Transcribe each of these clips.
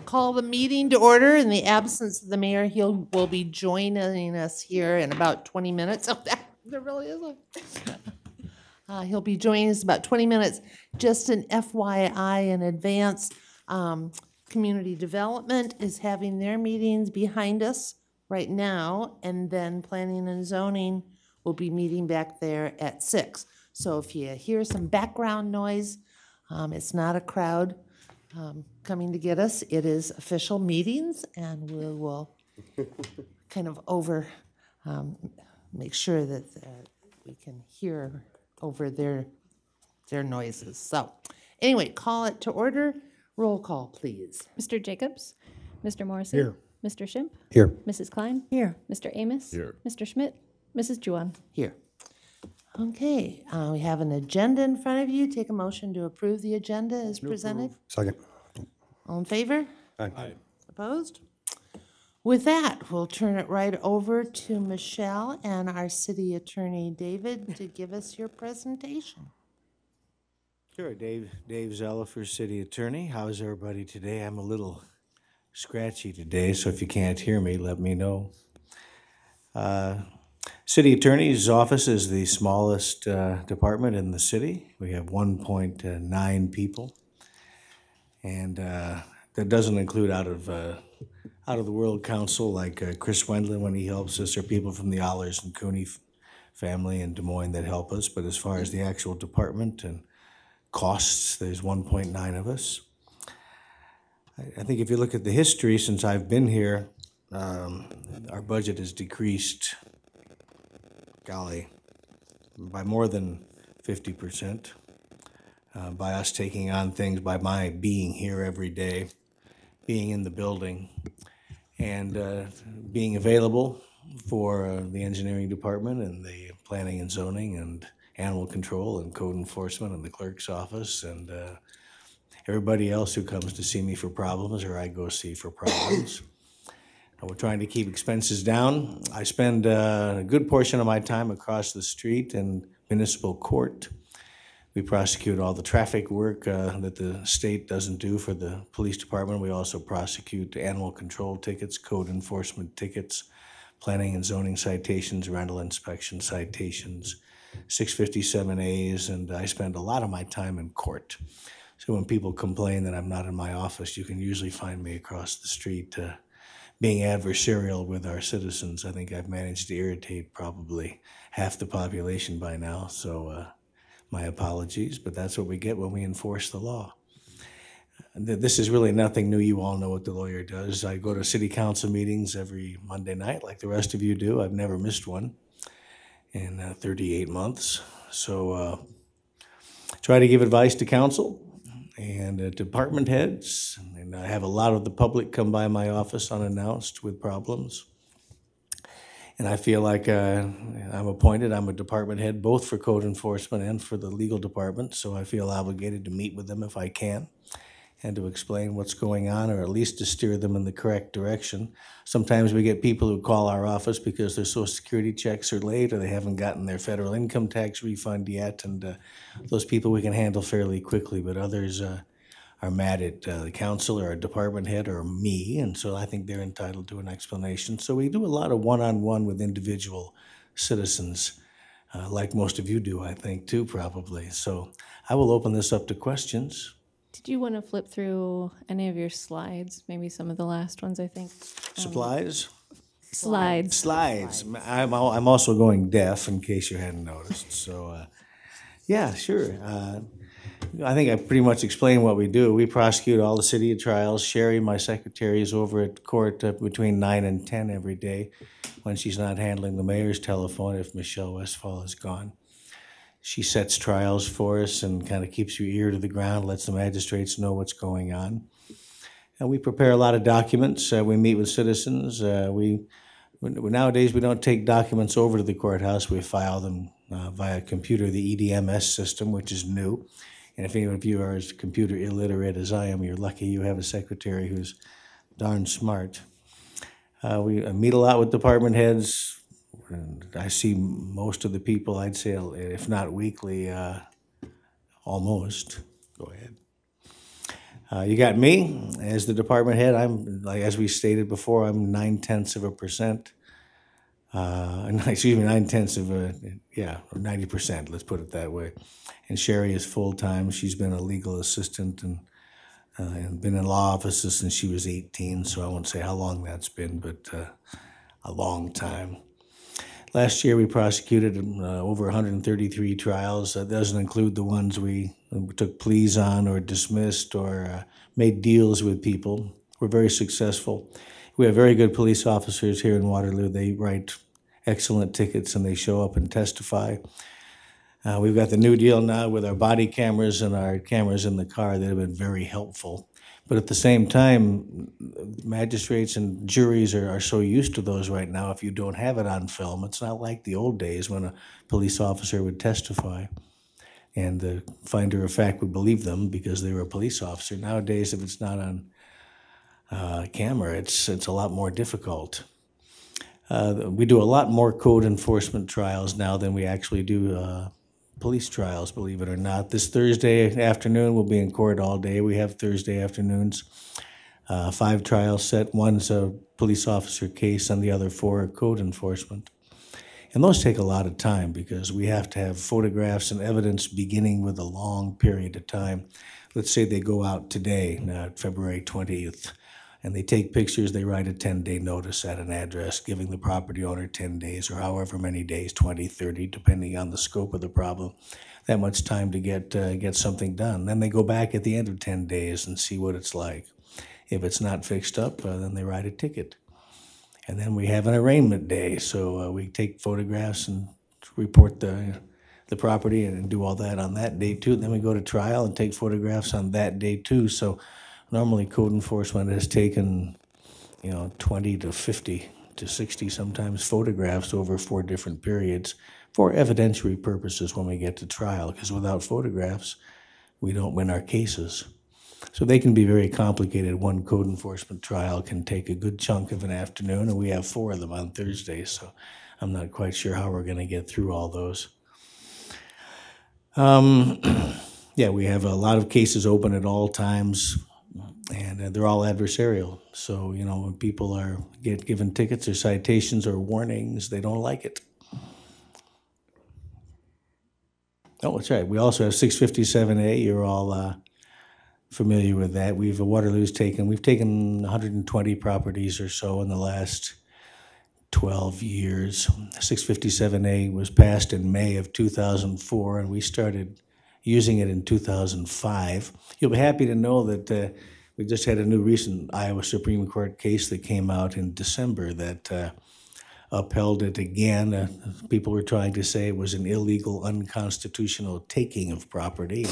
Call the meeting to order in the absence of the mayor. Will be joining us here in about 20 minutes. Oh, there really is he'll be joining us about 20 minutes. Just an FYI in advance, community development is having their meetings behind us right now, and then planning and zoning will be meeting back there at 6. So if you hear some background noise, it's not a crowd coming to get us. It is official meetings, and we will kind of make sure that we can hear over their noises. So anyway, call it to order. Roll call, please. Mr. Jacobs? Mr. Morrissey? Here. Mr. Schimpf? Here. Mrs. Klein? Here. Mr. Amos? Here. Mr. Schmidt? Mrs. Juwan? Here. Okay, we have an agenda in front of you. Take a motion to approve the agenda as presented. Second. All in favor? Aye. Opposed? With that, we'll turn it right over to Michelle and our city attorney, David, to give us your presentation. Sure, Dave Zellifer, city attorney. How's everybody today? I'm a little scratchy today, so if you can't hear me, let me know. City attorney's office is the smallest department in the city. We have 1.9 people, and that doesn't include out of the world council like Chris Wendland when he helps us, or people from the Allers and Cooney family in Des Moines that help us. But as far as the actual department and costs, there's 1.9 of us. I think if you look at the history since I've been here, our budget has decreased, golly, by more than 50%, by us taking on things, by my being here every day, being in the building, and being available for the engineering department and the planning and zoning and animal control and code enforcement and the clerk's office and everybody else who comes to see me for problems or I go see for problems. We're trying to keep expenses down. I spend a good portion of my time across the street in municipal court. We prosecute all the traffic work that the state doesn't do for the police department. We also prosecute animal control tickets, code enforcement tickets, planning and zoning citations, rental inspection citations, 657As, and I spend a lot of my time in court. So when people complain that I'm not in my office, you can usually find me across the street being adversarial with our citizens. I think I've managed to irritate probably half the population by now, so my apologies, but that's what we get when we enforce the law. This is really nothing new. You all know what the lawyer does. I go to city council meetings every Monday night like the rest of you do. I've never missed one in 38 months. So try to give advice to council and department heads. And I have a lot of the public come by my office unannounced with problems. And I feel like I'm a department head, both for code enforcement and for the legal department, so I feel obligated to meet with them if I can and to explain what's going on, or at least to steer them in the correct direction. Sometimes we get people who call our office because their Social Security checks are late or they haven't gotten their federal income tax refund yet, and those people we can handle fairly quickly, but others are mad at the council or a department head or me, and so I think they're entitled to an explanation. So we do a lot of one-on-one with individual citizens, like most of you do, I think, too, probably. So I will open this up to questions. Did you want to flip through any of your slides? Maybe some of the last ones, I think. Supplies? Slides. I'm also going deaf, in case you hadn't noticed. So, yeah, sure. I think I pretty much explained what we do. We prosecute all the city trials. Sherry, my secretary, is over at court between 9 and 10 every day when she's not handling the mayor's telephone if Michelle Westfall is gone. She sets trials for us and kind of keeps your ear to the ground, lets the magistrates know what's going on. And we prepare a lot of documents. We meet with citizens. Nowadays, we don't take documents over to the courthouse. We file them via computer, the EDMS system, which is new. And if any of you are as computer illiterate as I am, you're lucky you have a secretary who's darn smart. We meet a lot with department heads. And I see most of the people, I'd say, if not weekly, almost. Go ahead. You got me as the department head. I'm, like, as we stated before, I'm 0.9%. Excuse me, 90%, let's put it that way. And Sherry is full-time. She's been a legal assistant and been in law offices since she was 18, so I won't say how long that's been, but a long time. Last year we prosecuted over 133 trials. That doesn't include the ones we took pleas on or dismissed or made deals with people. We're very successful. We have very good police officers here in Waterloo. They write excellent tickets and they show up and testify. We've got the new deal now with our body cameras and our cameras in the car that have been very helpful. But at the same time, magistrates and juries are so used to those right now. If you don't have it on film, it's not like the old days when a police officer would testify and the finder of fact would believe them because they were a police officer. Nowadays, if it's not on camera, it's a lot more difficult. We do a lot more code enforcement trials now than we actually do police trials, believe it or not. This Thursday afternoon, we'll be in court all day. We have Thursday afternoons. 5 trials set. One's a police officer case and the other 4 are code enforcement. And those take a lot of time because we have to have photographs and evidence beginning with a long period of time. Let's say they go out today, February 20th, and they take pictures. They write a 10-day notice at an address, giving the property owner 10 days or however many days, 20, 30, depending on the scope of the problem, that much time to get something done. Then they go back at the end of 10 days and see what it's like. If it's not fixed up, then they write a ticket. And then we have an arraignment day, so we take photographs and report the property and do all that on that day too. Then we go to trial and take photographs on that day too. So normally code enforcement has taken, 20 to 50 to 60 sometimes photographs over 4 different periods for evidentiary purposes when we get to trial, because without photographs, we don't win our cases. So they can be very complicated. One code enforcement trial can take a good chunk of an afternoon, and we have 4 of them on Thursdays, so I'm not quite sure how we're going to get through all those. Yeah, we have a lot of cases open at all times, and they're all adversarial. So, when people get given tickets or citations or warnings, they don't like it. Oh, that's right. We also have 657A. You're all familiar with that. We've taken 120 properties or so in the last 12 years. 657A was passed in May of 2004, and we started using it in 2005. You'll be happy to know that we just had a new recent Iowa Supreme Court case that came out in December that upheld it again. People were trying to say it was an illegal, unconstitutional taking of property.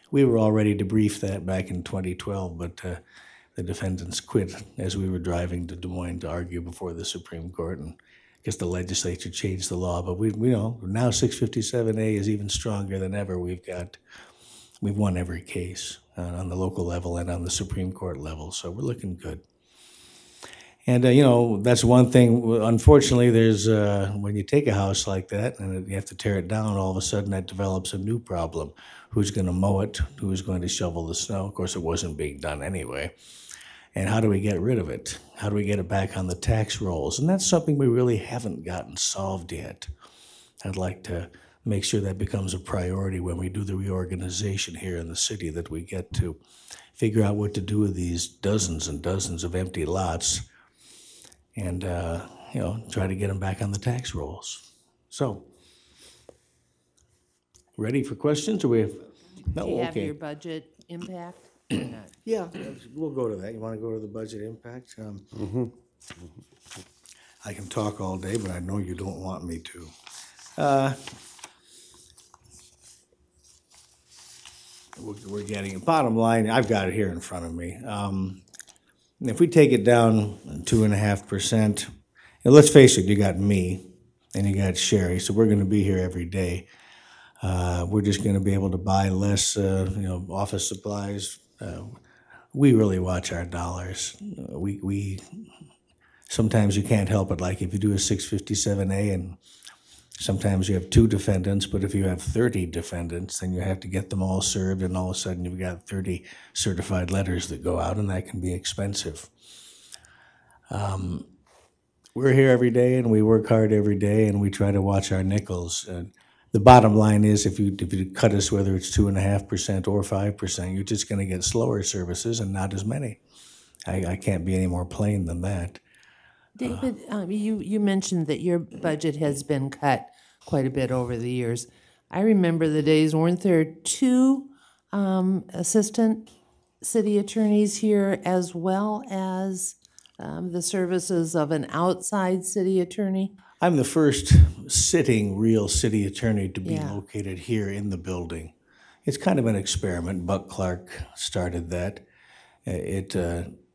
We were all ready to brief that back in 2012, but the defendants quit as we were driving to Des Moines to argue before the Supreme Court, and I guess the legislature changed the law. But we know now 657A is even stronger than ever. We've won every case on the local level and on the Supreme Court level, so we're looking good. And, that's one thing. Unfortunately, there's when you take a house like that and you have to tear it down, all of a sudden that develops a new problem. Who's going to mow it? Who's going to shovel the snow? Of course, it wasn't being done anyway. And how do we get rid of it? How do we get it back on the tax rolls? And that's something we really haven't gotten solved yet. I'd like to make sure that becomes a priority when we do the reorganization here in the city, that we get to figure out what to do with these dozens and dozens of empty lots and, try to get them back on the tax rolls. So, ready for questions, or we have? No, Do you have okay. your budget impact or not? Yeah, we'll go to that. You want to go to the budget impact? I can talk all day, but I know you don't want me to. We're getting it. Bottom line, I've got it here in front of me. If we take it down 2.5%, let's face it, you got me and you got Sherry, so we're going to be here every day. We're just going to be able to buy less, office supplies. We really watch our dollars. We sometimes you can't help it. Like if you do a 657A and Sometimes you have 2 defendants, but if you have 30 defendants, then you have to get them all served, and all of a sudden you've got 30 certified letters that go out, and that can be expensive. We're here every day, and we work hard every day, and we try to watch our nickels. And the bottom line is, if you cut us, whether it's 2.5% or 5%, you're just going to get slower services and not as many. I can't be any more plain than that. David, you mentioned that your budget has been cut quite a bit over the years. I remember the days, weren't there 2 assistant city attorneys here, as well as the services of an outside city attorney? I'm the first sitting real city attorney to be Yeah. located here in the building. It's kind of an experiment. Buck Clark started that.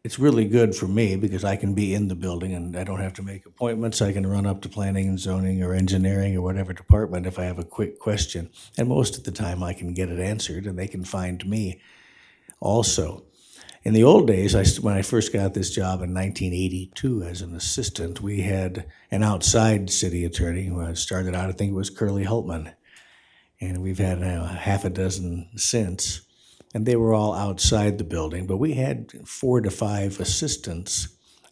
It's really good for me because I can be in the building and I don't have to make appointments. I can run up to planning and zoning or engineering or whatever department if I have a quick question. And most of the time I can get it answered and they can find me also. In the old days, when I first got this job in 1982 as an assistant, we had an outside city attorney who started out, I think it was Curly Hultman. And we've had half a dozen since. And they were all outside the building, but we had 4 to 5 assistants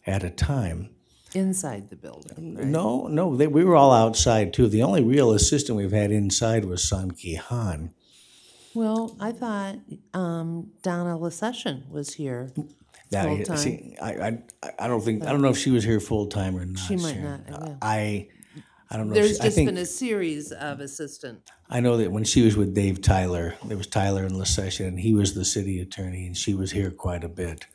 at a time. Inside the building, right? No, we were all outside too. The only real assistant we've had inside was Sanki Han. Well, I thought Donna LaSession was here full time. See, I don't know if she was here full time or not. She might Sharon. not. Yeah. I don't know. There's I just think been a series of assistant. I know that when she was with Dave Tyler, there was Tyler and LaSession, and he was the city attorney, and she was here quite a bit.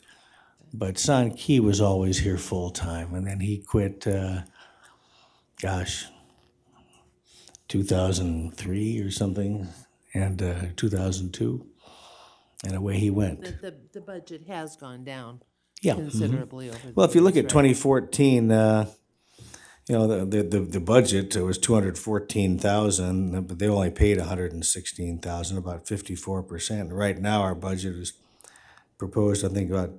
But San Key was always here full time, and then he quit. 2003 or something, and 2002, and away he went. The budget has gone down Yeah. considerably over the Well, if you look years, at right? 2014, the budget was 214,000, but they only paid 116,000, about 54%. Right now, our budget is proposed, I think, about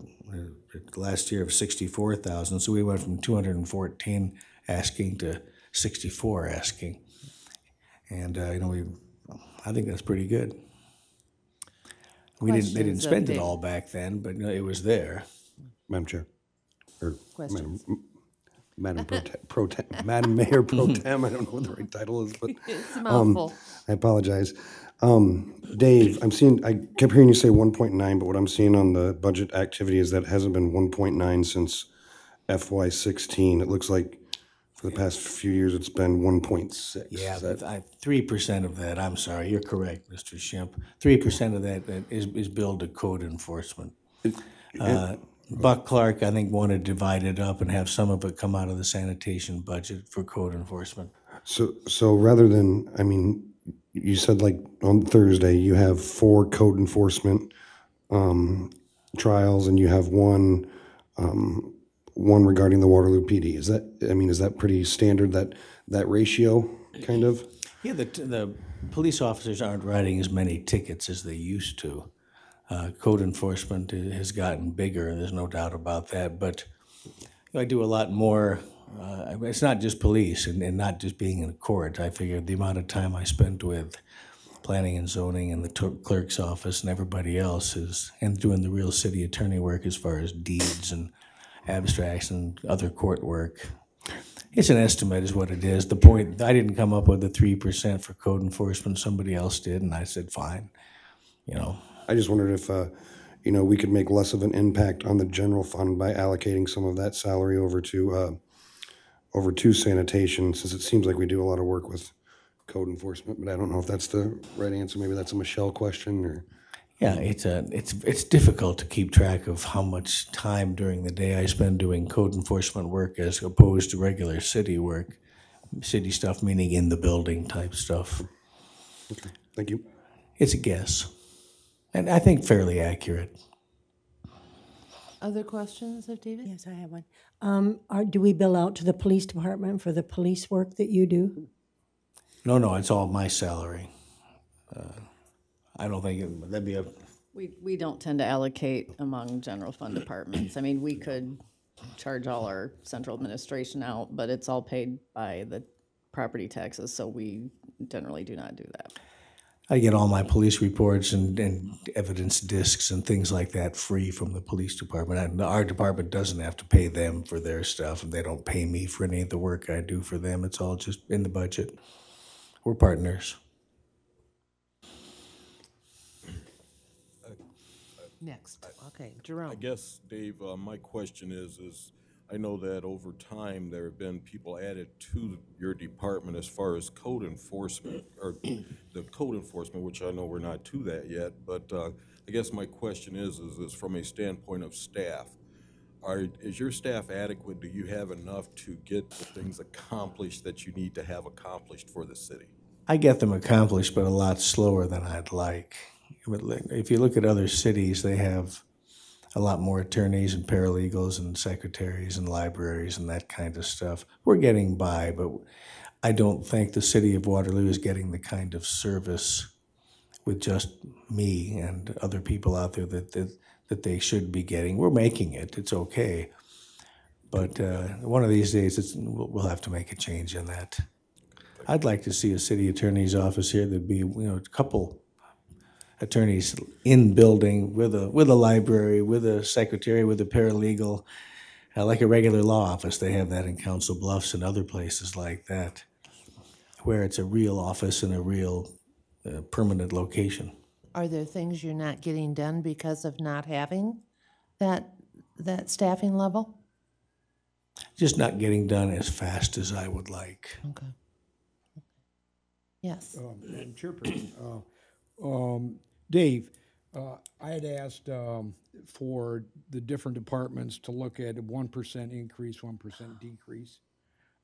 last year of 64,000. So we went from 214 asking to 64 asking, and I think that's pretty good. They didn't Questions of spend it Dave? all back then, but it was there. Madam Chair, or Questions? Madam Madam Mayor Pro Tem, I don't know what the right title is, but It's a mouthful. I apologize. Dave, I kept hearing you say 1.9, but what I'm seeing on the budget activity is that it hasn't been 1.9 since FY16. It looks like for the past few years it's been 1.6. Yeah, Is that- 3% of that, I'm sorry, you're correct, Mr. Schimpf. 3% of that is billed to code enforcement. Buck Clark, I think, wanted to divide it up and have some of it come out of the sanitation budget for code enforcement. So rather than, you said like on Thursday, you have 4 code enforcement trials and you have one regarding the Waterloo PD. Is that pretty standard, that ratio, kind of? Yeah, the police officers aren't writing as many tickets as they used to. Code enforcement has gotten bigger, there's no doubt about that, but I do a lot more. It's not just police and not just being in court. I figure the amount of time I spent with planning and zoning and the clerk's office and everybody else and doing the real city attorney work as far as deeds and abstracts and other court work. It's an estimate is what it is. The point, I didn't come up with the 3% for code enforcement, somebody else did, and I said, fine, I just wondered if, we could make less of an impact on the general fund by allocating some of that salary over to sanitation, since it seems like we do a lot of work with code enforcement, but I don't know if that's the right answer. Maybe that's a Michelle question, or... Yeah, it's difficult to keep track of how much time during the day I spend doing code enforcement work as opposed to regular city work. City stuff meaning in the building type stuff. Okay, thank you. It's a guess. And I think fairly accurate. Other questions of David? Yes, I have one. Do we bill out to the police department for the police work that you do? No, it's all my salary. I don't think that'd be a... We don't tend to allocate among general fund departments. We could charge all our central administration out, but it's all paid by the property taxes, so we generally do not do that. I get all my police reports and evidence discs and things like that free from the police department. And our department doesn't have to pay them for their stuff, and they don't pay me for any of the work I do for them. It's all just in the budget. We're partners. Next, okay, Jerome. I guess, Dave, my question is I know that over time there have been people added to your department as far as code enforcement, or the code enforcement, which I know we're not to that yet, but I guess my question is from a standpoint of staff, is your staff adequate? Do you have enough to get the things accomplished that you need to have accomplished for the city? I get them accomplished, but a lot slower than I'd like. If you look at other cities, they have a lot more attorneys and paralegals and secretaries and libraries and that kind of stuff. We're getting by, but I don't think the city of Waterloo is getting the kind of service with just me and other people out there that they should be getting. We're making it. It's okay. But one of these days, we'll have to make a change in that. I'd like to see a city attorney's office here that'd be, a couple attorneys in building with a library, with a secretary, with a paralegal, like a regular law office. They have that in Council Bluffs and other places like that, where it's a real office and a real permanent location. Are there things you're not getting done because of not having that staffing level? Just not getting done as fast as I would like. Okay. Yes. Madam Chairperson, Dave, I had asked for the different departments to look at a 1% increase, 1% decrease,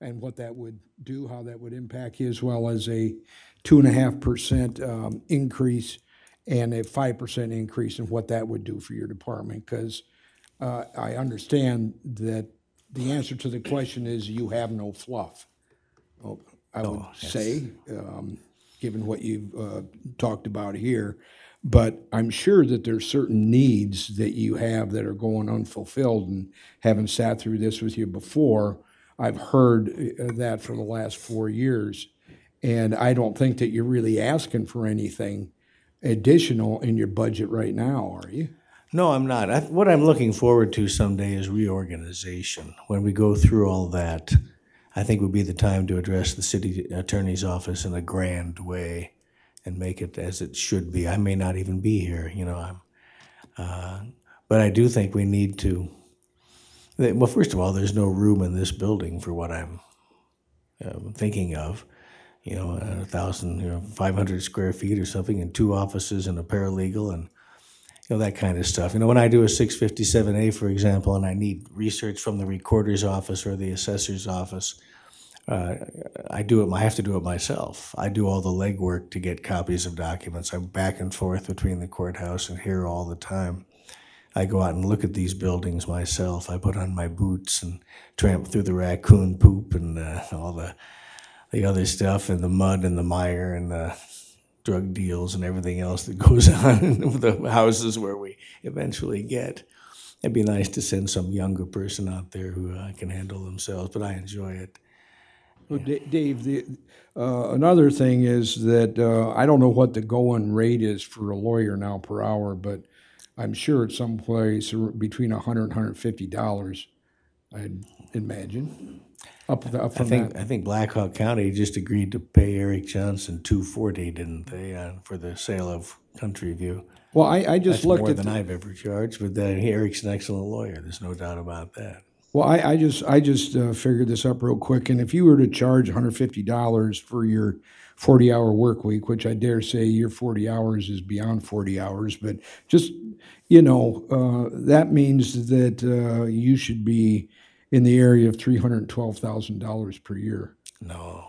and what that would do, how that would impact you, as well as a 2.5% increase and a 5% increase, and what that would do for your department. Because I understand that the answer to the question is you have no fluff. Well, I would say, given what you've talked about here, but I'm sure that there's certain needs that you have that are going unfulfilled, and having sat through this with you before, I've heard that for the last 4 years, and I don't think that you're really asking for anything additional in your budget right now, are you? No, I'm not. What I'm looking forward to someday is reorganization. When we go through all that, I think would be the time to address the city attorney's office in a grand way and make it as it should be. I may not even be here, but I do think we need to. Well, first of all, there's no room in this building for what I'm thinking of. 500 square feet or something, and 2 offices and a paralegal, and that kind of stuff. When I do a 657A, for example, and I need research from the recorder's office or the assessor's office, I have to do it myself. I do all the legwork to get copies of documents. I'm back and forth between the courthouse and here all the time. I go out and look at these buildings myself. I put on my boots and tramp through the raccoon poop and all the other stuff, and the mud and the mire and the drug deals and everything else that goes on in the houses where we eventually get. It'd be nice to send some younger person out there who can handle themselves, but I enjoy it. Well, Dave, another thing is that I don't know what the going rate is for a lawyer now per hour, but I'm sure it's someplace between $100 and $150, I'd imagine. I think Blackhawk County just agreed to pay Eric Johnson $240, didn't they, for the sale of Country View? Well, I just That's looked more at than I've ever charged, but Eric's an excellent lawyer. There's no doubt about that. Well, I just figured this up real quick, and if you were to charge $150 for your 40-hour work week, which I dare say your 40 hours is beyond 40 hours, but just, that means that you should be in the area of $312,000 per year. No,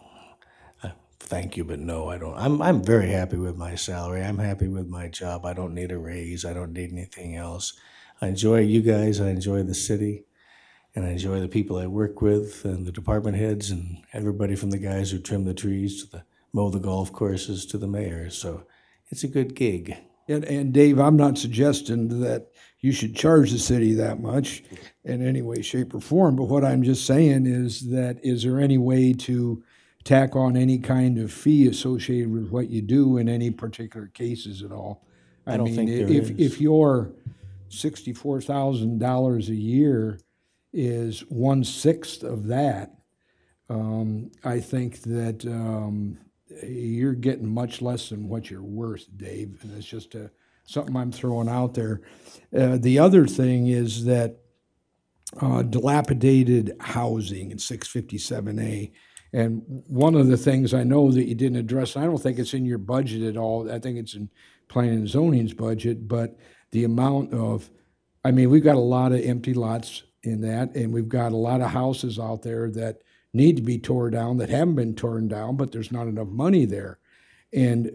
thank you, but no, I don't. I'm very happy with my salary. I'm happy with my job. I don't need a raise. I don't need anything else. I enjoy you guys. I enjoy the city. And I enjoy the people I work with and the department heads and everybody from the guys who trim the trees to mow the golf courses to the mayor. So it's a good gig. And Dave, I'm not suggesting that you should charge the city that much in any way, shape, or form. But what I'm just saying is there any way to tack on any kind of fee associated with what you do in any particular cases at all. I don't think there if, is. If your $64,000 a year is 1/6 of that, I think that you're getting much less than what you're worth, Dave, and it's just something I'm throwing out there. The other thing is that dilapidated housing in 657A, and one of the things I know that you didn't address, and I don't think it's in your budget at all, I think it's in planning and zoning's budget, but the amount of, I mean, we've got a lot of empty lots in that, and we've got a lot of houses out there that need to be torn down, that haven't been torn down, but there's not enough money there. And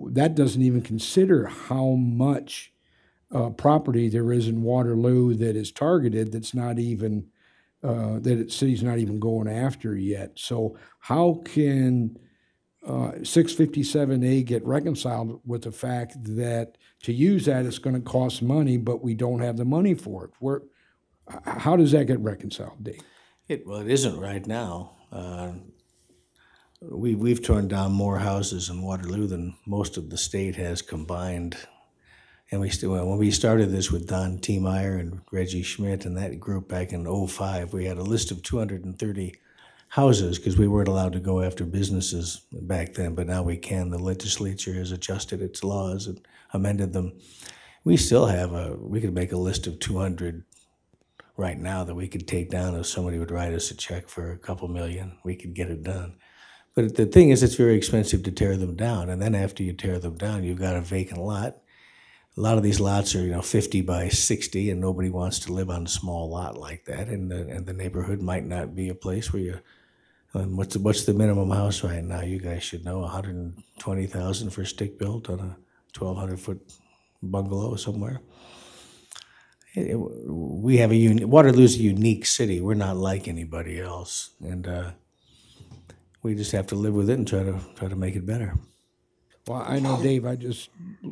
that doesn't even consider how much property there is in Waterloo that is targeted that's not even, that the city's not even going after yet. So how can 657A get reconciled with the fact that to use that it's going to cost money, but we don't have the money for it? How does that get reconciled, Dave? Well, it isn't right now. We've torn down more houses in Waterloo than most of the state has combined. And when we started this with Don T. Meyer and Reggie Schmidt and that group back in '05, we had a list of 230 houses because we weren't allowed to go after businesses back then, but now we can. The legislature has adjusted its laws and amended them. We still have we could make a list of 200 right now that we could take down if somebody would write us a check for a couple million. We could get it done. But the thing is, it's very expensive to tear them down. And then after you tear them down, you've got a vacant lot. A lot of these lots are, 50 by 60, and nobody wants to live on a small lot like that. And the neighborhood might not be a place where you. What's the minimum house right now? You guys should know, $120,000 for stick built on a 1,200-foot bungalow somewhere. We have Waterloo's a unique city. We're not like anybody else, and we just have to live with it and try to make it better. Well, I know, Dave,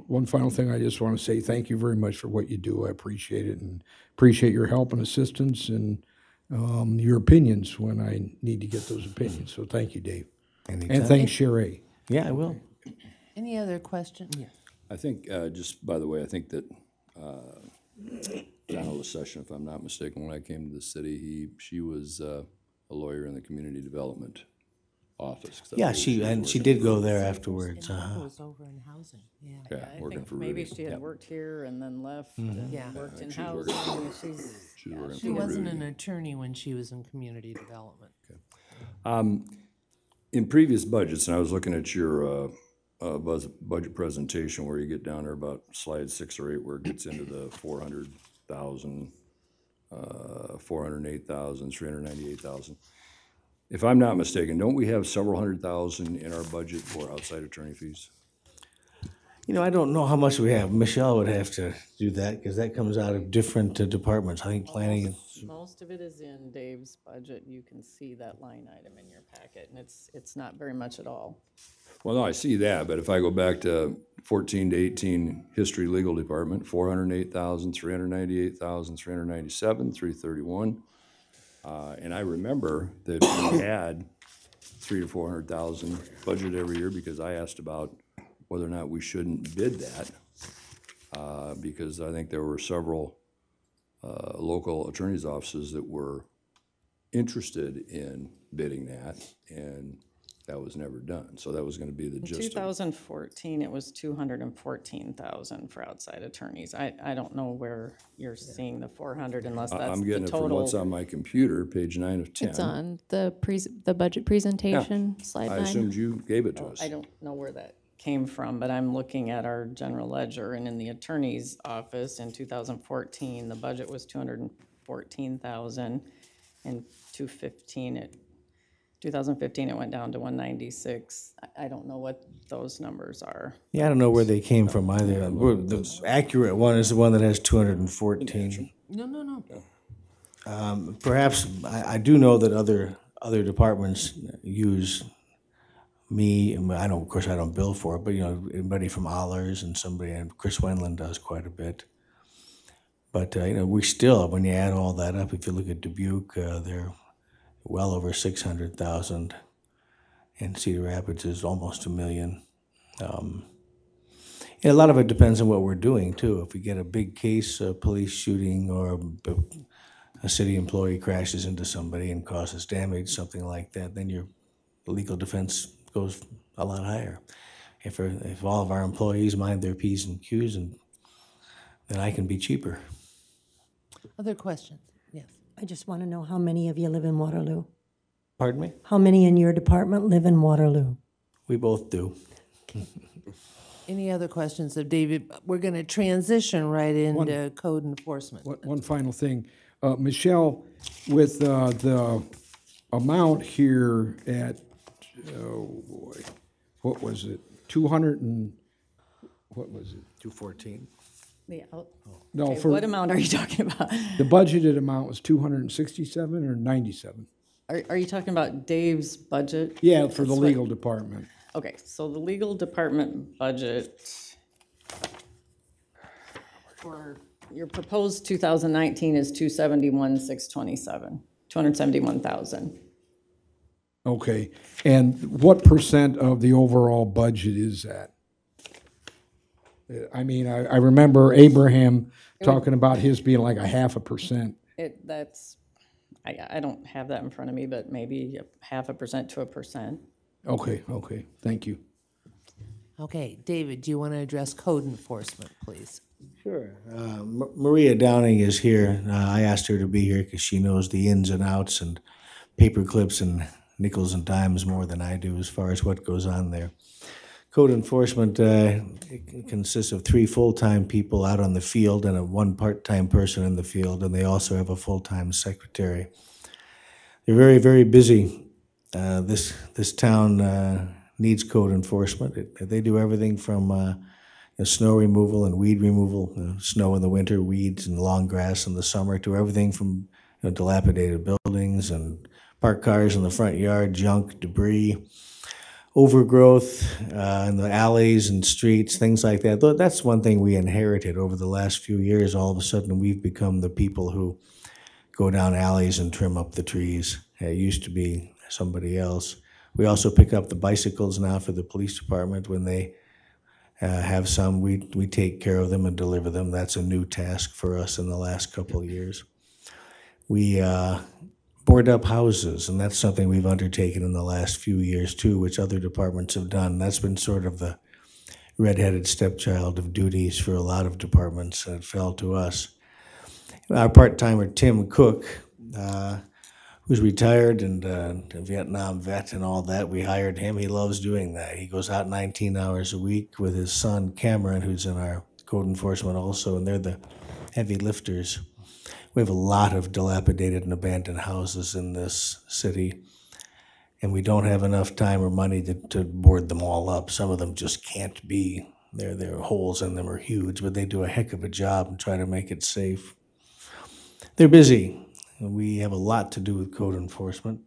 one final thing I just want to say, thank you very much for what you do. I appreciate it, and appreciate your help and assistance and your opinions when I need to get those opinions. So thank you, Dave. Anytime. And thanks, Sheree. Yeah, I will. Any other question? Yeah. I think, just by the way, I think that Donald Session, if I'm not mistaken, when I came to the city, she was a lawyer in the community development office. 'Cause I Yeah, believe she did go there afterwards. It was over in housing, yeah. Yeah, I working think for maybe Rudy. she had worked here and then left and Yeah. worked in she's housing. working- She's She was working She for wasn't Rudy. an attorney when she was in community development. In previous budgets, and I was looking at your budget presentation where you get down there about slide 6 or 8 where it gets into the 400,000, 408,000, 398,000. If I'm not mistaken, don't we have several $100,000 in our budget for outside attorney fees? I don't know how much we have. Michelle would have to do that because that comes out of different departments. I think planning and most of it is in Dave's budget. You can see that line item in your packet, and it's not very much at all. Well, no, I see that, but if I go back to 14 to 18 history legal department, 408,000, 398,000, 397, 331. And I remember that we had 300,000 to 400,000 budget every year because I asked about whether or not we shouldn't bid that, because I think there were several local attorneys' offices that were interested in bidding that, and that was never done. So that was going to be the In gist of it. 2014, it was 214,000 for outside attorneys. I don't know where you're seeing the 400 unless that's I'm the getting it from total. what's on my computer, page 9 of 10. It's on the budget presentation, slide I 9. assumed you gave it to us. I don't know where that came from, but I'm looking at our general ledger, and in the attorney's office in 2014, the budget was 214,000. In 2015, it went down to 196. I don't know what those numbers are. I don't know where they came from either. The accurate one is the one that has 214. No. Perhaps I do know that other departments use me. I don't, of course, I don't bill for it, but anybody from Allers and somebody, and Chris Wendland does quite a bit. But we still, when you add all that up, if you look at Dubuque, they're well over 600,000. and Cedar Rapids is almost 1 million. And a lot of it depends on what we're doing too. If we get a big case, a police shooting, or a city employee crashes into somebody and causes damage, something like that, then your legal defense goes a lot higher. If all of our employees mind their P's and Q's, then I can be cheaper. Other questions? Yes. I just want to know how many of you live in Waterloo? Pardon me? How many in your department live in Waterloo? We both do. Any other questions of David? We're going to transition right into code enforcement. One final thing. Michelle, with the amount here at, oh boy, what was it? 200 and, what was it? 214. No, Okay, for, what amount are you talking about? the budgeted amount was 267 or 97? Are you talking about Dave's budget? Yeah, for the That's what- legal department. Okay, so the legal department budget for your proposed 2019 is 271,000. Okay, and what percent of the overall budget is that? I mean, I remember Abraham talking about his being like a 0.5%. I don't have that in front of me, but maybe 0.5% to 1%. Okay, thank you. Okay, David, do you want to address code enforcement, please? Sure. Maria Downing is here. I asked her to be here because she knows the ins and outs and paper clips and nickels and dimes more than I do as far as what goes on there. Code enforcement it consists of 3 full-time people out on the field and one part-time person in the field, and they also have a full-time secretary. They're very, very busy. This town needs code enforcement. They do everything from snow removal and weed removal, snow in the winter, weeds and long grass in the summer, to everything from dilapidated buildings and parked cars in the front yard, junk, debris, overgrowth in the alleys and streets, things like that. That's one thing we inherited over the last few years. All of a sudden, we've become the people who go down alleys and trim up the trees. It used to be somebody else. We also pick up the bicycles now for the police department. When they have some, we take care of them and deliver them. That's a new task for us in the last couple of years. We board up houses, and that's something we've undertaken in the last few years too, which other departments have done. That's been sort of the redheaded stepchild of duties for a lot of departments, and it fell to us. Our part-timer, Tim Cook, who's retired and a Vietnam vet and all that, we hired him. He loves doing that. He goes out 19 hours a week with his son, Cameron, who's in our code enforcement also, and they're the heavy lifters. We have a lot of dilapidated and abandoned houses in this city, and we don't have enough time or money to board them all up. Some of them just can't be. Their holes in them are huge, but they do a heck of a job and try to make it safe. They're busy. We have a lot to do with code enforcement.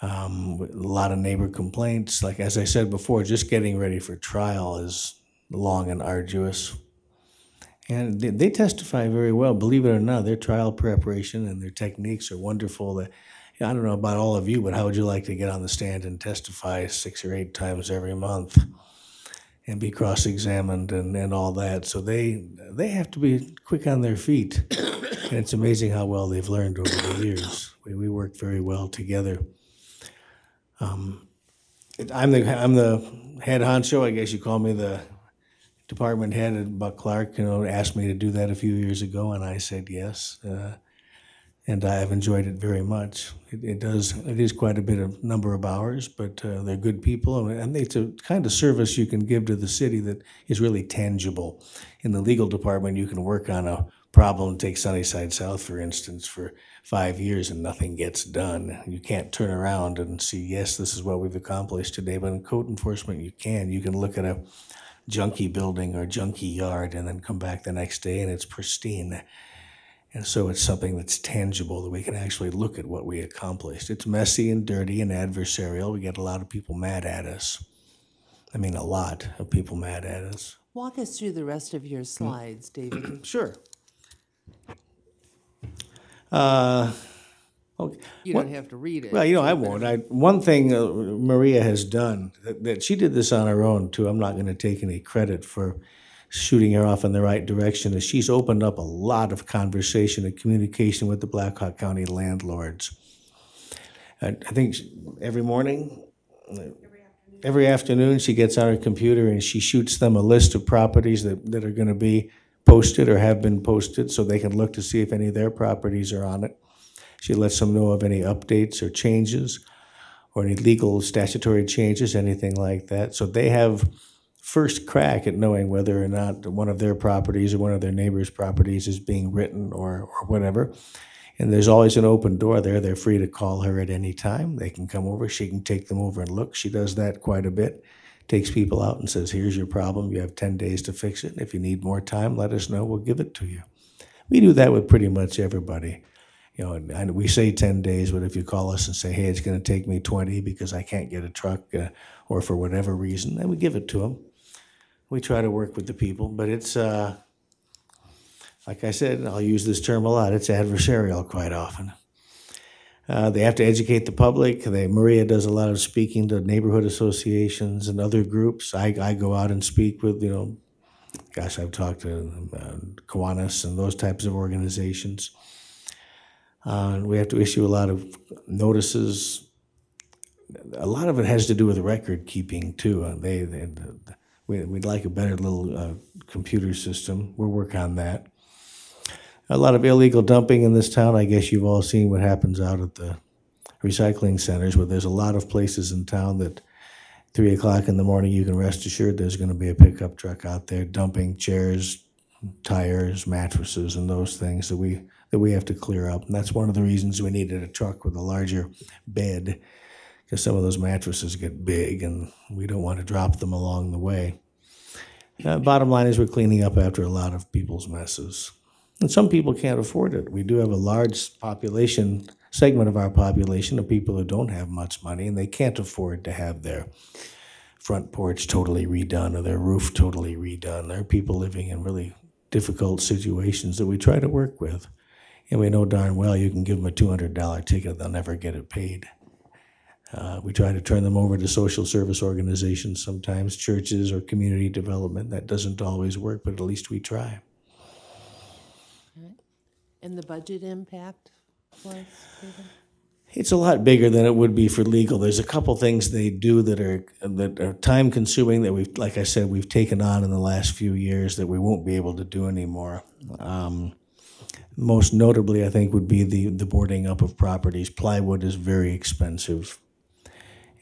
A lot of neighbor complaints. Like, as I said before, just getting ready for trial is long and arduous. And they testify very well, believe it or not. Their trial preparation and their techniques are wonderful. I don't know about all of you, but how would you like to get on the stand and testify 6 or 8 times every month and be cross-examined and all that? So they have to be quick on their feet. And it's amazing how well they've learned over the years. We work very well together. I'm the head honcho. I guess you call me the department head. And Buck Clark, asked me to do that a few years ago, and I said yes. And I've enjoyed it very much. It is quite a bit of number of hours, but they're good people, and it's a kind of service you can give to the city that is really tangible. In the legal department, you can work on a problem. Take Sunnyside South, for instance, for 5 years and nothing gets done. You can't turn around and see, yes, this is what we've accomplished today. But in code enforcement, you can. You can look at a junky building or junky yard and then come back the next day and it's pristine. And so it's something that's tangible that we can actually look at what we accomplished. It's messy and dirty and adversarial. We get a lot of people mad at us. I mean, a lot of people mad at us. Walk us through the rest of your slides, David. Sure. Okay. You don't have to read it. Well, you know, I but- won't. One thing Maria has done, that she did this on her own too, I'm not going to take any credit for shooting her off in the right direction, is she's opened up a lot of conversation and communication with the Blackhawk County landlords. I think every morning, every afternoon, she gets on her computer and she shoots them a list of properties that are going to be posted or have been posted, so they can look to see if any of their properties are on it. She lets them know of any updates or changes or any legal statutory changes, anything like that. So they have first crack at knowing whether or not one of their properties or one of their neighbors' properties is being written or whatever. And there's always an open door there. They're free to call her at any time. They can come over. She can take them over and look. She does that quite a bit. Takes people out and says, here's your problem. You have 10 days to fix it. If you need more time, let us know. We'll give it to you. We do that with pretty much everybody. You know, and we say 10 days, but if you call us and say, hey, it's going to take me 20 because I can't get a truck or for whatever reason, then we give it to them. We try to work with the people, but it's, like I said, and I'll use this term a lot, it's adversarial quite often. They have to educate the public. Maria does a lot of speaking to neighborhood associations and other groups. I go out and speak with, gosh, I've talked to Kiwanis and those types of organizations. We have to issue a lot of notices. A lot of it has to do with record keeping too. We'd like a better little computer system. We'll work on that. A lot of illegal dumping in this town. I guess you've all seen what happens out at the recycling centers, where there's a lot of places in town that 3 o'clock in the morning, you can rest assured there's going to be a pickup truck out there dumping chairs, tires, mattresses, and those things that we have to clear up. And that's one of the reasons we needed a truck with a larger bed, because some of those mattresses get big and we don't want to drop them along the way. Bottom line is we're cleaning up after a lot of people's messes. And some people can't afford it. We do have a large segment of our population of people who don't have much money, and they can't afford to have their front porch totally redone or their roof totally redone. There are people living in really difficult situations that we try to work with. And we know darn well you can give them a $200 ticket, they'll never get it paid. We try to turn them over to social service organizations sometimes, churches or community development. That doesn't always work, but at least we try. And the budget impact was, Stephen? It's a lot bigger than it would be for legal. There's a couple things they do that are time consuming that we've, like I said, we've taken on in the last few years that we won't be able to do anymore. Most notably, I think, would be the boarding up of properties. Plywood is very expensive,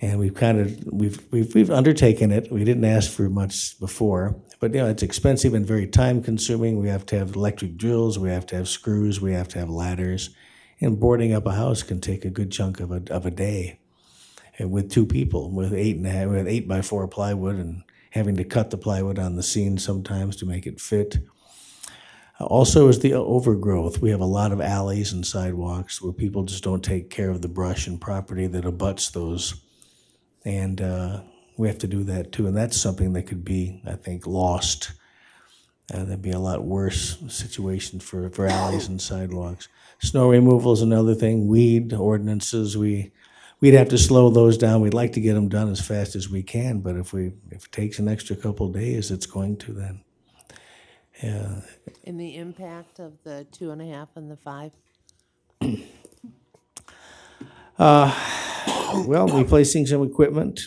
and we've undertaken it. We didn't ask for much before, but it's expensive and very time consuming. We have to have electric drills, we have to have screws, we have to have ladders, and boarding up a house can take a good chunk of a day. And with two people, with 8x4 plywood, and having to cut the plywood on the scene sometimes to make it fit. Also is the overgrowth. We have a lot of alleys and sidewalks where people just don't take care of the brush and property that abuts those. And we have to do that too. And that's something that could be, I think, lost. That'd be a lot worse situation for alleys and sidewalks. Snow removal is another thing. Weed ordinances, we'd have to slow those down. We'd like to get them done as fast as we can, but if it takes an extra couple of days, it's going to then. Yeah. And the impact of the 2.5 and the 5? Well, replacing some equipment.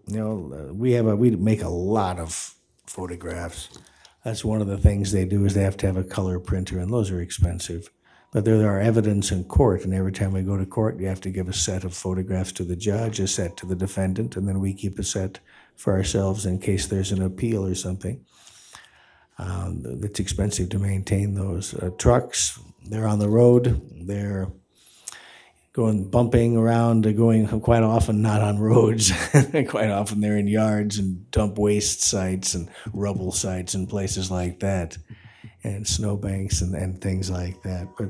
We make a lot of photographs. That's one of the things they do is they have to have a color printer, and those are expensive. But there are evidence in court, and every time we go to court, you have to give a set of photographs to the judge, a set to the defendant, and then we keep a set for ourselves in case there's an appeal or something. It's expensive to maintain those. Trucks, they're on the road. They're bumping around. They're going quite often not on roads. Quite often they're in yards and dump waste sites and rubble sites and places like that, and snowbanks and things like that. But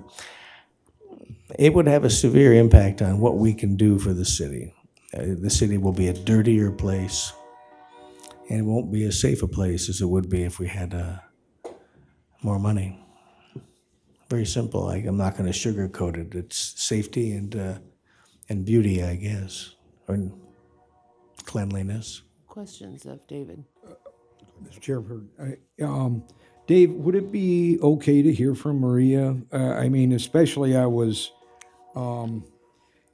it would have a severe impact on what we can do for the city. The city will be a dirtier place, and it won't be as safe a place as it would be if we had more money. very simple. I'm not going to sugarcoat it. It's safety and beauty, I guess, or cleanliness. Questions of David? Mr. Chairman, Dave, would it be okay to hear from Maria? I mean, especially I was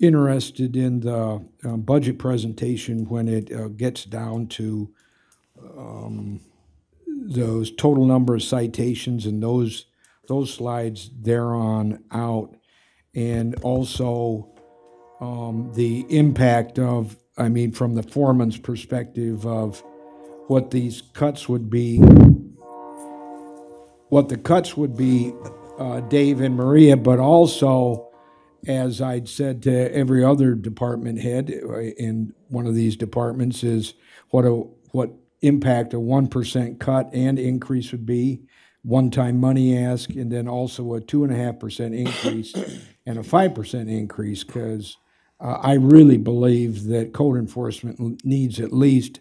interested in the budget presentation when it gets down to those total number of citations and those slides there on out, and also the impact of, I mean, from the foreman's perspective of what these cuts would be, Dave and Maria, but also, as I'd said to every other department head in one of these departments, is what impact a 1% cut and increase would be, one-time money ask, and then also a 2.5% increase and a 5% increase, because I really believe that code enforcement needs at least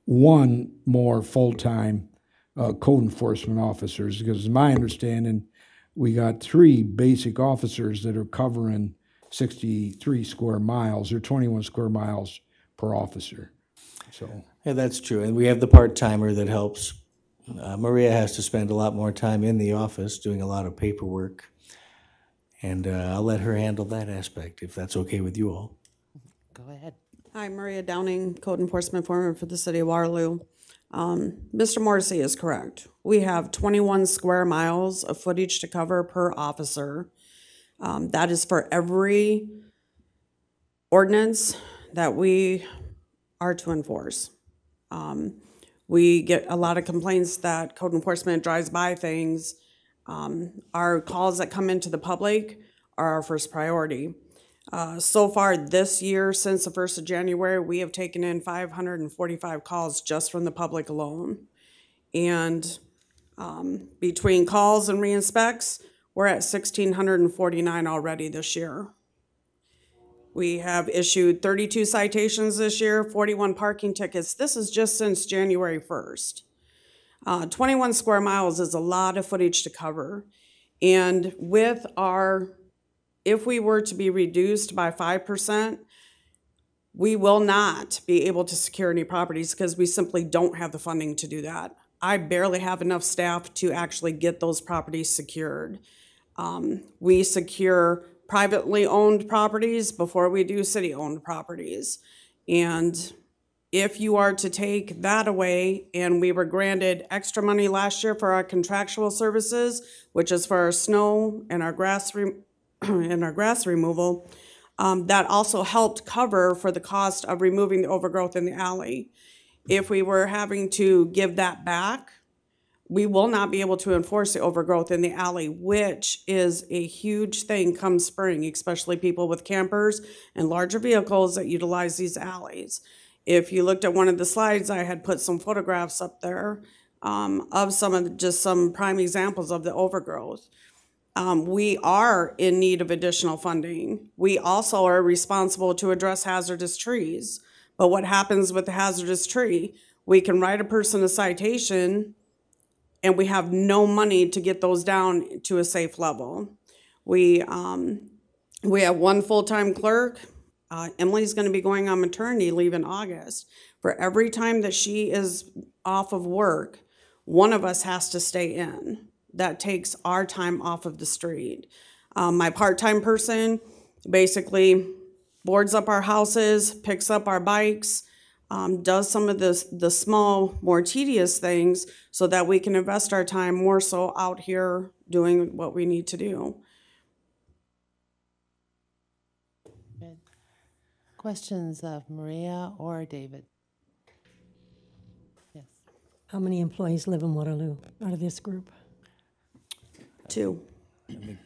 one more full-time code enforcement officers, because my understanding, we got 3 basic officers that are covering 63 square miles or 21 square miles per officer. So Yeah, that's true. And we have the part-timer that helps. Maria has to spend a lot more time in the office doing a lot of paperwork. And I'll let her handle that aspect, if that's okay with you all. Go ahead. Hi, Maria Downing, Code Enforcement Foreman for the City of Waterloo. Mr. Morrissey is correct. We have 21 square miles of footage to cover per officer. That is for every ordinance that we are to enforce. We get a lot of complaints that code enforcement drives by things. Our calls that come into the public are our first priority. So far this year, since the 1st of January, we have taken in 545 calls just from the public alone. And between calls and re-inspects, we're at 1,649 already this year. We have issued 32 citations this year, 41 parking tickets. This is just since January 1st. 21 square miles is a lot of footage to cover. And with if we were to be reduced by 5%, we will not be able to secure any properties because we simply don't have the funding to do that. I barely have enough staff to actually get those properties secured. We secure privately owned properties before we do city-owned properties. And if you are to take that away, and we were granted extra money last year for our contractual services, which is for our snow and our grass removal, that also helped cover for the cost of removing the overgrowth in the alley. If we were having to give that back, we will not be able to enforce the overgrowth in the alley, which is a huge thing come spring, especially people with campers and larger vehicles that utilize these alleys. If you looked at one of the slides, I had put some photographs up there of some prime examples of the overgrowth. We are in need of additional funding. We also are responsible to address hazardous trees. But what happens with the hazardous tree? We can write a person a citation and we have no money to get those down to a safe level. We have one full-time clerk. Emily's going to be going on maternity leave in August. For every time that she is off of work, one of us has to stay in. That takes our time off of the street. My part-time person basically boards up our houses, picks up our bikes, does some of the small, more tedious things so that we can invest our time more so out here doing what we need to do. Good. Questions of Maria or David? Yes. How many employees live in Waterloo out of this group? 2.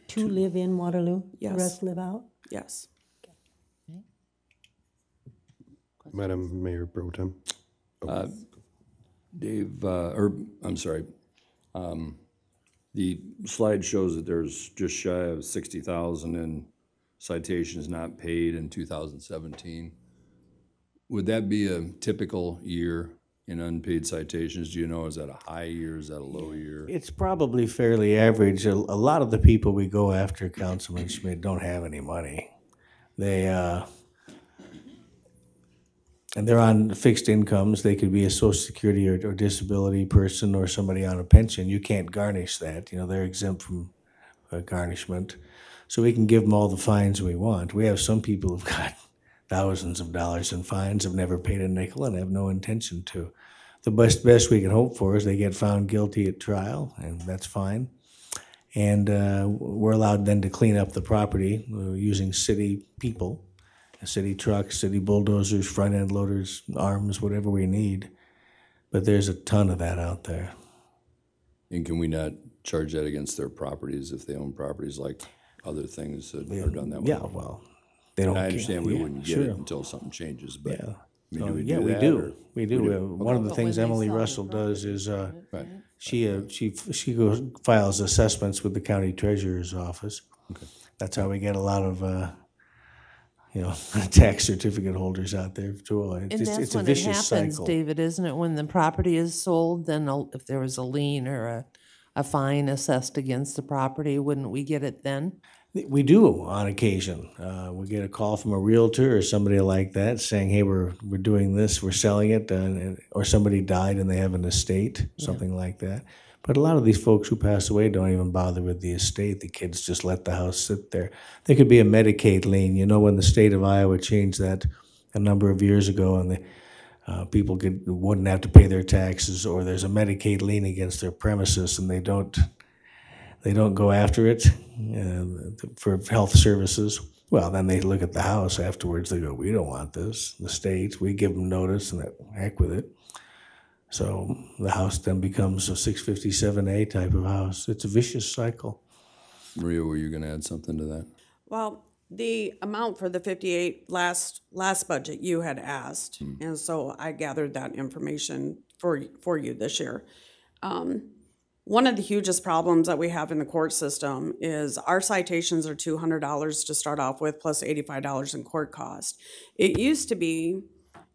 2 live in Waterloo? Yes. The rest live out? Yes. Madam Mayor Pro Tem. Dave, I'm sorry. The slide shows that there's just shy of 60,000 in citations not paid in 2017. Would that be a typical year in unpaid citations? Do you know, is that a high year, is that a low year? It's probably fairly average. A lot of the people we go after, Councilman Schmidt, don't have any money. They and they're on fixed incomes. They could be a Social Security or disability person or somebody on a pension. You can't garnish that. You know, they're exempt from garnishment. So we can give them all the fines we want. We have some people who've got thousands of dollars in fines, have never paid a nickel, and have no intention to. The best we can hope for is they get found guilty at trial, and that's fine. And we're allowed then to clean up the property using city people, city trucks, city bulldozers, front end loaders, arms, whatever we need. But there's a ton of that out there. And can we not charge that against their properties if they own properties like other things that are done that way? Yeah, well, they don't. I understand we yeah, wouldn't get sure. it until something changes, but Yeah. I mean, do we Yeah, do we that, do. or- We do. One of the But things when they Emily sell the Russell does is Right. she goes files assessments with the county treasurer's office. Okay. That's how we get a lot of tax certificate holders out there too. And It's that's a when it vicious happens, cycle. David, isn't it? When the property is sold, then if there was a lien or a fine assessed against the property, wouldn't we get it then? We do on occasion. We get a call from a realtor or somebody like that saying, "Hey, we're doing this, we're selling it," or somebody died and they have an estate, something like that. But a lot of these folks who pass away don't even bother with the estate. The kids just let the house sit there. There could be a Medicaid lien. You know, when the state of Iowa changed that a number of years ago, and the people wouldn't have to pay their taxes, or there's a Medicaid lien against their premises, and they don't go after it for health services. Well, then they look at the house afterwards. They go, "We don't want this." The state, we give them notice, and heck with it. So the house then becomes a 657A type of house. It's a vicious cycle. Maria, were you going to add something to that? Well, the amount for the 58 last budget you had asked, and so I gathered that information for you this year. One of the hugest problems that we have in the court system is our citations are $200 to start off with, plus $85 in court cost. It used to be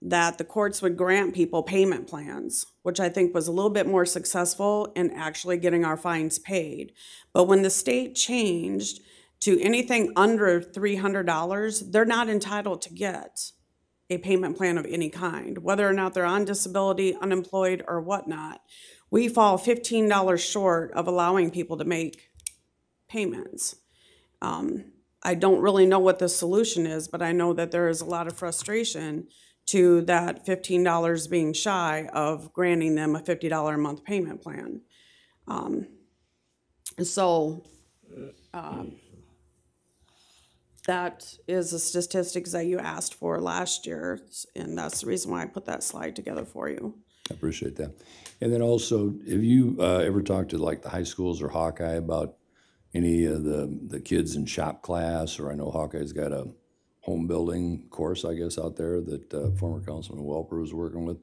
that the courts would grant people payment plans, which I think was a little bit more successful in actually getting our fines paid. But when the state changed to anything under $300, they're not entitled to get a payment plan of any kind, whether or not they're on disability, unemployed, or whatnot. We fall $15 short of allowing people to make payments. I don't really know what the solution is, but I know that there is a lot of frustration to that $15 being shy of granting them a $50 a month payment plan. That is the statistics that you asked for last year, and that's the reason why I put that slide together for you. I appreciate that. And then also, have you ever talked to like the high schools or Hawkeye about any of the kids in shop class? Or I know Hawkeye's got a home building course, I guess, out there that former Councilman Welper was working with,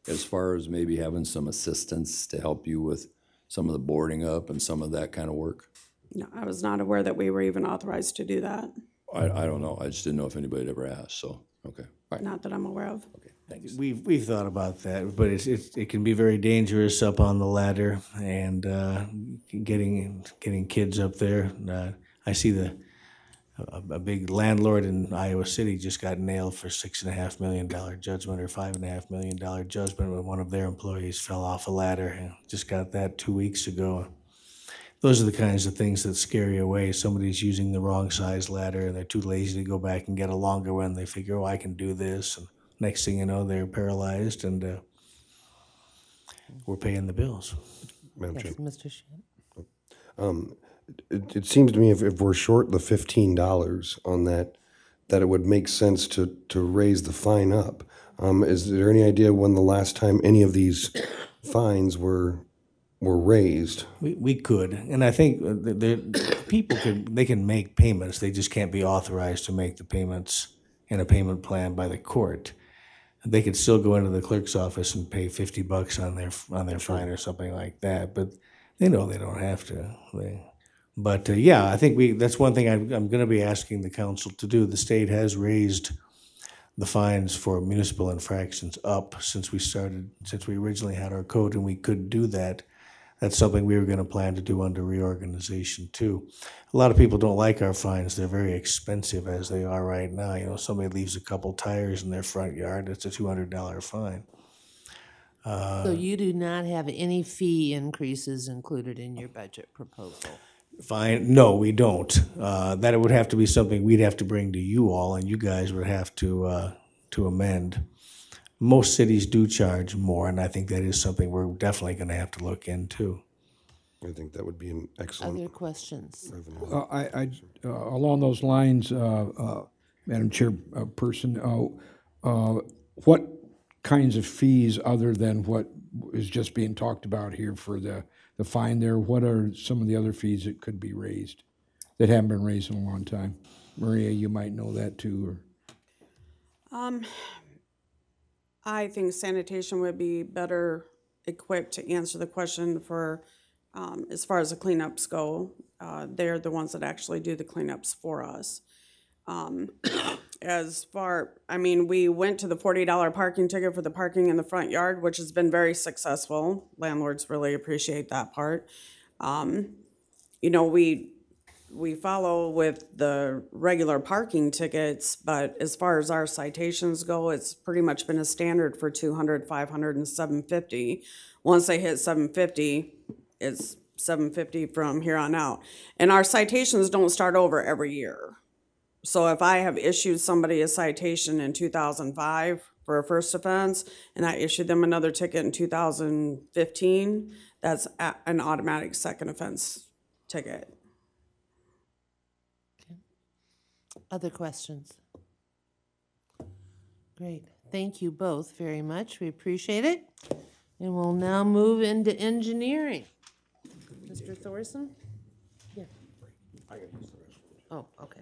as far as maybe having some assistance to help you with some of the boarding up and some of that kind of work? No, I was not aware that we were even authorized to do that. I don't know. I just didn't know if anybody had ever asked, so, okay. All right. Not that I'm aware of. Okay, thanks. We've thought about that, but it can be very dangerous up on the ladder, and getting kids up there. I see a big landlord in Iowa City just got nailed for $6.5 million judgment or $5.5 million judgment when one of their employees fell off a ladder. And just got that 2 weeks ago. Those are the kinds of things that scare you away. Somebody's using the wrong size ladder and they're too lazy to go back and get a longer one. They figure, "Oh, I can do this." And next thing you know, they're paralyzed, and we're paying the bills. Madam Chair. Yes, Mr. Shedd. It seems to me if we're short the $15 on that it would make sense to raise the fine up. Is there any idea when the last time any of these fines were raised? We could, and I think people can make payments. They just can't be authorized to make the payments in a payment plan by the court. They could still go into the clerk's office and pay $50 on their fine or something like that, but they know they don't have to. Yeah, I think that's one thing I'm going to be asking the council to do. The state has raised the fines for municipal infractions up since we originally had our code, and we could do that. That's something we were going to plan to do under reorganization too. A lot of people don't like our fines. They're very expensive as they are right now. You know, somebody leaves a couple tires in their front yard, it's a $200 fine. So you do not have any fee increases included in your budget proposal? Fine, no, we don't. That would have to be something we'd have to bring to you all, and you guys would have to amend. Most cities do charge more, and I think that is something we're definitely going to have to look into. I think that would be an excellent Other questions? revenue. Along those lines, Madam Chairperson, what kinds of fees other than what is just being talked about here for the fine there, what are some of the other fees that could be raised that haven't been raised in a long time? Maria, you might know that too, or. I think sanitation would be better equipped to answer the question for, as far as the cleanups go. They're the ones that actually do the cleanups for us. We went to the $40 parking ticket for the parking in the front yard, which has been very successful. Landlords really appreciate that part. We follow with the regular parking tickets, but as far as our citations go, it's pretty much been a standard for 200, 500, and 750. Once they hit 750, it's 750 from here on out. And our citations don't start over every year. So if I have issued somebody a citation in 2005 for a first offense, and I issued them another ticket in 2015, that's an automatic second offense ticket. Other questions? Great. Thank you both very much. We appreciate it. And we'll now move into engineering. Mr. Thorson? Yeah. Oh, okay.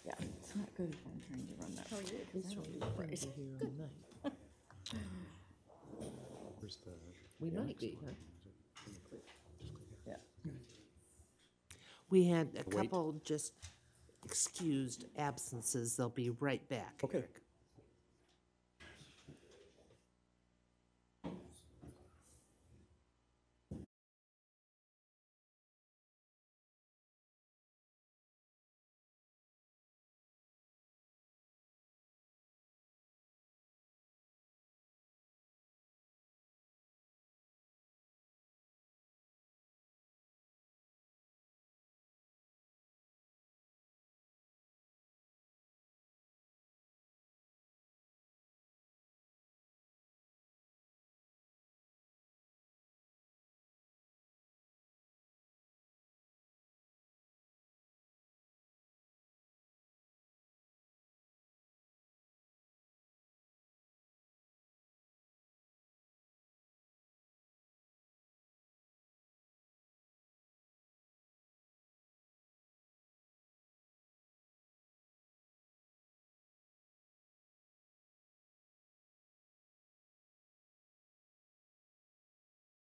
Yeah, it's not good if I'm trying to run that. How are you? We might be, huh? Yeah. We had a couple just excused absences. They'll be right back. Okay.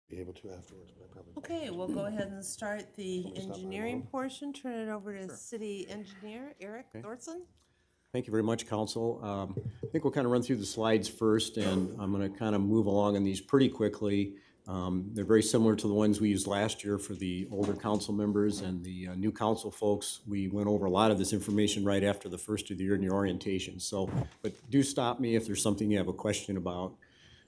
Be able to afterwards, but I probably. Okay, we'll go ahead and start the engineering portion. Turn it over to City Engineer Eric Thorson. Thank you very much, Council. I think we'll kind of run through the slides first, and I'm going to kind of move along on these pretty quickly. They're very similar to the ones we used last year for the older council members and the new council folks. We went over a lot of this information right after the first of the year in your orientation. So, but do stop me if there's something you have a question about,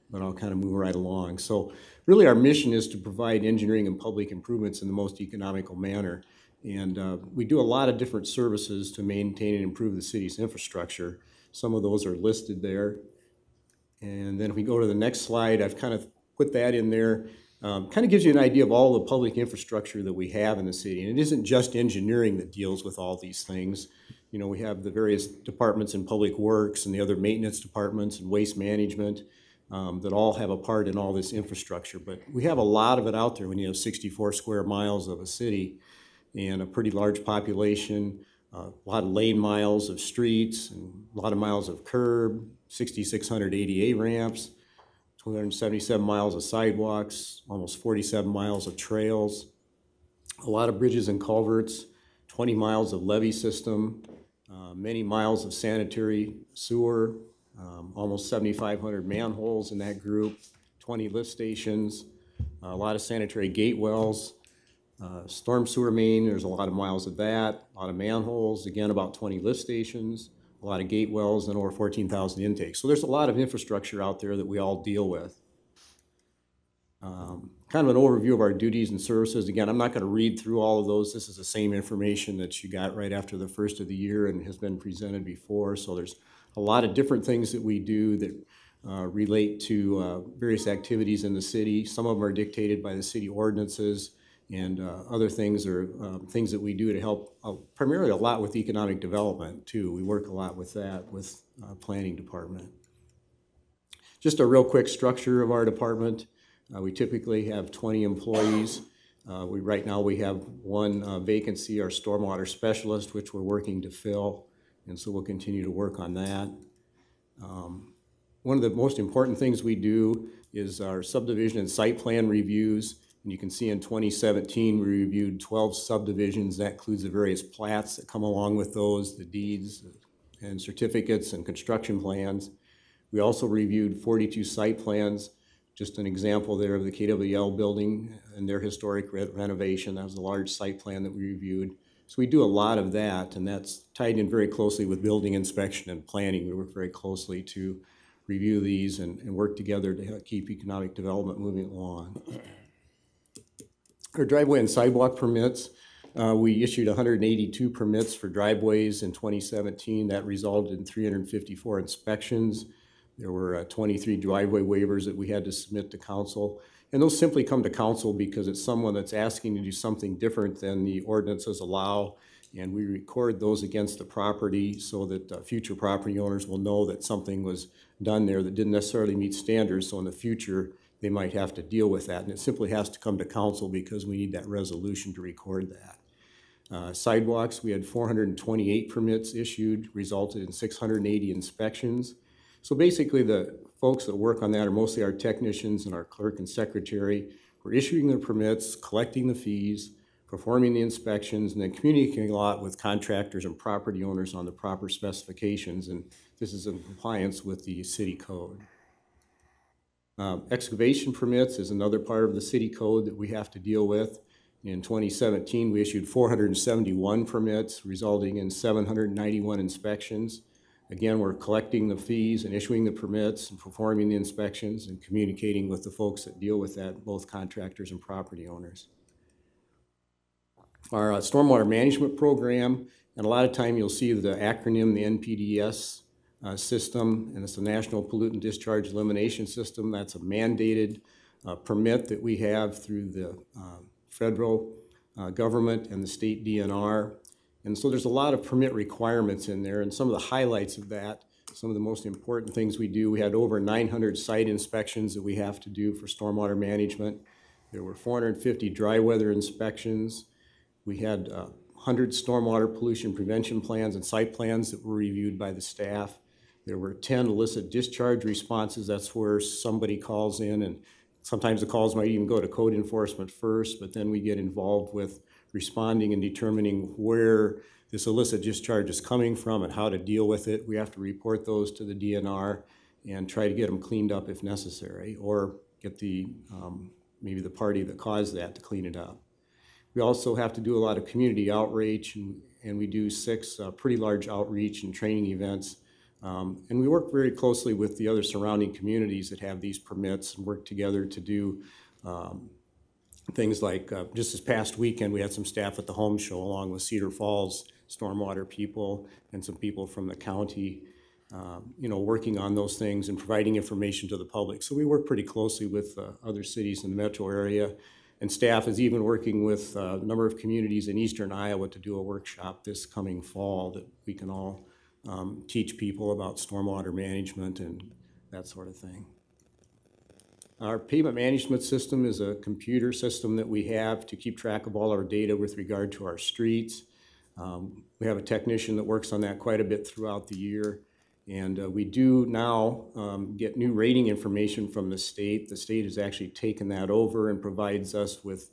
but I'll kind of move right along. So really our mission is to provide engineering and public improvements in the most economical manner. And we do a lot of different services to maintain and improve the city's infrastructure. Some of those are listed there. And then if we go to the next slide, I've kind of put that in there. Kind of gives you an idea of all the public infrastructure that we have in the city. And it isn't just engineering that deals with all these things. You know, we have the various departments in public works and the other maintenance departments and waste management that all have a part in all this infrastructure. But we have a lot of it out there when you have 64 square miles of a city and a pretty large population, a lot of lane miles of streets, and a lot of miles of curb, 6,600 ADA ramps, 277 miles of sidewalks, almost 47 miles of trails, a lot of bridges and culverts, 20 miles of levee system, many miles of sanitary sewer, almost 7,500 manholes in that group, 20 lift stations, a lot of sanitary gate wells, storm sewer main, there's a lot of miles of that, a lot of manholes, again, about 20 lift stations, a lot of gate wells, and over 14,000 intakes. So there's a lot of infrastructure out there that we all deal with. Kind of an overview of our duties and services. Again, I'm not going to read through all of those. This is the same information that you got right after the first of the year and has been presented before. So there's a lot of different things that we do that relate to various activities in the city. Some of them are dictated by the city ordinances, and other things are things that we do to help primarily a lot with economic development too. We work a lot with that with planning department. Just a real quick structure of our department. We typically have 20 employees. Right now we have one vacancy, our stormwater specialist, which we're working to fill, and so we'll continue to work on that. One of the most important things we do is our subdivision and site plan reviews. And you can see in 2017 we reviewed 12 subdivisions. That includes the various plats that come along with those, the deeds and certificates and construction plans. We also reviewed 42 site plans. Just an example there of the KWL building and their historic renovation. That was a large site plan that we reviewed. So we do a lot of that, and that's tied in very closely with building inspection and planning. We work very closely to review these and work together to keep economic development moving along. Our driveway and sidewalk permits, we issued 182 permits for driveways in 2017. That resulted in 354 inspections. There were 23 driveway waivers that we had to submit to council. And those simply come to council because it's someone that's asking to do something different than the ordinances allow. And we record those against the property so that future property owners will know that something was done there that didn't necessarily meet standards. So in the future, they might have to deal with that. And it simply has to come to council because we need that resolution to record that. Sidewalks, we had 428 permits issued, resulted in 680 inspections. So basically the folks that work on that are mostly our technicians and our clerk and secretary. We're issuing the permits, collecting the fees, performing the inspections, and then communicating a lot with contractors and property owners on the proper specifications. And this is in compliance with the city code. Excavation permits is another part of the city code that we have to deal with. In 2017, we issued 471 permits, resulting in 791 inspections. Again, we're collecting the fees and issuing the permits and performing the inspections and communicating with the folks that deal with that, both contractors and property owners. Our stormwater management program, and a lot of time you'll see the acronym, the NPDES system, and it's the National Pollutant Discharge Elimination System. That's a mandated permit that we have through the federal government and the state DNR. And so there's a lot of permit requirements in there, and some of the highlights of that, some of the most important things we do, we had over 900 site inspections that we have to do for stormwater management. There were 450 dry weather inspections. We had 100 stormwater pollution prevention plans and site plans that were reviewed by the staff. There were 10 illicit discharge responses. That's where somebody calls in, and sometimes the calls might even go to code enforcement first, but then we get involved with responding and determining where this illicit discharge is coming from and how to deal with it. We have to report those to the DNR and try to get them cleaned up if necessary, or get the maybe the party that caused that to clean it up. We also have to do a lot of community outreach, and we do 6 pretty large outreach and training events. And we work very closely with the other surrounding communities that have these permits and work together to do things like just this past weekend we had some staff at the home show along with Cedar Falls stormwater people and some people from the county, working on those things and providing information to the public. So we work pretty closely with other cities in the metro area, and staff is even working with a number of communities in eastern Iowa to do a workshop this coming fall that we can all teach people about stormwater management and that sort of thing. Our pavement management system is a computer system that we have to keep track of all our data with regard to our streets. We have a technician that works on that quite a bit throughout the year. And we do now get new rating information from the state. The state has actually taken that over and provides us with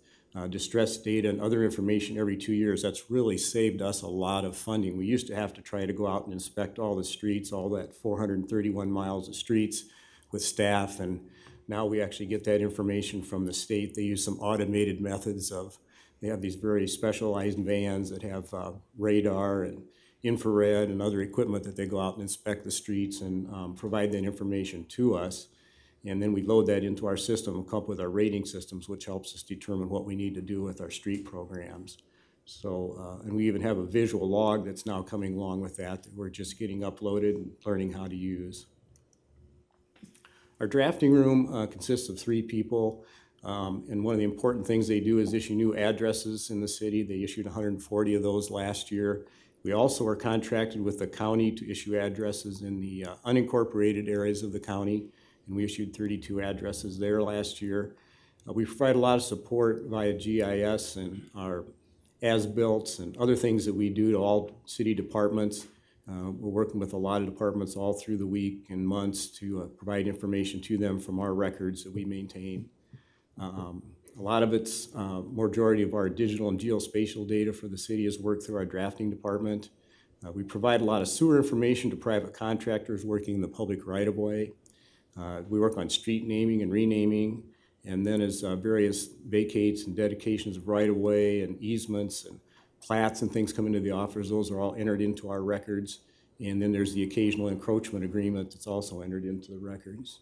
distress data and other information every 2 years. That's really saved us a lot of funding. We used to have to try to go out and inspect all the streets, all that 431 miles of streets with staff, and now we actually get that information from the state. They use some automated methods of, they have these very specialized vans that have radar and infrared and other equipment that they go out and inspect the streets and provide that information to us. And then we load that into our system and come up with our rating systems, which helps us determine what we need to do with our street programs. So, and we even have a visual log that's now coming along with that we're just getting uploaded and learning how to use. Our drafting room consists of 3 people. And one of the important things they do is issue new addresses in the city. They issued 140 of those last year. We also are contracted with the county to issue addresses in the unincorporated areas of the county, and we issued 32 addresses there last year. We provide a lot of support via GIS and our as-built and other things that we do to all city departments. We're working with a lot of departments all through the week and months to provide information to them from our records that we maintain. A lot of it's, majority of our digital and geospatial data for the city is worked through our drafting department. We provide a lot of sewer information to private contractors working in the public right-of-way. We work on street naming and renaming, and then as various vacates and dedications of right-of-way and easements and plats and things come into the office, those are all entered into our records. And then there's the occasional encroachment agreement that's also entered into the records.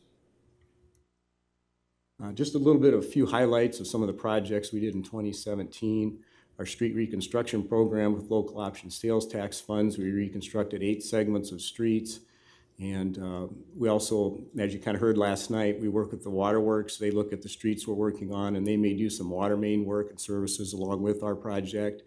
Just a little bit of a few highlights of some of the projects we did in 2017. Our street reconstruction program with local option sales tax funds, we reconstructed 8 segments of streets. And we also, as you kind of heard last night, we work with the waterworks. They look at the streets we're working on, and they may do some water main work and services along with our project.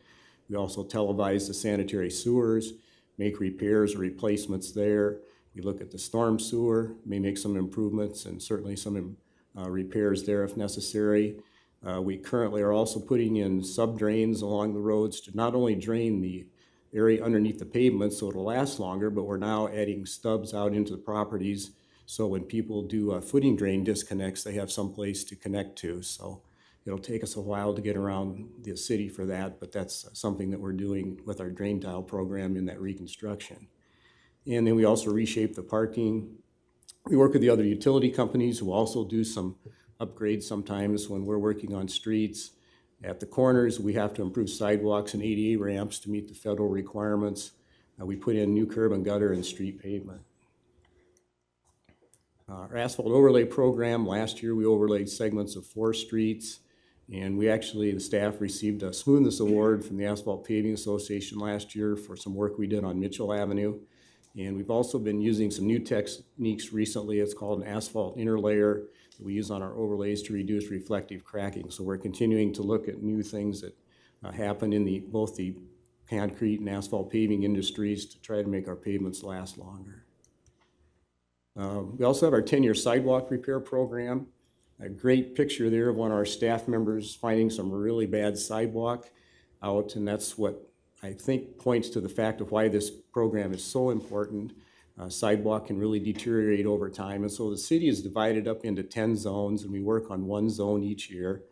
We also televise the sanitary sewers, make repairs or replacements there. We look at the storm sewer, may make some improvements and certainly some repairs there if necessary. We currently are also putting in sub-drains along the roads to not only drain the area underneath the pavement so it'll last longer, but we're now adding stubs out into the properties so when people do footing drain disconnects, they have some place to connect to. So it'll take us a while to get around the city for that, but that's something that we're doing with our drain tile program in that reconstruction. And then we also reshape the parking. We work with the other utility companies who also do some upgrades sometimes when we're working on streets. At the corners, we have to improve sidewalks and ADA ramps to meet the federal requirements. We put in new curb and gutter and street pavement. Our asphalt overlay program, last year we overlaid segments of 4 streets, and we actually, the staff received a Smoothness Award from the Asphalt Paving Association last year for some work we did on Mitchell Avenue. And we've also been using some new techniques recently. It's called an asphalt interlayer that we use on our overlays to reduce reflective cracking. So we're continuing to look at new things that happen in both the concrete and asphalt paving industries to try to make our pavements last longer. We also have our 10-year sidewalk repair program. A great picture there of one of our staff members finding some really bad sidewalk out, and that's what I think points to the fact of why this program is so important. Sidewalk can really deteriorate over time, and so the city is divided up into 10 zones, and we work on one zone each year.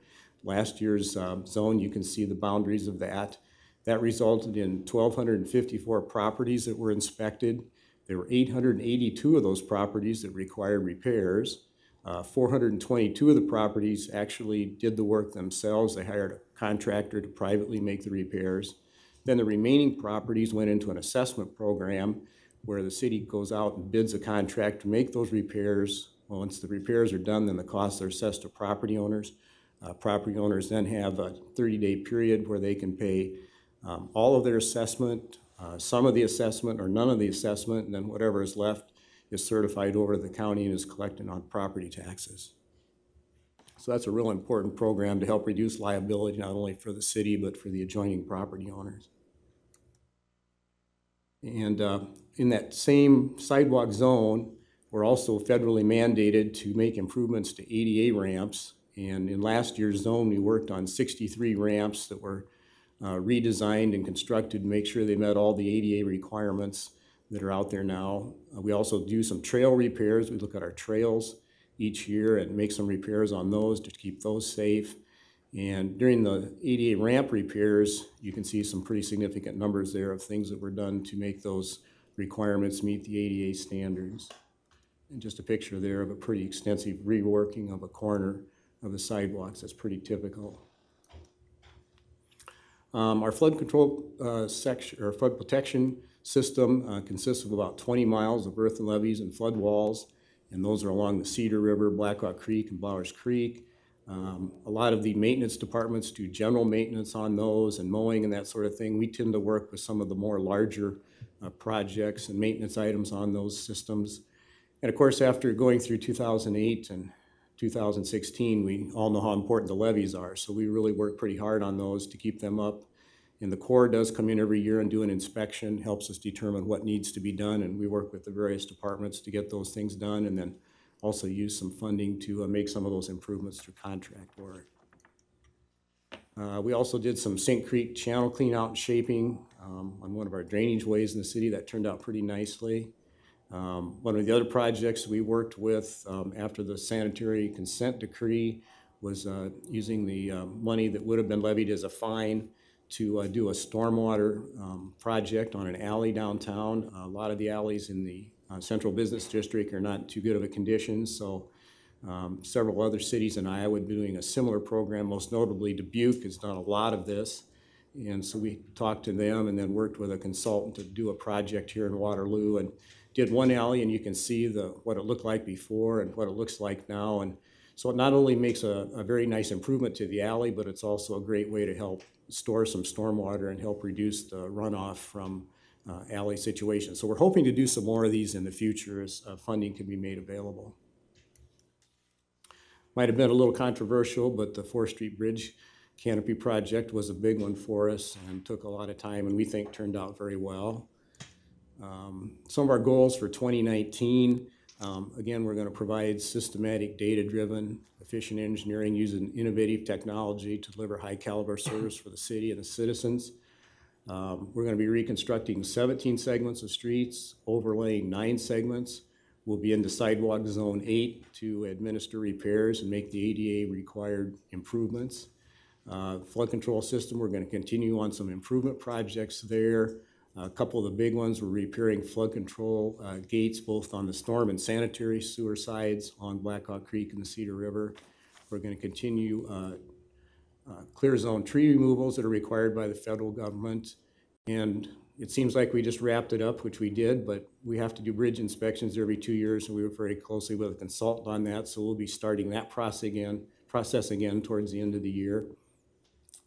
Last year's zone, you can see the boundaries of that. That resulted in 1,254 properties that were inspected. There were 882 of those properties that required repairs. 422 of the properties actually did the work themselves. They hired a contractor to privately make the repairs. Then the remaining properties went into an assessment program where the city goes out and bids a contract to make those repairs. Once the repairs are done, then the costs are assessed to property owners. Property owners then have a 30-day period where they can pay all of their assessment, some of the assessment, or none of the assessment, and then whatever is left is certified over to the county and is collected on property taxes. So that's a real important program to help reduce liability not only for the city but for the adjoining property owners. And in that same sidewalk zone, we're also federally mandated to make improvements to ADA ramps. And in last year's zone, we worked on 63 ramps that were redesigned and constructed to make sure they met all the ADA requirements. that are out there now. We also do some trail repairs. We look at our trails each year and make some repairs on those to keep those safe. And during the ADA ramp repairs, you can see some pretty significant numbers there of things that were done to make those requirements meet the ADA standards. And just a picture there of a pretty extensive reworking of a corner of the sidewalks. That's pretty typical. Our flood control section, or flood protection system consists of about 20 miles of earthen levees and flood walls, and those are along the Cedar River, Blackhawk Creek, and Blowers Creek. A lot of the maintenance departments do general maintenance on those and mowing and that sort of thing. We tend to work with some of the more larger projects and maintenance items on those systems. And of course, after going through 2008 and 2016, we all know how important the levees are, so we really work pretty hard on those to keep them up. And the Corps does come in every year and do an inspection, helps us determine what needs to be done, and we work with the various departments to get those things done, and then also use some funding to make some of those improvements through contract work. We also did some St. Creek channel clean out and shaping on one of our drainage ways in the city. That turned out pretty nicely. One of the other projects we worked with after the sanitary consent decree was using the money that would have been levied as a fine to do a stormwater project on an alley downtown. A lot of the alleys in the central business district are not too good of a condition, so several other cities in Iowa have been doing a similar program. Most notably, Dubuque has done a lot of this, and so we talked to them and then worked with a consultant to do a project here in Waterloo, and did one alley, and you can see what it looked like before and what it looks like now. And so it not only makes a very nice improvement to the alley, but it's also a great way to help store some stormwater and help reduce the runoff from alley situations. So we're hoping to do some more of these in the future as funding can be made available. Might have been a little controversial, but the 4th Street Bridge canopy project was a big one for us and took a lot of time, and we think turned out very well. Some of our goals for 2019, again, we're going to provide systematic, data-driven, efficient engineering using innovative technology to deliver high-caliber service for the city and the citizens. We're going to be reconstructing 17 segments of streets, overlaying 9 segments. We'll be into sidewalk zone 8 to administer repairs and make the ADA required improvements. Flood control system, we're going to continue on some improvement projects there. A couple of the big ones, we're repairing flood control gates both on the storm and sanitary sewer sides on Blackhawk Creek and the Cedar River. We're going to continue clear zone tree removals that are required by the federal government. And it seems like we just wrapped it up, which we did, but we have to do bridge inspections every 2 years, and we work very closely with a consultant on that, so we'll be starting that process again towards the end of the year.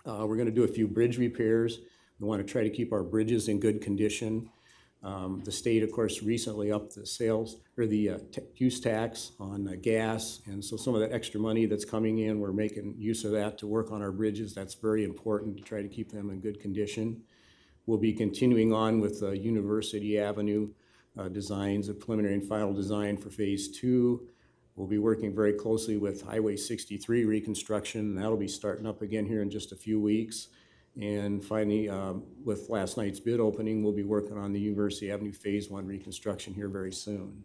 We're going to do a few bridge repairs. We want to try to keep our bridges in good condition. The state, of course, recently upped the sales or the use tax on gas, and so some of that extra money that's coming in, we're making use of that to work on our bridges. That's very important to try to keep them in good condition. We'll be continuing on with University Avenue designs, a preliminary and final design for Phase 2. We'll be working very closely with Highway 63 reconstruction, and that'll be starting up again here in just a few weeks. And finally, with last night's bid opening, we'll be working on the University Avenue Phase 1 reconstruction here very soon.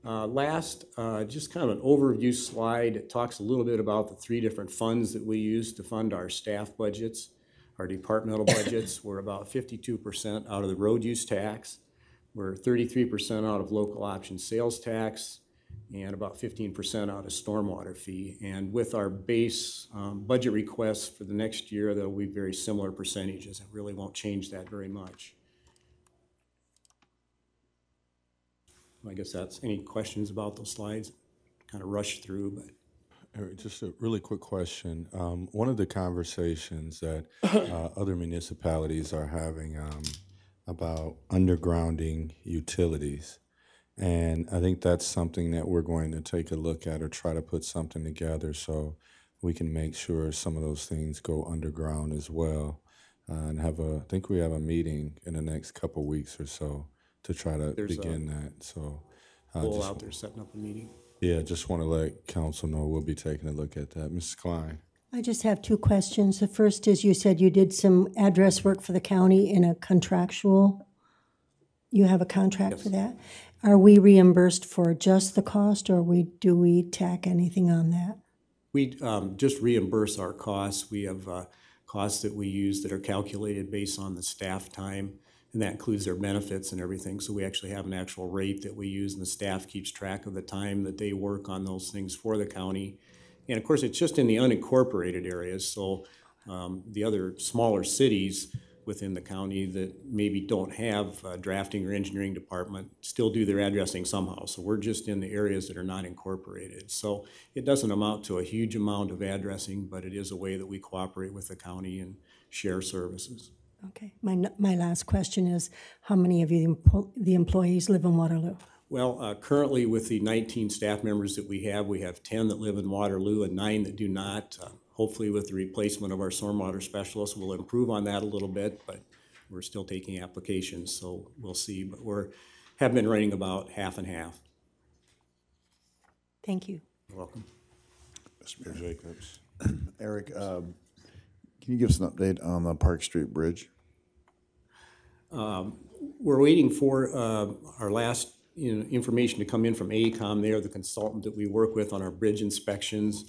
Last, just kind of an overview slide. It talks a little bit about the 3 different funds that we use to fund our staff budgets, our departmental budgets. We're about 52% out of the road use tax. We're 33% out of local option sales tax, and about 15% out of stormwater fee. And with our base budget requests for the next year, there'll be very similar percentages. It really won't change that very much. I guess that's any questions about those slides? Kind of rushed through, but. Just a really quick question. One of the conversations that other municipalities are having about undergrounding utilities. And I think that's something that we're going to take a look at or try to put something together so we can make sure some of those things go underground as well. And I think we have a meeting in the next couple weeks or so to try to begin that. So We'll out there setting up a meeting. Yeah, just want to let council know we'll be taking a look at that. Mrs. Klein. I just have 2 questions. The first is, you said you did some address work for the county in a contractual you have a contract for that? Are we reimbursed for just the cost, or do we tack anything on that? We just reimburse our costs. We have costs that we use that are calculated based on the staff time, and that includes their benefits and everything. So we actually have an actual rate that we use, and the staff keeps track of the time that they work on those things for the county. And of course, it's just in the unincorporated areas, so the other smaller cities within the county that maybe don't have a drafting or engineering department still do their addressing somehow. So we're just in the areas that are not incorporated. So it doesn't amount to a huge amount of addressing, but it is a way that we cooperate with the county and share services. Okay. My last question is, how many of you, the employees, live in Waterloo? Well, currently with the 19 staff members that we have 10 that live in Waterloo and 9 that do not. Hopefully with the replacement of our stormwater specialist, we'll improve on that a little bit, but we're still taking applications, so we'll see. But have been running about half and half. Thank you. You're welcome. Mr. Jacobs. Eric, can you give us an update on the Park Street Bridge? We're waiting for our last information to come in from AECOM. They are the consultant that we work with on our bridge inspections,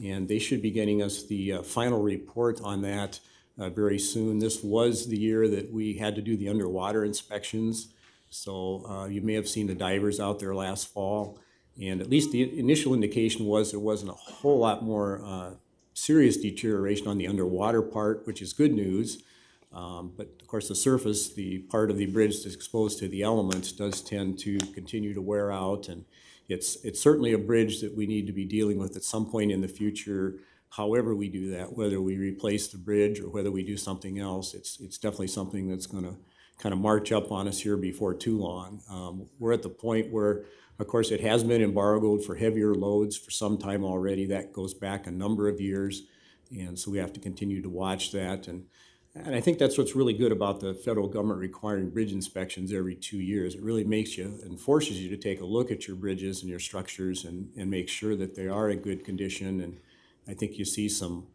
and they should be getting us the final report on that very soon. This was the year that we had to do the underwater inspections, so you may have seen the divers out there last fall, and at least the initial indication was there wasn't a whole lot more serious deterioration on the underwater part, which is good news. But of course the surface, the part of the bridge that's exposed to the elements, does tend to continue to wear out, and it's certainly a bridge that we need to be dealing with at some point in the future. However we do that, whether we replace the bridge or whether we do something else, it's definitely something that's going to kind of march up on us here before too long. We're at the point where, of course, it has been embargoed for heavier loads for some time already. That goes back a number of years, and so we have to continue to watch that. And I think that's what's really good about the federal government requiring bridge inspections every 2 years. It really makes you and forces you to take a look at your bridges and your structures and make sure that they are in good condition. And I think you see some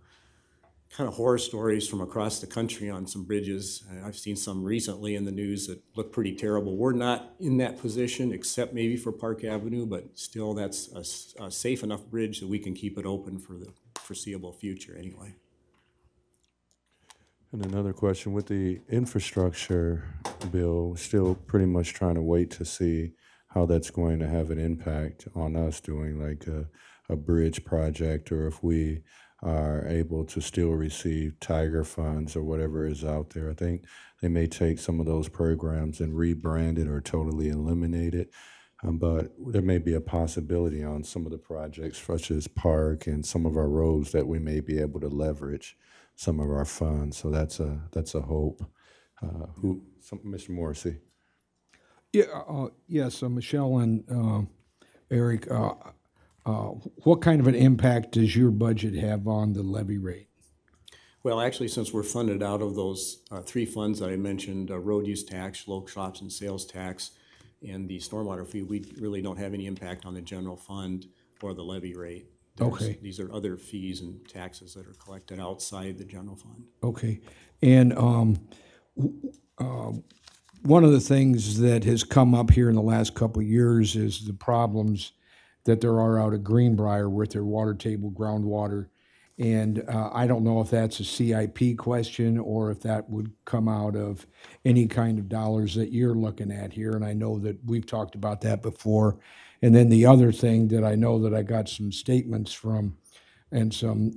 kind of horror stories from across the country on some bridges. I've seen some recently in the news that look pretty terrible. We're not in that position, except maybe for Park Avenue, but still that's a safe enough bridge that we can keep it open for the foreseeable future anyway. And another question, with the infrastructure bill, still pretty much trying to wait to see how that's going to have an impact on us doing like a bridge project, or if we are able to still receive Tiger funds or whatever is out there. I think they may take some of those programs and rebrand it or totally eliminate it. But there may be a possibility on some of the projects, such as Park and some of our roads, that we may be able to leverage some of our funds. So that's a hope. Mr. Morrissey. Yeah, yes, Michelle and Eric, what kind of an impact does your budget have on the levy rate? Well, actually, since we're funded out of those 3 funds that I mentioned, road use tax, local shops and sales tax, and the stormwater fee, we really don't have any impact on the general fund or the levy rate. Okay. These are other fees and taxes that are collected outside the general fund. Okay. And one of the things that has come up here in the last couple of years is the problems that there are out of Greenbrier with their water table, groundwater. And I don't know if that's a CIP question or if that would come out of any kind of dollars that you're looking at here. And I know that we've talked about that before. And then the other thing that I know that I got some statements from and some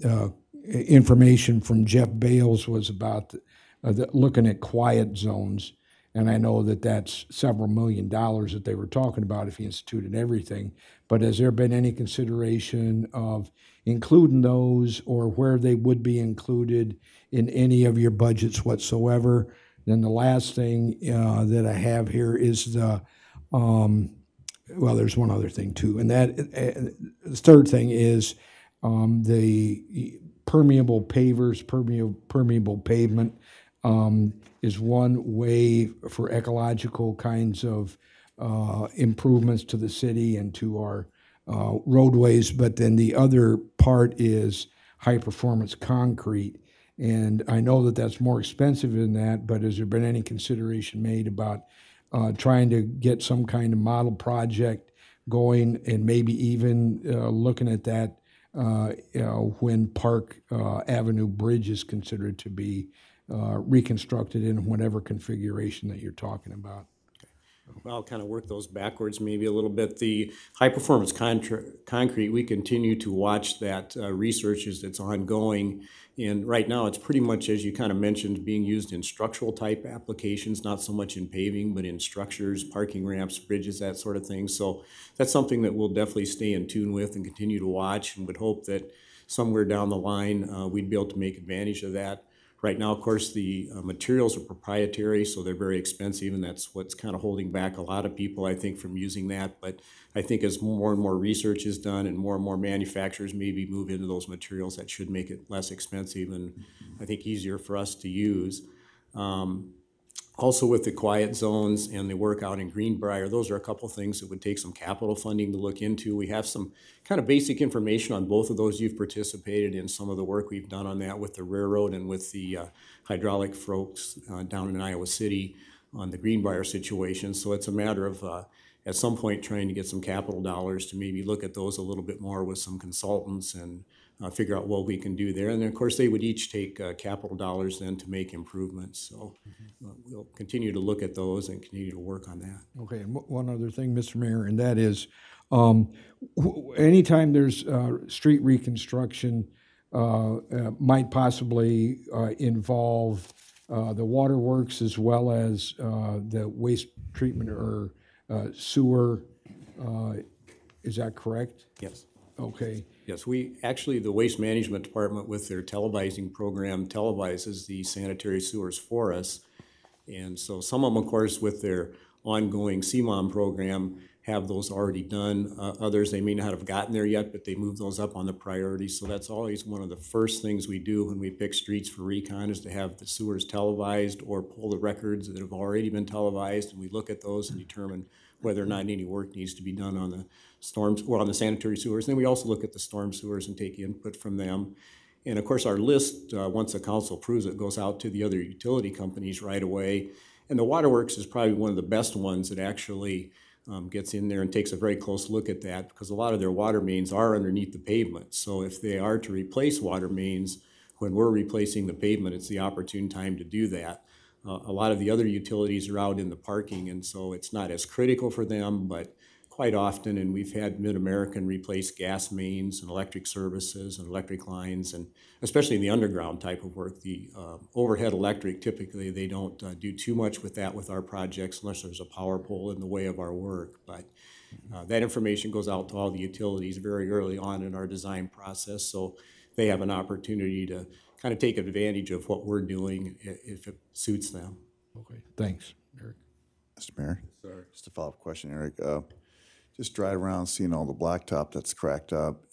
information from Jeff Bales was about looking at quiet zones. And I know that that's several $1 million that they were talking about if he instituted everything. But has there been any consideration of including those, or where they would be included in any of your budgets whatsoever? Then the last thing that I have here is the, well, there's one other thing too. And that the third thing is the permeable pavers, permeable pavement. Is one way for ecological kinds of improvements to the city and to our roadways, but then the other part is high-performance concrete. And I know that that's more expensive than that, but has there been any consideration made about trying to get some kind of model project going, and maybe even looking at that when Park Avenue Bridge is considered to be reconstructed in whatever configuration that you're talking about. Well, I'll kind of work those backwards maybe a little bit. The high-performance concrete, we continue to watch that research as it's ongoing. And right now, it's pretty much, as you kind of mentioned, being used in structural type applications, not so much in paving, but in structures, parking ramps, bridges, that sort of thing. So that's something that we'll definitely stay in tune with and continue to watch, and would hope that somewhere down the line, we'd be able to make advantage of that. Right now, of course, the materials are proprietary, so they're very expensive, and that's what's kind of holding back a lot of people, I think, from using that. But I think as more and more research is done and more manufacturers maybe move into those materials, that should make it less expensive and I think easier for us to use. Also with the quiet zones and the work out in Greenbrier, those are a couple things that would take some capital funding to look into. We have some kind of basic information on both of those. You've participated in some of the work we've done on that with the railroad and with the hydraulic folks down in Iowa City on the Greenbrier situation. So it's a matter of at some point trying to get some capital dollars to maybe look at those a little bit more with some consultants and figure out what we can do there. And then, of course, they would each take capital dollars then to make improvements. So we'll continue to look at those and continue to work on that. Okay, and one other thing, Mr. Mayor, and that is anytime there's street reconstruction might possibly involve the waterworks as well as the waste treatment or sewer. Is that correct? Yes. Okay. Yes, we actually, the Waste Management Department with their televising program televises the sanitary sewers for us. And so some of them, of course, with their ongoing CMOM program have those already done. Others, they may not have gotten there yet, but they move those up on the priorities. So that's always one of the first things we do when we pick streets for recon is to have the sewers televised or pull the records that have already been televised, and we look at those and determine whether or not any work needs to be done on the storms or on the sanitary sewers. Then we also look at the storm sewers and take input from them. And of course, our list, once the council approves it, goes out to the other utility companies right away. And the waterworks is probably one of the best ones that actually gets in there and takes a very close look at that, because a lot of their water mains are underneath the pavement. So if they are to replace water mains, when we're replacing the pavement, it's the opportune time to do that. A lot of the other utilities are out in the parking, and so it's not as critical for them, but quite often, and we've had Mid-American replace gas mains and electric services and electric lines, and especially in the underground type of work. The overhead electric, typically they don't do too much with that with our projects unless there's a power pole in the way of our work. But that information goes out to all the utilities very early on in our design process, so they have an opportunity to kind of take advantage of what we're doing if it suits them. Okay, thanks, Eric. Mr. Mayor? Sorry. Just a follow-up question, Eric. Just drive around seeing all the blacktop that's cracked up.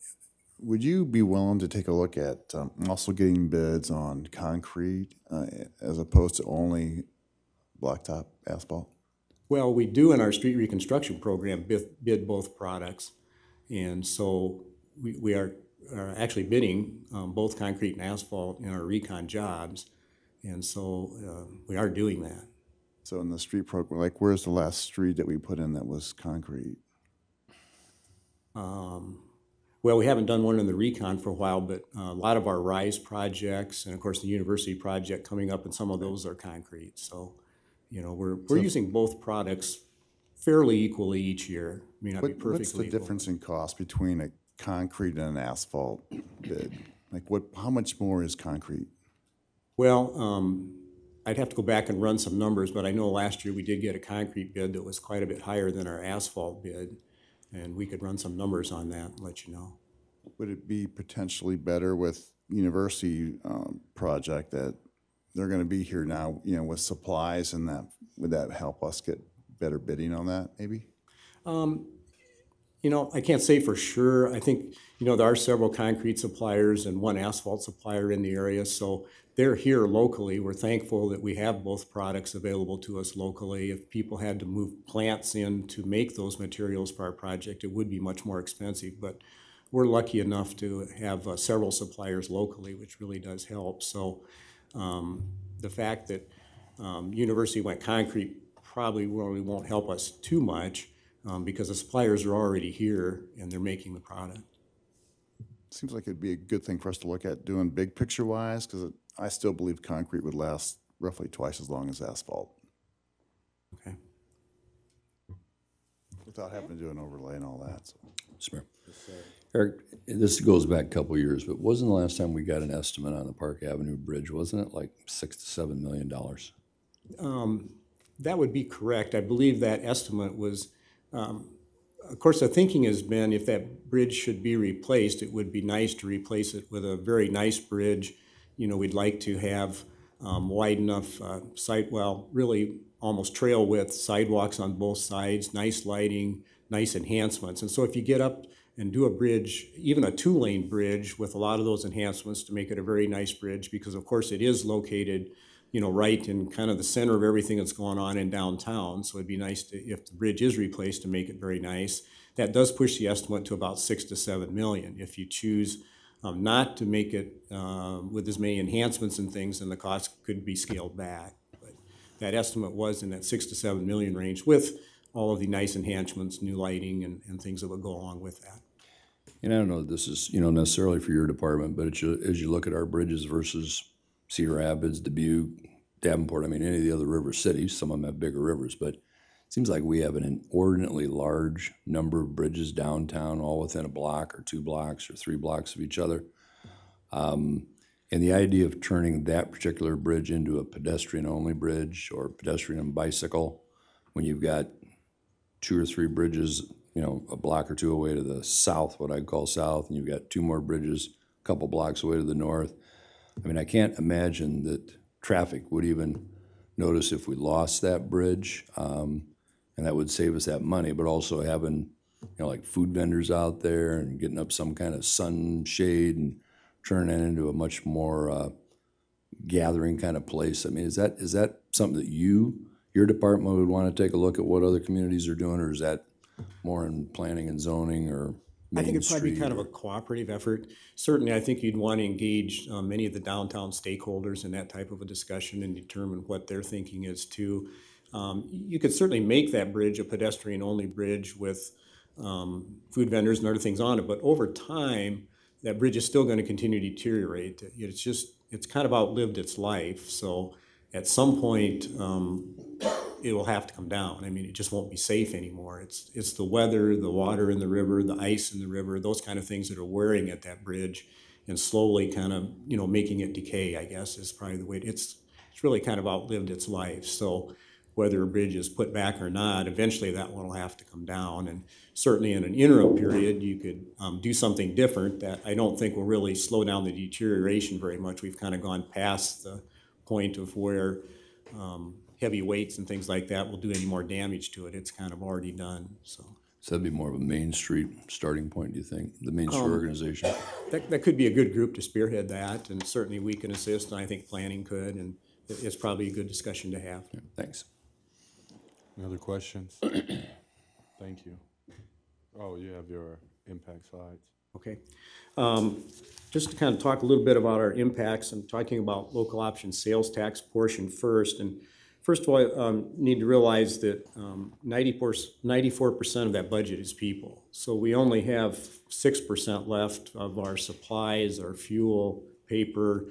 Would you be willing to take a look at also getting bids on concrete as opposed to only blacktop asphalt? Well, we do in our street reconstruction program bid both products. And so we are actually bidding both concrete and asphalt in our recon jobs. And so we are doing that. So in the street program, like where's the last street that we put in that was concrete? Well, we haven't done one in the recon for a while, but a lot of our RISE projects and of course the university project coming up, and some of those are concrete. So, you know, we're using both products fairly equally each year. May not be perfectly What's the equal. difference in cost between a concrete and an asphalt bid? Like how much more is concrete? Well, I'd have to go back and run some numbers, but I know last year we did get a concrete bid that was quite a bit higher than our asphalt bid. And we could run some numbers on that and let you know. Would it be potentially better with university project that they're going to be here now, you know, with supplies, and that would that help us get better bidding on that maybe? You know, I can't say for sure. I think, you know, there are several concrete suppliers and one asphalt supplier in the area, so they're here locally. We're thankful that we have both products available to us locally. If people had to move plants in to make those materials for our project, it would be much more expensive, but we're lucky enough to have several suppliers locally, which really does help. So the fact that university went concrete probably really won't help us too much because the suppliers are already here and they're making the product. Seems like it'd be a good thing for us to look at doing big picture wise, because I still believe concrete would last roughly twice as long as asphalt. Okay. Without having to do an overlay and all that. So. Smart. Eric, this goes back a couple of years, but wasn't the last time we got an estimate on the Park Avenue Bridge, wasn't it like $6 to $7 million? That would be correct. I believe that estimate was, of course, the thinking has been if that bridge should be replaced, it would be nice to replace it with a very nice bridge. You know, we'd like to have wide enough really almost trail width sidewalks on both sides, nice lighting, nice enhancements. And so if you get up and do a bridge, even a 2-lane bridge with a lot of those enhancements to make it a very nice bridge, because of course it is located, you know, right in kind of the center of everything that's going on in downtown. So it'd be nice to, if the bridge is replaced, to make it very nice. That does push the estimate to about 6 to 7 million. If you choose not to make it with as many enhancements and things, then the cost could be scaled back. But that estimate was in that 6 to 7 million range with all of the nice enhancements, new lighting, and things that would go along with that. And I don't know if this is, you know, necessarily for your department, but as you look at our bridges versus Cedar Rapids, Dubuque, Davenport, I mean, any of the other river cities, some of them have bigger rivers, but it seems like we have an inordinately large number of bridges downtown, all within a block or 2 blocks or 3 blocks of each other. And the idea of turning that particular bridge into a pedestrian-only bridge or pedestrian and bicycle, when you've got 2 or 3 bridges, you know, a block or 2 away to the south, what I'd call south, and you've got 2 more bridges a couple blocks away to the north. I mean, I can't imagine that traffic would even notice if we lost that bridge, and that would save us that money, but also having, you know, like food vendors out there and getting up some kind of sunshade and turning it into a much more gathering kind of place. I mean, is that something that your department would want to take a look at what other communities are doing, or is that more in planning and zoning or Main I think it'd probably be Street kind of a cooperative effort. Certainly, I think you'd want to engage many of the downtown stakeholders in that type of a discussion and determine what their thinking is too. You could certainly make that bridge a pedestrian-only bridge with food vendors and other things on it, but over time, that bridge is still going to continue to deteriorate. It's kind of outlived its life, so at some point, it will have to come down. I mean, it just won't be safe anymore. It's the weather, the water in the river, the ice in the river, those kind of things that are wearing at that bridge and slowly kind of, you know, making it decay, I guess, is probably the way it's really kind of outlived its life. So whether a bridge is put back or not, eventually that one will have to come down. And certainly in an interim period, you could do something different that I don't think will really slow down the deterioration very much. We've kind of gone past the point of where heavy weights and things like that will do any more damage to it. It's kind of already done. So that'd be more of a Main Street starting point, do you think? The Main Street organization? That could be a good group to spearhead that, and certainly we can assist, and I think planning could, and it's probably a good discussion to have. Yeah, thanks. Any other questions? Thank you. Oh, you have your impact slides. Okay. Just to kind of talk a little bit about our impacts, I'm talking about local option sales tax portion first. And first of all, need to realize that 94% of that budget is people. So we only have 6% left of our supplies, our fuel, paper,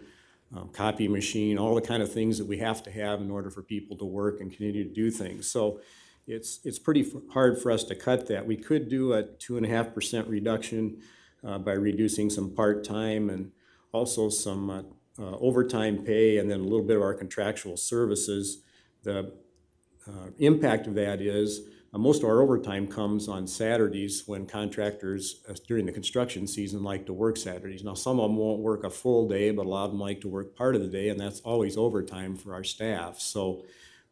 copy machine, all the kind of things that we have to have in order for people to work and continue to do things. So it's pretty hard for us to cut that. We could do a 2.5% reduction by reducing some part-time and also some overtime pay, and then a little bit of our contractual services. The impact of that is most of our overtime comes on Saturdays when contractors during the construction season like to work Saturdays. Now, some of them won't work a full day, but a lot of them like to work part of the day, and that's always overtime for our staff. So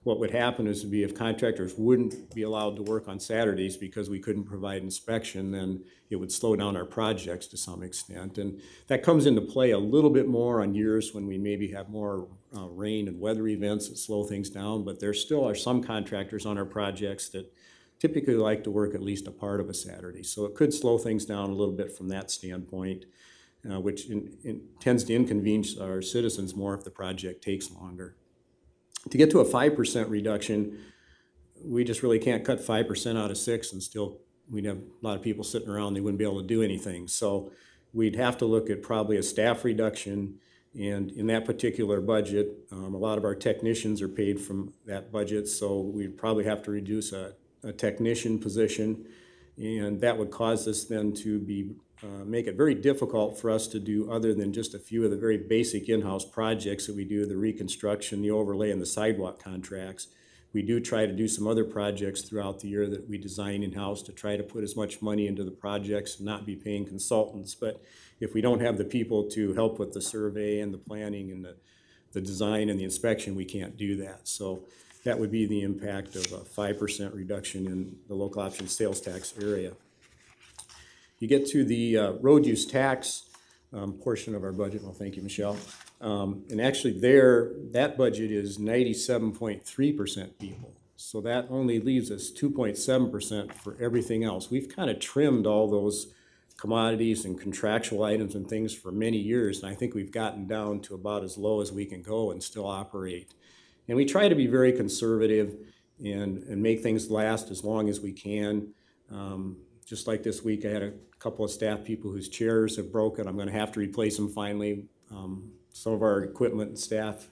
what would happen is if contractors wouldn't be allowed to work on Saturdays because we couldn't provide inspection, then it would slow down our projects to some extent. And that comes into play a little bit more on years when we maybe have more rain and weather events that slow things down, but there still are some contractors on our projects that typically like to work at least a part of a Saturday. So it could slow things down a little bit from that standpoint, which tends to inconvenience our citizens more if the project takes longer. To get to a 5% reduction, we just really can't cut 5% out of 6 and still, we'd have a lot of people sitting around, they wouldn't be able to do anything. So we'd have to look at probably a staff reduction, and in that particular budget, a lot of our technicians are paid from that budget, so we'd probably have to reduce a technician position, and that would cause us then to be make it very difficult for us to do other than just a few of the very basic in-house projects that we do, the reconstruction, the overlay, and the sidewalk contracts. We do try to do some other projects throughout the year that we design in-house to try to put as much money into the projects and not be paying consultants. But if we don't have the people to help with the survey and the planning and the design and the inspection, we can't do that. So that would be the impact of a 5% reduction in the local option sales tax area. You get to the road use tax portion of our budget. Well, thank you, Michelle. And actually that budget is 97.3% people. So that only leaves us 2.7% for everything else. We've kind of trimmed all those commodities and contractual items and things for many years, and I think we've gotten down to about as low as we can go and still operate. And we try to be very conservative and make things last as long as we can. Just like this week, I had a couple of staff people whose chairs have broken. I'm going to have to replace them finally. Some of our equipment and staff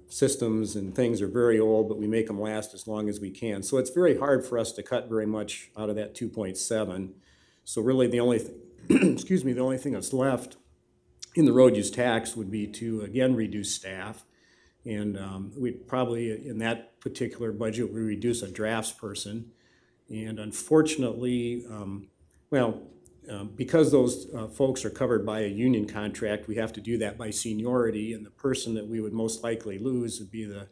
systems and things are very old, but we make them last as long as we can. So it's very hard for us to cut very much out of that 2.7. So really the only excuse me, the only thing that's left in the road use tax would be to again reduce staff. And we'd probably, in that particular budget, we reduce a drafts person. And unfortunately, because those folks are covered by a union contract, we have to do that by seniority, and the person that we would most likely lose would be the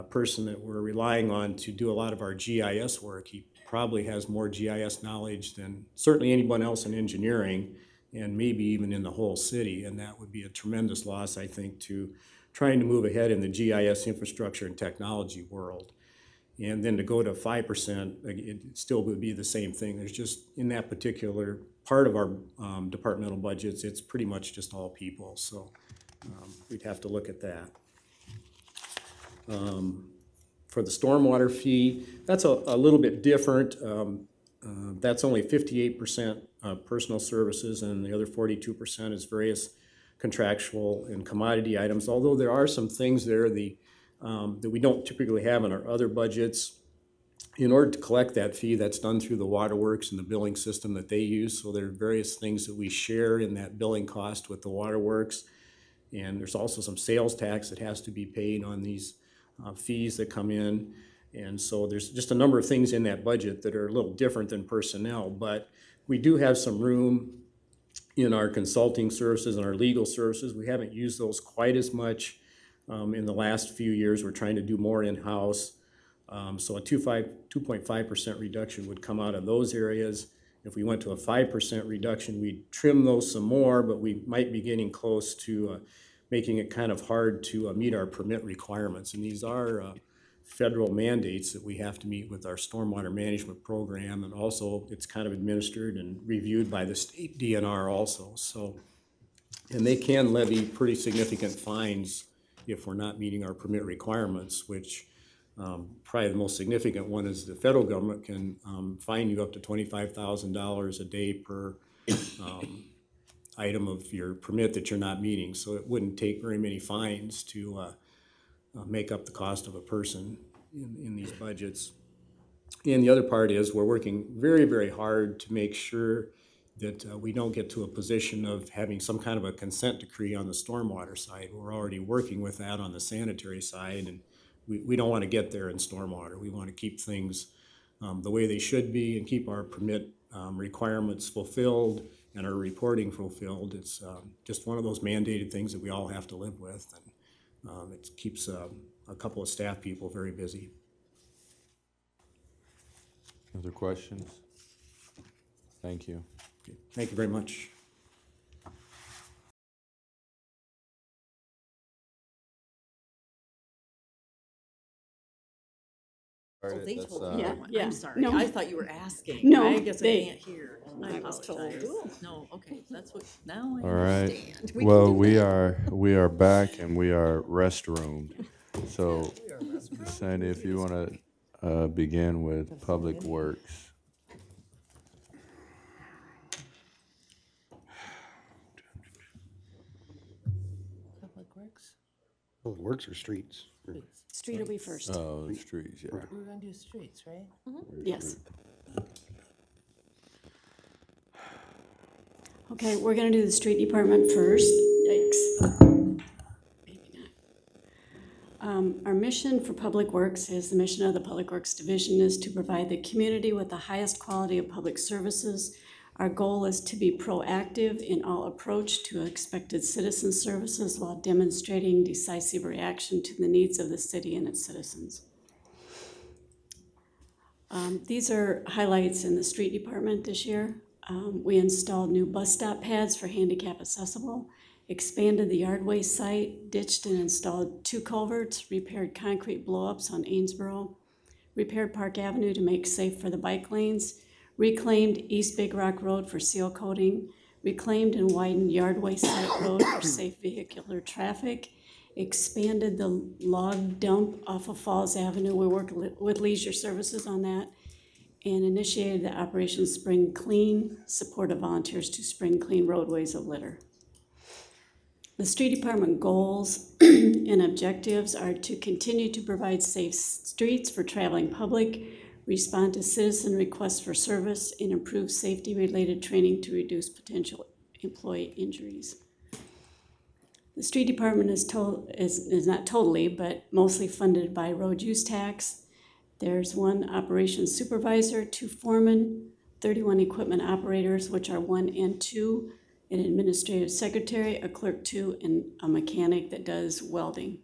person that we're relying on to do a lot of our GIS work. He probably has more GIS knowledge than certainly anyone else in engineering, and maybe even in the whole city, and that would be a tremendous loss, I think, to trying to move ahead in the GIS infrastructure and technology world. And then to go to 5%, it still would be the same thing. There's just, in that particular part of our departmental budgets, it's pretty much just all people. So we'd have to look at that. For the stormwater fee, that's a little bit different. That's only 58% personal services, and the other 42% is various contractual and commodity items, although there are some things there that we don't typically have in our other budgets. In order to collect that fee, that's done through the waterworks and the billing system that they use. So there are various things that we share in that billing cost with the waterworks. And there's also some sales tax that has to be paid on these fees that come in. And so there's just a number of things in that budget that are a little different than personnel. But we do have some room in our consulting services and our legal services. We haven't used those quite as much. In the last few years, we're trying to do more in-house. So a 2.5% reduction would come out of those areas. If we went to a 5% reduction, we'd trim those some more, but we might be getting close to making it kind of hard to meet our permit requirements. And these are federal mandates that we have to meet with our stormwater management program, and also it's kind of administered and reviewed by the state DNR also. So, and they can levy pretty significant fines if we're not meeting our permit requirements, which probably the most significant one is the federal government can fine you up to $25,000 a day per item of your permit that you're not meeting. So it wouldn't take very many fines to make up the cost of a person in these budgets. And the other part is we're working very, very hard to make sure that we don't get to a position of having some kind of a consent decree on the stormwater side. We're already working with that on the sanitary side, and we don't want to get there in stormwater. We want to keep things the way they should be and keep our permit requirements fulfilled and our reporting fulfilled. It's just one of those mandated things that we all have to live with, and it keeps a couple of staff people very busy. Other questions? Thank you. Thank you very much. They told Yeah, me. yeah. I'm sorry. No. I thought you were asking. No, I guess they- I can't hear. I was told. apologize. No, okay, that's what, now I All right. understand. Well, we are back and we are restroomed. So, Sandy, if you want to begin with Public Works. Public Works? Public Works or streets? Street will be first. Oh, streets, yeah. We're gonna do streets, right? Yes. Okay, we're gonna do the street department first. Yikes. Maybe not. Our mission for Public Works is, the mission of the Public Works Division is to provide the community with the highest quality of public services. Our goal is to be proactive in all approach to expected citizen services while demonstrating decisive reaction to the needs of the city and its citizens. These are highlights in the street department this year. We installed new bus stop pads for handicap accessible, expanded the yardway site, ditched and installed 2 culverts, repaired concrete blowups on Amesboro, repaired Park Avenue to make safe for the bike lanes, reclaimed East Big Rock Road for seal coating, reclaimed and widened Yardway Site Road for safe vehicular traffic, expanded the log dump off of Falls Avenue. We work with Leisure Services on that, and initiated the Operation Spring Clean, support of volunteers to spring clean roadways of litter. The street department goals and objectives are to continue to provide safe streets for traveling public, respond to citizen requests for service, and improve safety-related training to reduce potential employee injuries. The street department is not totally, but mostly funded by road use tax. There's 1 operations supervisor, 2 foremen, 31 equipment operators, which are 1 and 2, an administrative secretary, a clerk 2, and a mechanic that does welding.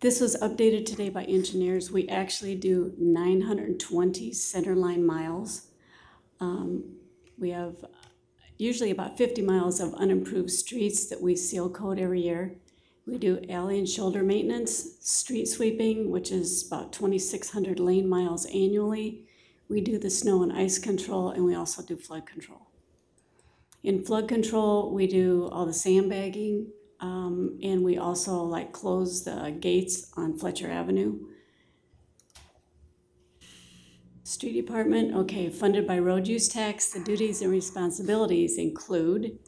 This was updated today by engineers. We actually do 920 centerline miles. We have usually about 50 miles of unimproved streets that we seal coat every year. We do alley and shoulder maintenance, street sweeping, which is about 2,600 lane miles annually. We do the snow and ice control, and we also do flood control. In flood control, we do all the sandbagging, and we also close the gates on Fletcher Avenue. Street department, okay, funded by road use tax. The duties and responsibilities include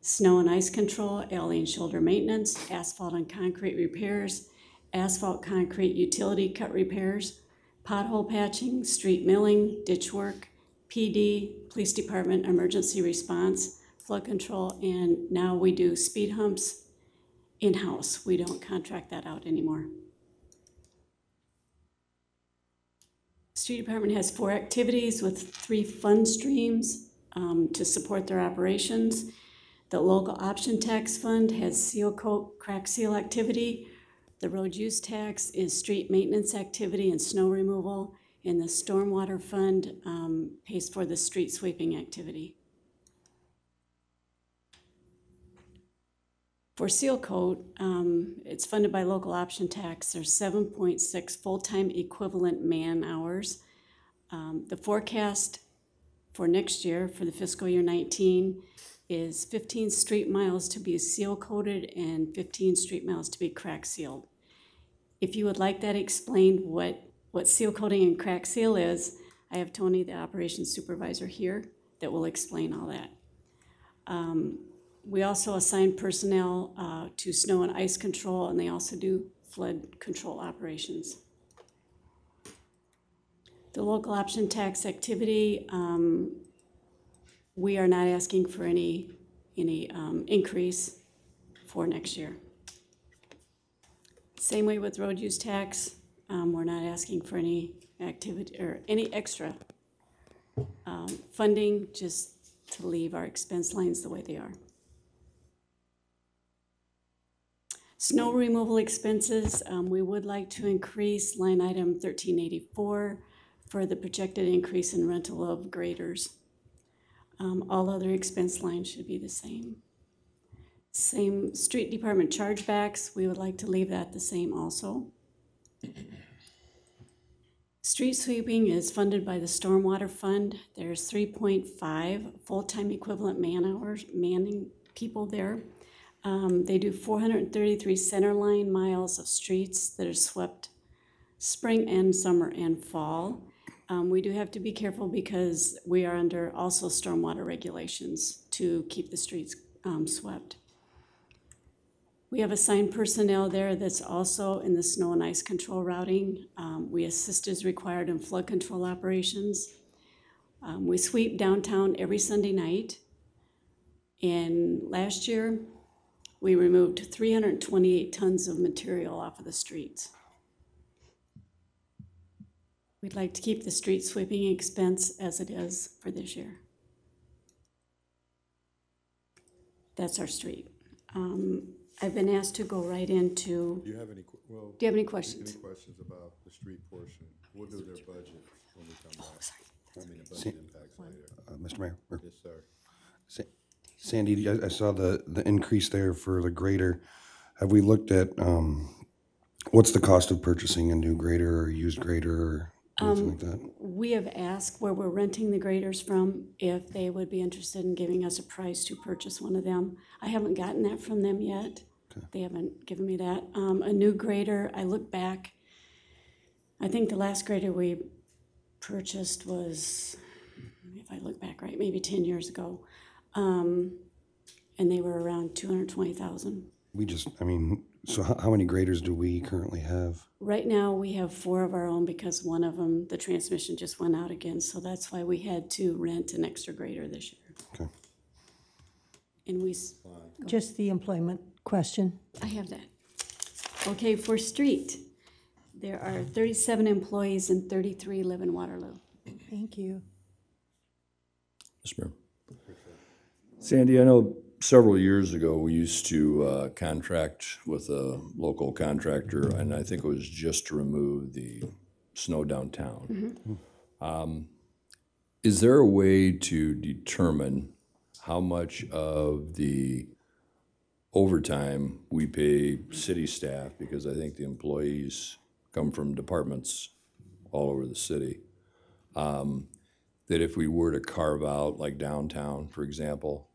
snow and ice control, alley and shoulder maintenance, asphalt and concrete repairs, asphalt concrete utility cut repairs, pothole patching, street milling, ditch work, PD, police department emergency response, flood control, and now we do speed humps in-house. We don't contract that out anymore. Street department has 4 activities with 3 fund streams to support their operations. The local option tax fund has seal coat, crack seal activity. The road use tax is street maintenance activity and snow removal. And the stormwater fund pays for the street sweeping activity. For seal coat, it's funded by local option tax. There's 7.6 full-time equivalent man hours. The forecast for next year, for the fiscal year 19, is 15 street miles to be seal coated and 15 street miles to be crack sealed. If you would like that explained, what seal coating and crack seal is, I have Tony, the operations supervisor here, that will explain all that. We also assign personnel to snow and ice control, and they also do flood control operations. The local option tax activity, we are not asking for any increase for next year. Same way with road use tax, we're not asking for any activity or any extra funding, just to leave our expense lines the way they are. Snow removal expenses, we would like to increase line item 1384 for the projected increase in rental of graders. All other expense lines should be the same. Same street department chargebacks, we would like to leave that the same also. Street sweeping is funded by the Stormwater Fund. There's 3.5 full-time equivalent manning people there. They do 433 centerline miles of streets that are swept spring and summer and fall. We do have to be careful because we are under also stormwater regulations to keep the streets swept. We have assigned personnel there that's also in the snow and ice control routing. We assist as required in flood control operations. We sweep downtown every Sunday night. And last year, we removed 328 tons of material off of the streets. We'd like to keep the street sweeping expense as it is for this year. That's our street. I've been asked to go right into. Do you have any, do you have any questions? Any questions about the street portion? We'll do their budget when we come back. I mean, the budget impacts later. Mr. Mayor? Yes, sir. Sandy, I saw the increase there for the grader. Have we looked at, what's the cost of purchasing a new grader or a used grader or anything like that? We have asked where we're renting the graders from if they would be interested in giving us a price to purchase one of them. I haven't gotten that from them yet. Okay. They haven't given me that. A new grader, I look back, I think the last grader we purchased was, if I look back right, maybe 10 years ago. And they were around 220,000. So how many graders do we currently have? Right now, we have 4 of our own because one of them, the transmission just went out again. So that's why we had to rent an extra grader this year. Okay. And we... Just the employment question. I have that. Okay, for street, there are 37 employees and 33 live in Waterloo. Thank you. Mr. Mayor. Sandy, I know several years ago, we used to contract with a local contractor, and I think it was just to remove the snow downtown. Mm-hmm. Is there a way to determine how much of the overtime we pay city staff, because I think the employees come from departments all over the city, that if we were to carve out like downtown, for example,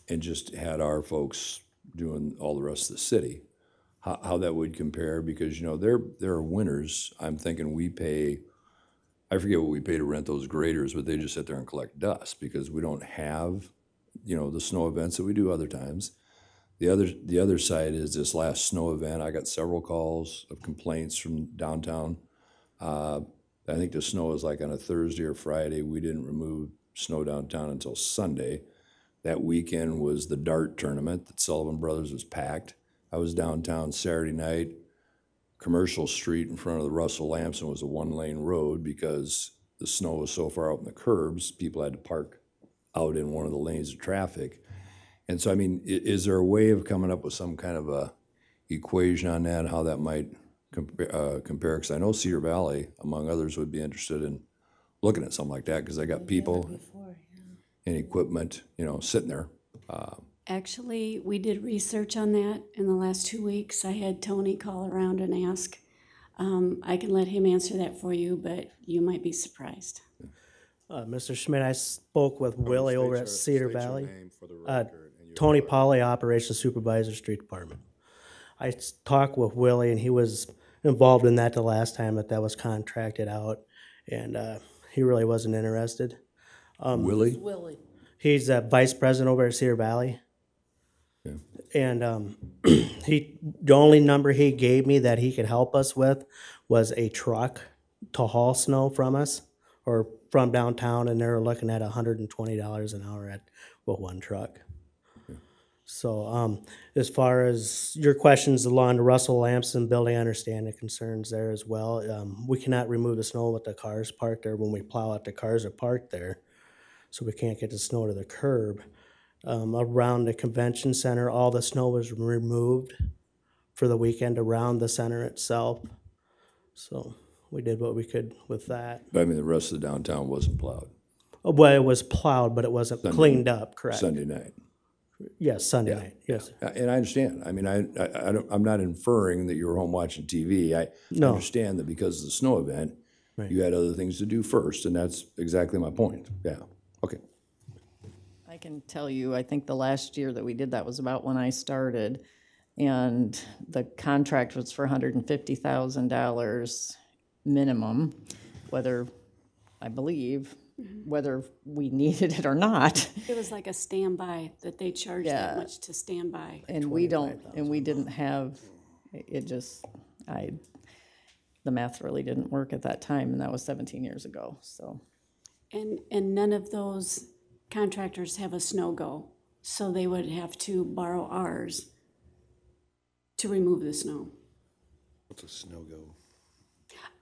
and just had our folks doing all the rest of the city, how that would compare? Because, you know, there are winters, I'm thinking we pay, I forget what we pay to rent those graders, but they just sit there and collect dust because we don't have, you know, the snow events that we do other times. The other side is this last snow event, I got several calls of complaints from downtown. I think the snow was like on a Thursday or Friday. We didn't remove snow downtown until Sunday. That weekend was the dart tournament that Sullivan Brothers was packed. I was downtown Saturday night. Commercial Street in front of the Russell Lamson was a 1-lane road because the snow was so far out in the curbs, people had to park out in one of the lanes of traffic. And so, I mean, is there a way of coming up with some kind of a equation on that, how that might compare? Because I know Cedar Valley, among others, would be interested in looking at something like that because they got people and equipment, you know, sitting there. Actually, we did research on that in the last 2 weeks. I had Tony call around and ask. I can let him answer that for you, but you might be surprised. Mr. Schmidt, I spoke with Willie over at Cedar Valley. Tony Polly, Operations Supervisor, Street Department. I talked with Willie, and he was involved in that the last time that was contracted out, and he really wasn't interested. Willie? He's a vice president over at Cedar Valley. Yeah. And the only number he gave me that he could help us with was a truck to haul snow from us or from downtown, and they were looking at $120 an hour with one truck. Yeah. So as far as your questions along the Russell Lamson building, I understand the concerns there as well. We cannot remove the snow with the cars parked there when we plow out. The cars are parked there, so we can't get the snow to the curb. Around the convention center, all the snow was removed for the weekend around the center itself. So we did what we could with that. But I mean, the rest of the downtown wasn't plowed. Well, it was plowed, but it wasn't cleaned up, correct? Sunday night. Yes, Sunday night, yes. And I understand. I mean, I'm not inferring that you were home watching TV. I understand that because of the snow event, you had other things to do first, and that's exactly my point. Yeah, okay. I can tell you, I think the last year that we did that was about when I started. And the contract was for $150,000 minimum, whether, I believe, whether we needed it or not. It was like a standby that they charged that Yeah. much to stand by. And we didn't have, it just, the math really didn't work at that time, and that was 17 years ago, so. And none of those contractors have a snow go, so they would have to borrow ours to remove the snow. What's a snow go?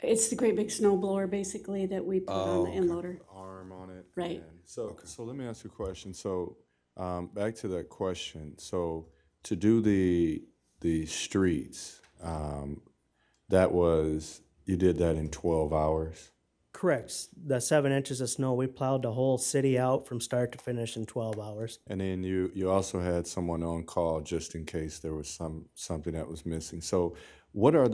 It's the great big snow blower basically that we put on the end loader. Arm on it. Right. And so let me ask you a question. So back to that question. So to do the streets, that was, you did that in 12 hours? Correct. The 7 inches of snow, we plowed the whole city out from start to finish in 12 hours. And then you also had someone on call just in case there was something that was missing. So what are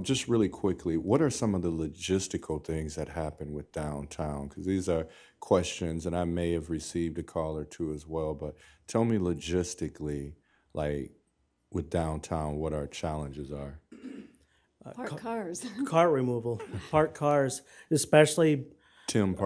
just really quickly, what are some of the logistical things that happen with downtown? Because these are questions, and I may have received a call or two as well, but tell me logistically, like with downtown, what our challenges are. Park cars. Car removal, parked cars, especially. Tim's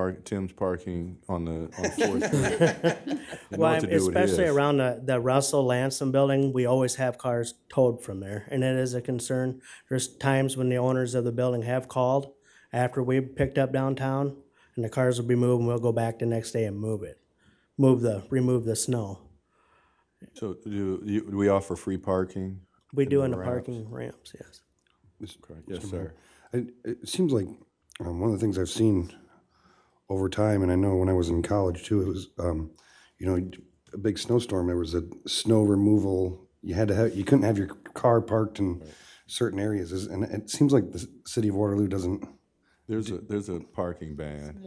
parking on 4th Street. Well, especially around the Russell Lansom building, we always have cars towed from there, and it is a concern. There's times when the owners of the building have called after we picked up downtown, and the cars will be moved, and we'll go back the next day and remove the snow. So do we offer free parking? We do in the parking ramps, yes. Yes, sir. It seems like one of the things I've seen over time, and I know when I was in college too, it was, a big snowstorm, there was a snow removal. You couldn't have your car parked in certain areas. And it seems like the city of Waterloo doesn't. There's a parking ban.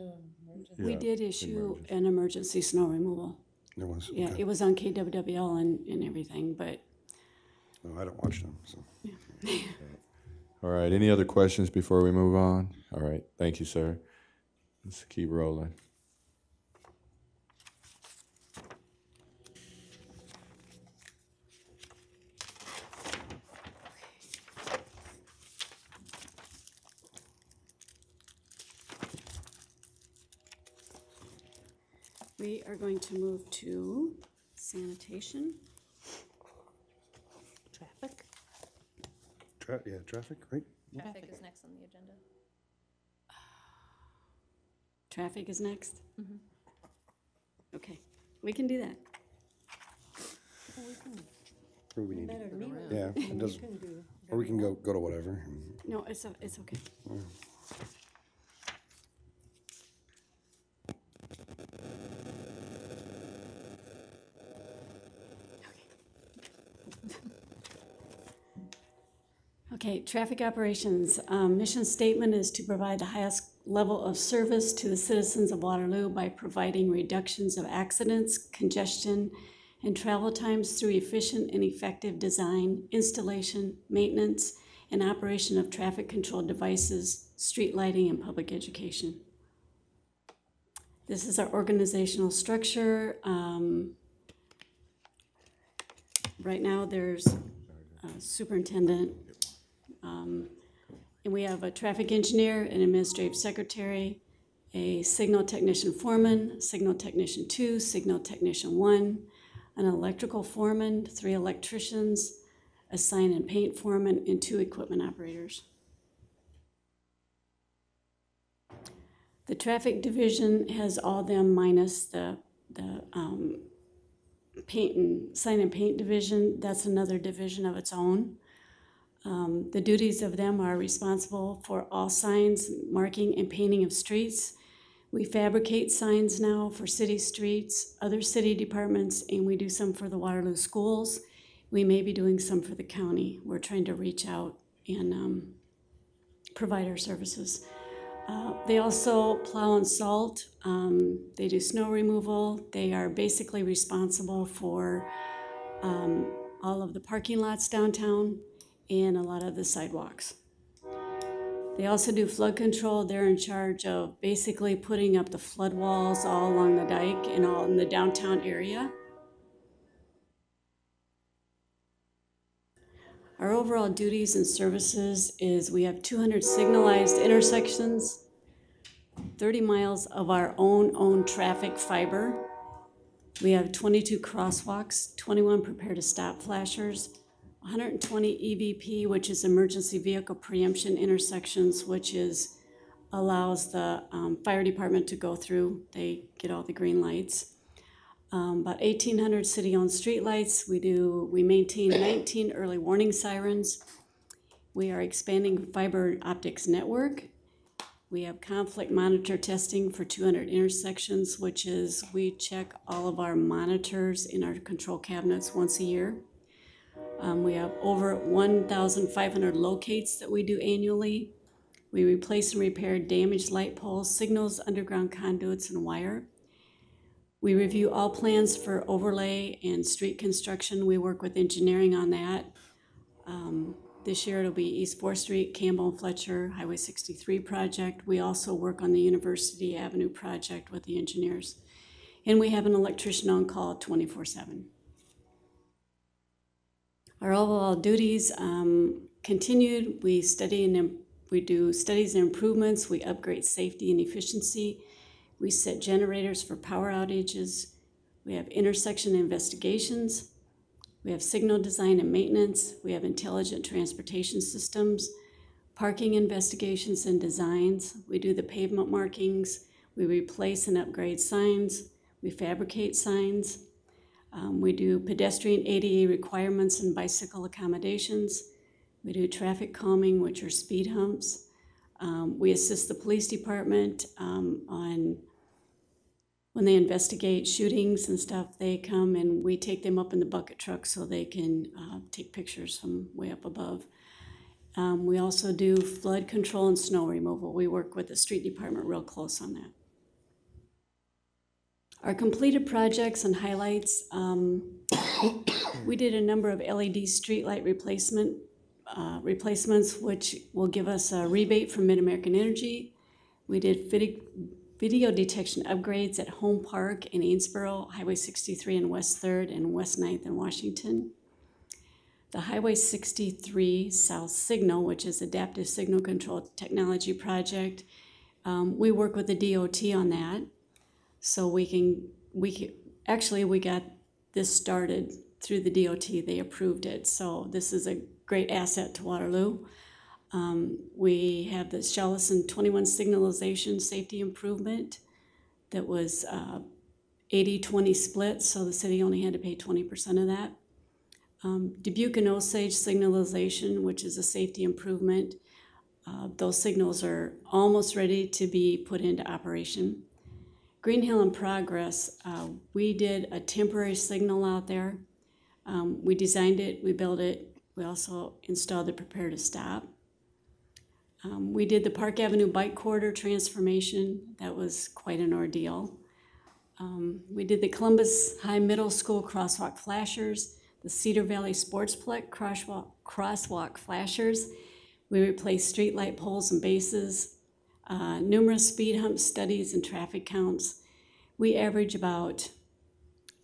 We did issue an emergency snow removal. There was? Yeah, Okay. it was on KWWL and everything, but. Oh, I don't watch them, so. Yeah. All right, any other questions before we move on? All right, thank you, sir. Let's keep rolling. We are going to move to sanitation. Traffic? Traffic, right? Traffic is next on the agenda. Traffic is next? Okay, we can do that. Or we need yeah, it does. Or we can go to whatever. No, it's okay. Okay, traffic operations. Mission statement is to provide the highest level of service to the citizens of Waterloo by providing reductions of accidents, congestion, and travel times through efficient and effective design, installation, maintenance, and operation of traffic control devices, street lighting, and public education. This is our organizational structure. Right now, there's a superintendent, and we have a traffic engineer, an administrative secretary, a signal technician foreman, signal technician 2, signal technician 1, an electrical foreman, 3 electricians, a sign and paint foreman, and 2 equipment operators. The traffic division has all them minus the sign and paint division. That's another division of its own. The duties of them are responsible for all signs, marking and painting of streets. We fabricate signs now for city streets, other city departments, and we do some for the Waterloo schools. We may be doing some for the county. We're trying to reach out and provide our services. They also plow and salt. They do snow removal. They are basically responsible for all of the parking lots downtown and a lot of the sidewalks. They also do flood control. They're in charge of basically putting up the flood walls all along the dike and all in the downtown area. Our overall duties and services is we have 200 signalized intersections, 30 miles of our own traffic fiber. We have 22 crosswalks, 21 prepare to stop flashers, 120 EVP, which is emergency vehicle preemption intersections, which allows the fire department to go through. They get all the green lights. About 1,800 city-owned streetlights. We maintain 19 early warning sirens. We are expanding fiber optics network. We have conflict monitor testing for 200 intersections, which is we check all of our monitors in our control cabinets once a year. We have over 1,500 locates that we do annually. We replace and repair damaged light poles, signals, underground conduits, and wire. We review all plans for overlay and street construction. We work with engineering on that. This year it'll be East 4th Street, Campbell and Fletcher, Highway 63 project. We also work on the University Avenue project with the engineers. And we have an electrician on call 24/7. Our overall duties continued. We do studies and improvements. We upgrade safety and efficiency. We set generators for power outages. We have intersection investigations. We have signal design and maintenance. We have intelligent transportation systems, parking investigations and designs. We do the pavement markings. We replace and upgrade signs. We fabricate signs. We do pedestrian ADA requirements and bicycle accommodations. We do traffic calming, which are speed humps. We assist the police department on when they investigate shootings and stuff. They come and we take them up in the bucket truck so they can take pictures from way up above. We also do flood control and snow removal. We work with the street department real close on that. Our completed projects and highlights, we did a number of LED streetlight replacements, which will give us a rebate from Mid-American Energy. We did video detection upgrades at Home Park in Amesboro, Highway 63 in West 3rd and West 9th in Washington. The Highway 63 South Signal, which is Adaptive Signal Control Technology Project, we work with the DOT on that. So we got this started through the DOT. They approved it. So this is a great asset to Waterloo. We have the Shellison 21 signalization safety improvement that was 80-20 split, so the city only had to pay 20% of that. Dubuque and Osage signalization, which is a safety improvement. Those signals are almost ready to be put into operation. Green Hill in Progress, we did a temporary signal out there. We designed it, we built it, we also installed the prepare to stop. We did the Park Avenue bike corridor transformation. That was quite an ordeal. We did the Columbus High Middle School crosswalk flashers, the Cedar Valley Sportsplex crosswalk flashers. We replaced streetlight poles and bases, numerous speed hump studies and traffic counts. We average about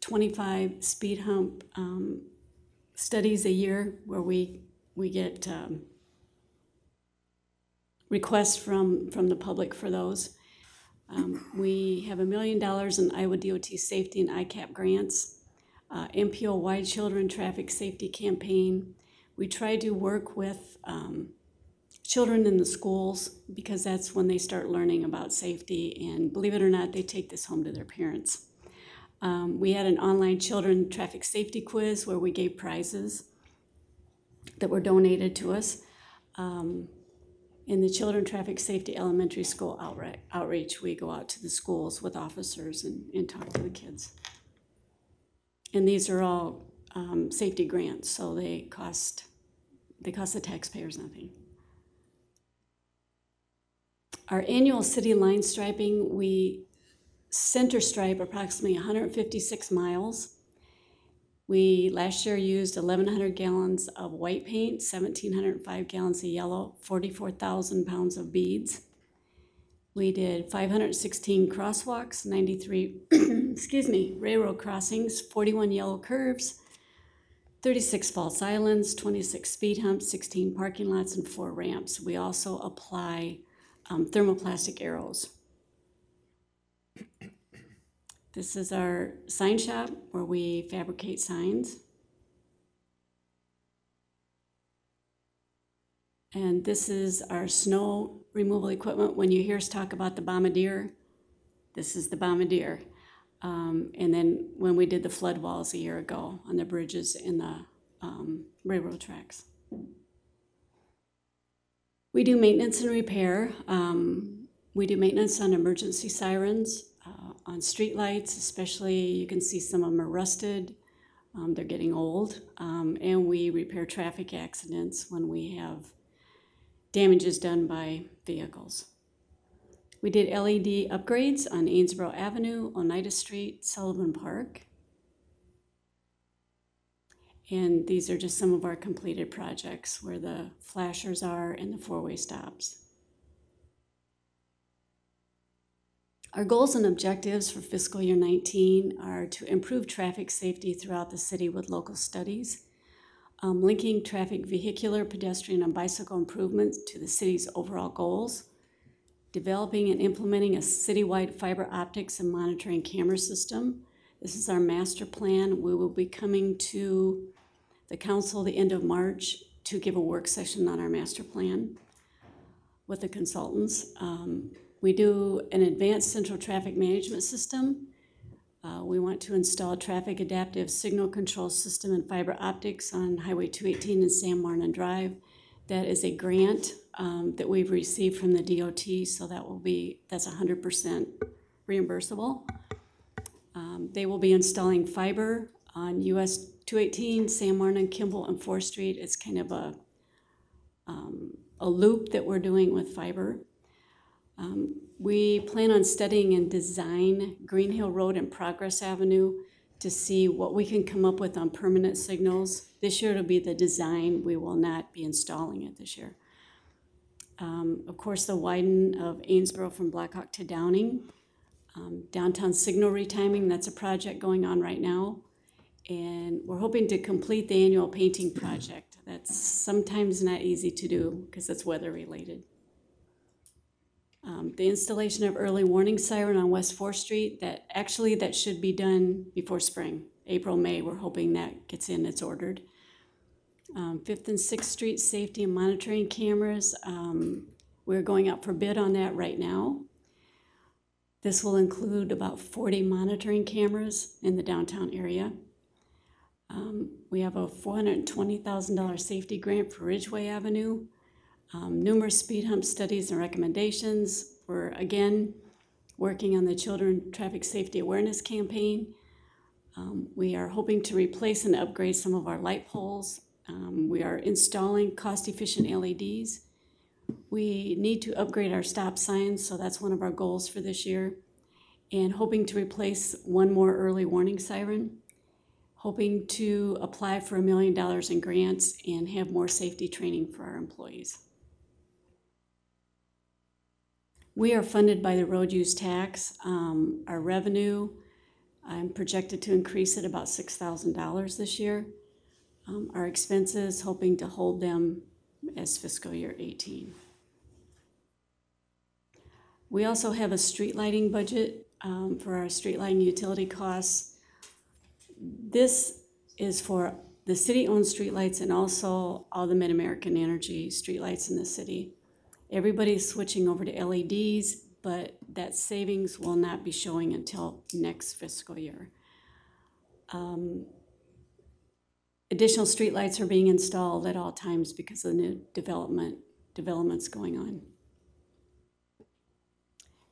25 speed hump studies a year where we get requests from the public for those. We have $1 million in Iowa DOT safety and ICAP grants, MPO-wide children traffic safety campaign. We try to work with children in the schools because that's when they start learning about safety, and believe it or not, they take this home to their parents. We had an online children traffic safety quiz where we gave prizes that were donated to us. In the Children Traffic Safety Elementary School outreach, we go out to the schools with officers and talk to the kids. And these are all safety grants, so they cost the taxpayers nothing. Our annual city line striping, we center stripe approximately 156 miles. We last year used 1,100 gallons of white paint, 1,705 gallons of yellow, 44,000 pounds of beads. We did 516 crosswalks, 93 railroad crossings, 41 yellow curves, 36 false islands, 26 speed humps, 16 parking lots, and 4 ramps. We also apply thermoplastic arrows. This is our sign shop where we fabricate signs. And this is our snow removal equipment. When you hear us talk about the bombardier, this is the bombardier. And then when we did the flood walls a year ago on the bridges and the railroad tracks. We do maintenance and repair. We do maintenance on emergency sirens, on street lights, especially you can see some of them are rusted. They're getting old. And we repair traffic accidents when we have damages done by vehicles. We did LED upgrades on Ainsborough Avenue, Oneida Street, Sullivan Park. And these are just some of our completed projects where the flashers are and the 4-way stops. Our goals and objectives for fiscal year 19 are to improve traffic safety throughout the city with local studies, linking traffic, vehicular, pedestrian, and bicycle improvements to the city's overall goals, developing and implementing a citywide fiber optics and monitoring camera system. This is our master plan. We will be coming to the council the end of March to give a work session on our master plan with the consultants. We do an advanced central traffic management system. We want to install traffic adaptive signal control system and fiber optics on Highway 218 and San Martin Drive. That is a grant that we've received from the DOT, so that's 100% reimbursable. They will be installing fiber on US 218, San Martin, Kimball, and 4th Street. It's kind of a loop that we're doing with fiber. We plan on studying and design Green Hill Road and Progress Avenue to see what we can come up with on permanent signals. This year it'll be the design. We will not be installing it this year. Of course, the widen of Ainsborough from Blackhawk to Downing. Downtown signal retiming, that's a project going on right now. And we're hoping to complete the annual painting project. That's sometimes not easy to do because it's weather related. The installation of early warning siren on West 4th Street, that should be done before spring. April, May, we're hoping that gets in, it's ordered. 5th and 6th Street safety and monitoring cameras. We're going out for bid on that right now. This will include about 40 monitoring cameras in the downtown area. We have a $420,000 safety grant for Ridgeway Avenue. Numerous speed hump studies and recommendations. We're again working on the Children Traffic Safety Awareness Campaign. We are hoping to replace and upgrade some of our light poles. We are installing cost-efficient LEDs. We need to upgrade our stop signs, so that's one of our goals for this year. And hoping to replace one more early warning siren. Hoping to apply for $1 million in grants and have more safety training for our employees. We are funded by the road use tax. Our revenue, I'm projected to increase at about $6,000 this year. Our expenses, hoping to hold them as fiscal year 18. We also have a street lighting budget for our street lighting utility costs. This is for the city-owned streetlights and also all the Mid-American Energy streetlights in the city. Everybody's switching over to LEDs, but that savings will not be showing until next fiscal year. Additional streetlights are being installed at all times because of the new developments going on.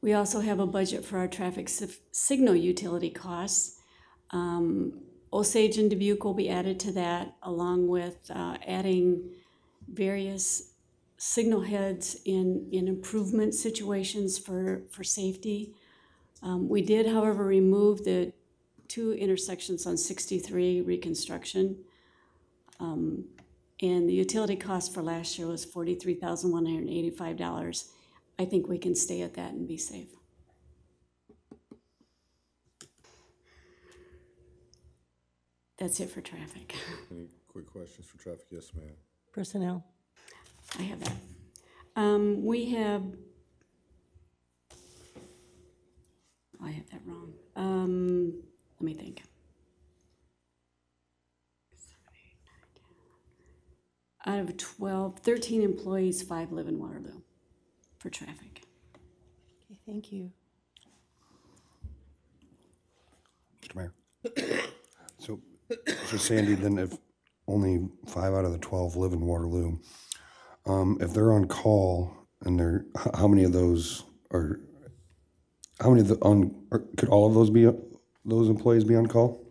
We also have a budget for our traffic signal utility costs. Osage and Dubuque will be added to that, along with adding various signal heads in improvement situations for safety. We did, however, remove the 2 intersections on 63 reconstruction. And the utility cost for last year was $43,185. I think we can stay at that and be safe. That's it for traffic. Any quick questions for traffic? Yes, ma'am. Personnel. I have that. We have, I have that wrong. Let me think. 7, 8, 9, 10. Out of 12, 13 employees, 5 live in Waterloo for traffic. Okay, thank you. Mr. Mayor. So Sandy, then if only 5 out of the 12 live in Waterloo, if they're on call and how many of those are, could all of those employees be on call?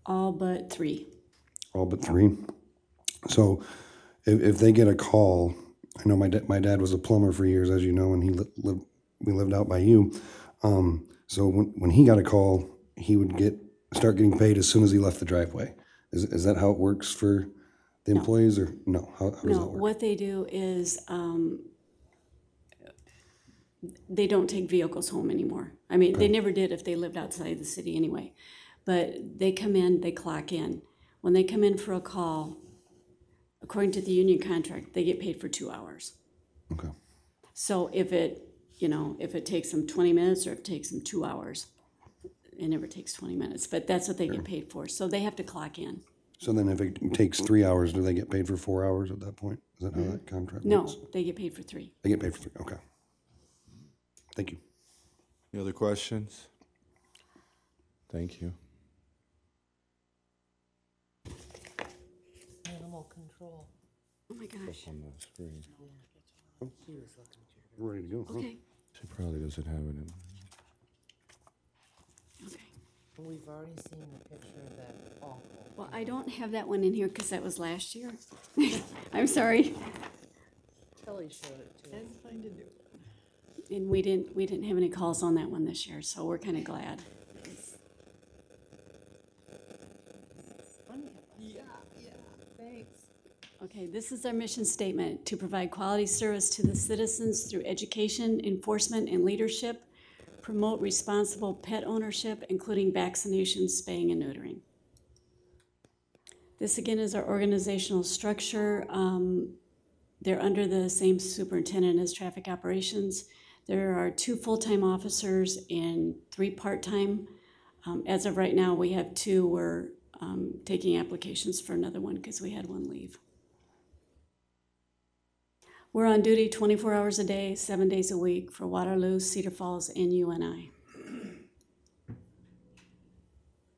All but 3. All but 3. So if they get a call, I know my dad was a plumber for years, as you know, and we lived out by you. So when he got a call, he would start getting paid as soon as he left the driveway. Is that how it works for the employees, or no? How does that No, work? what they do is they don't take vehicles home anymore. I mean, they never did if they lived outside the city anyway. But they come in, they clock in. When they come in for a call, according to the union contract, they get paid for 2 hours. Okay. So if it takes them 20 minutes or if it takes them 2 hours, it never takes 20 minutes, but that's what they get paid for. So they have to clock in. So then if it takes 3 hours, do they get paid for 4 hours at that point? Is that how that contract No, works? they get paid for 3. They get paid for 3, okay. Thank you. Any other questions? Thank you. Animal control. Oh my gosh. On the screen. We're ready to go. huh? Okay, She probably doesn't have it in. okay. We've already seen the picture of that awful. Well, I don't have that one in here because that was last year. I'm sorry. Kelly showed it to us. And we didn't have any calls on that one this year, so we're kind of glad. Yeah, thanks. Okay, this is our mission statement: to provide quality service to the citizens through education, enforcement, and leadership, promote responsible pet ownership, including vaccinations, spaying, and neutering. This again is our organizational structure. They're under the same superintendent as traffic operations. There are 2 full-time officers and 3 part-time. As of right now, we have 2. We're taking applications for another one because we had one leave. We're on duty 24 hours a day, 7 days a week for Waterloo, Cedar Falls, and UNI.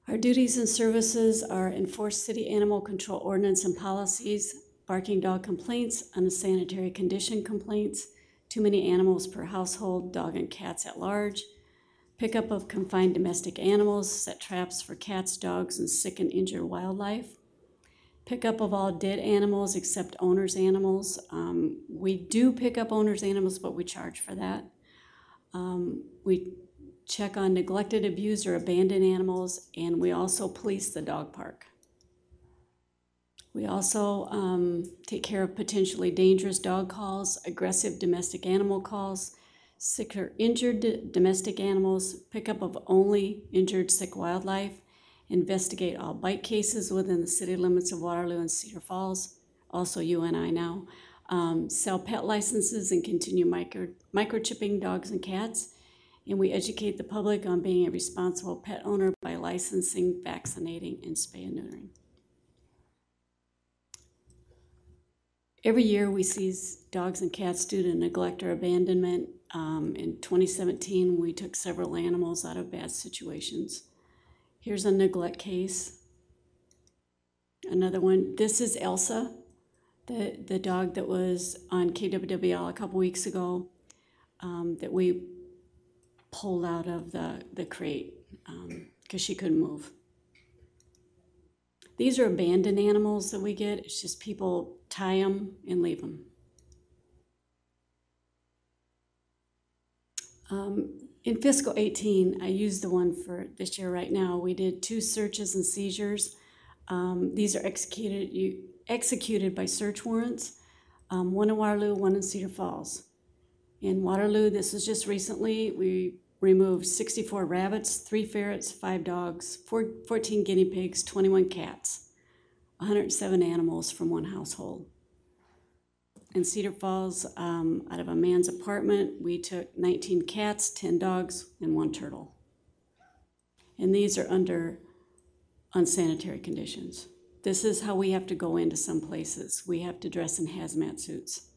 Our duties and services are enforce city animal control ordinance and policies, barking dog complaints, unsanitary condition complaints, too many animals per household, dog and cats at large, pickup of confined domestic animals, set traps for cats, dogs, and sick and injured wildlife, pickup of all dead animals except owners' animals. We do pick up owners' animals, but we charge for that. We check on neglected, abused, or abandoned animals, and we also police the dog park. We also take care of potentially dangerous dog calls, aggressive domestic animal calls, sick or injured domestic animals, pickup of only injured sick wildlife, investigate all bite cases within the city limits of Waterloo and Cedar Falls, also UNI now, sell pet licenses and continue microchipping dogs and cats, and we educate the public on being a responsible pet owner by licensing, vaccinating, and spay and neutering. Every year we seize dogs and cats due to neglect or abandonment. In 2017, we took several animals out of bad situations. Here's a neglect case. Another one. This is Elsa, the dog that was on KWWL a couple weeks ago that we pulled out of the crate because she couldn't move. These are abandoned animals that we get. It's just people tie them and leave them. In fiscal 18, I used the one for this year right now. We did 2 searches and seizures. These are executed by search warrants. One in Waterloo, one in Cedar Falls. In Waterloo, this was just recently, we removed 64 rabbits, 3 ferrets, 5 dogs, 14 guinea pigs, 21 cats, 107 animals from one household. In Cedar Falls, out of a man's apartment, we took 19 cats, 10 dogs, and 1 turtle. And these are under unsanitary conditions. This is how we have to go into some places. We have to dress in hazmat suits.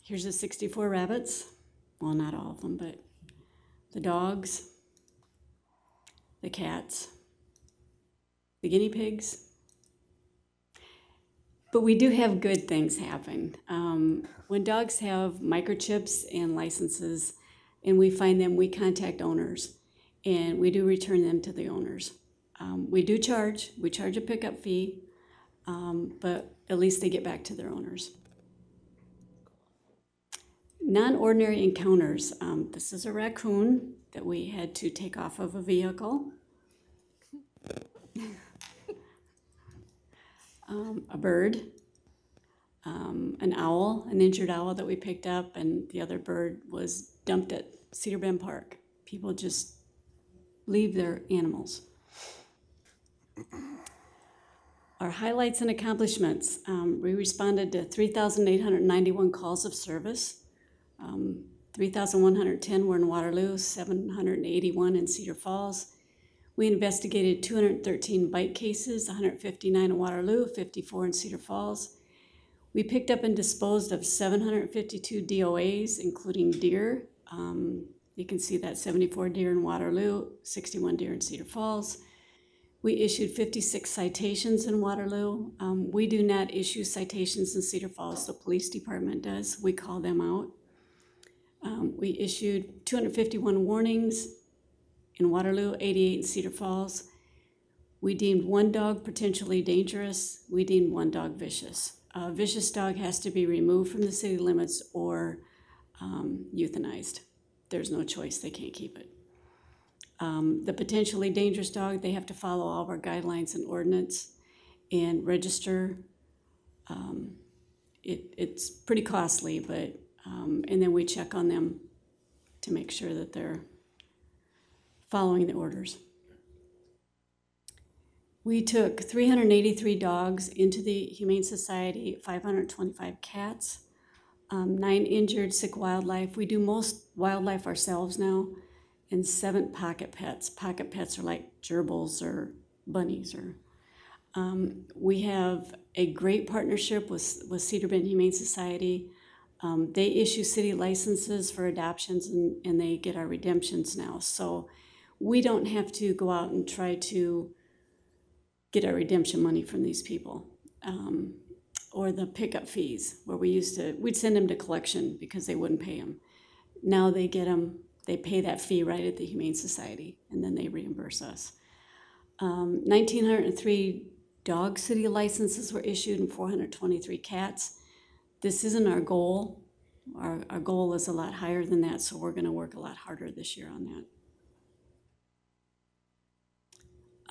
Here's the 64 rabbits. Well, not all of them, but the dogs, the cats, the guinea pigs. But we do have good things happen. When dogs have microchips and licenses, and we find them, we contact owners, and we do return them to the owners. We charge a pickup fee, but at least they get back to their owners. Non-ordinary encounters. This is a raccoon that we had to take off of a vehicle. A bird, an owl, an injured owl that we picked up, and the other bird was dumped at Cedar Bend Park. People just leave their animals. Our highlights and accomplishments. We responded to 3,891 calls of service. 3,110 were in Waterloo, 781 in Cedar Falls. We investigated 213 bite cases, 159 in Waterloo, 54 in Cedar Falls. We picked up and disposed of 752 DOAs, including deer. You can see that 74 deer in Waterloo, 61 deer in Cedar Falls. We issued 56 citations in Waterloo. We do not issue citations in Cedar Falls, the police department does. We call them out. We issued 251 warnings in Waterloo, 88 in Cedar Falls. We deemed 1 dog potentially dangerous. We deemed 1 dog vicious. A vicious dog has to be removed from the city limits or euthanized. There's no choice, they can't keep it. The potentially dangerous dog, they have to follow all of our guidelines and ordinance and register. It's pretty costly, but and then we check on them to make sure that they're following the orders. We took 383 dogs into the Humane Society, 525 cats, 9 injured sick wildlife. We do most wildlife ourselves now, and 7 pocket pets. Pocket pets are like gerbils or bunnies. We have a great partnership with Cedar Bend Humane Society. They issue city licenses for adoptions, and they get our redemptions now. So we don't have to go out and try to get our redemption money from these people, or the pickup fees, where we'd send them to collection because they wouldn't pay them. Now they get them, they pay that fee right at the Humane Society, and then they reimburse us. 1,903 dog city licenses were issued and 423 cats. This isn't our goal. Our goal is a lot higher than that, so we're gonna work a lot harder this year on that.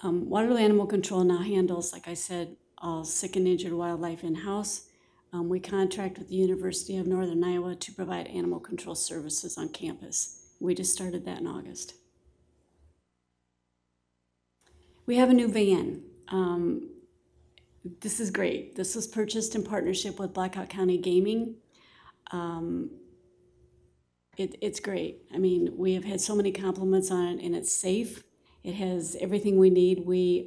Waterloo Animal Control now handles, like I said, all sick and injured wildlife in-house. We contract with the University of Northern Iowa to provide animal control services on campus. We just started that in August. We have a new van. This is great. This was purchased in partnership with Blackhawk County Gaming. It's great. I mean, we have had so many compliments on it, and it's safe. It has everything we need. We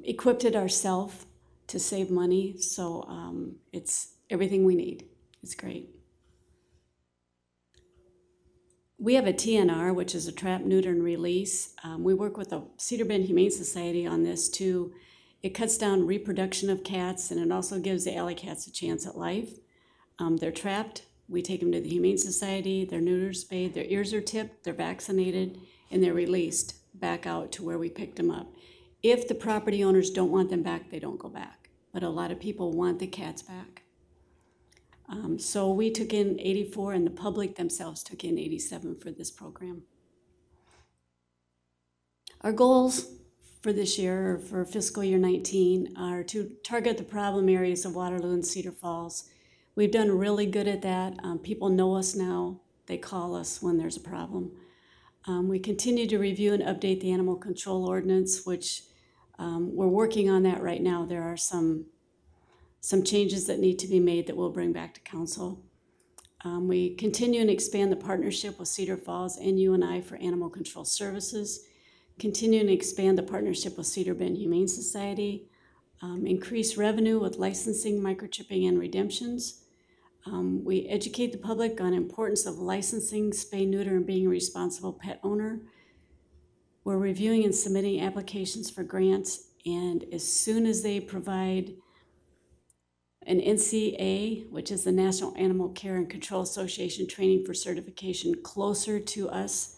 equipped it ourselves to save money, so it's everything we need. It's great. We have a TNR, which is a trap, neuter, and release. We work with the Cedar Bend Humane Society on this too. It cuts down reproduction of cats, and it also gives the alley cats a chance at life. They're trapped. We take them to the Humane Society. They're neutered, spayed. Their ears are tipped. They're vaccinated, and they're released back out to where we picked them up. If the property owners don't want them back, they don't go back. But a lot of people want the cats back. So we took in 84, and the public themselves took in 87 for this program. Our goals for this year, or for fiscal year 19, are to target the problem areas of Waterloo and Cedar Falls. We've done really good at that. People know us now. They call us when there's a problem. We continue to review and update the animal control ordinance, which we're working on that right now. There are some changes that need to be made that we'll bring back to council. We continue and expand the partnership with Cedar Falls and UNI for animal control services. Continue and expand the partnership with Cedar Bend Humane Society. Increase revenue with licensing, microchipping, and redemptions. We educate the public on importance of licensing, spay, neuter, and being a responsible pet owner. We're reviewing and submitting applications for grants, and as soon as they provide an NCA, which is the National Animal Care and Control Association training for certification, closer to us,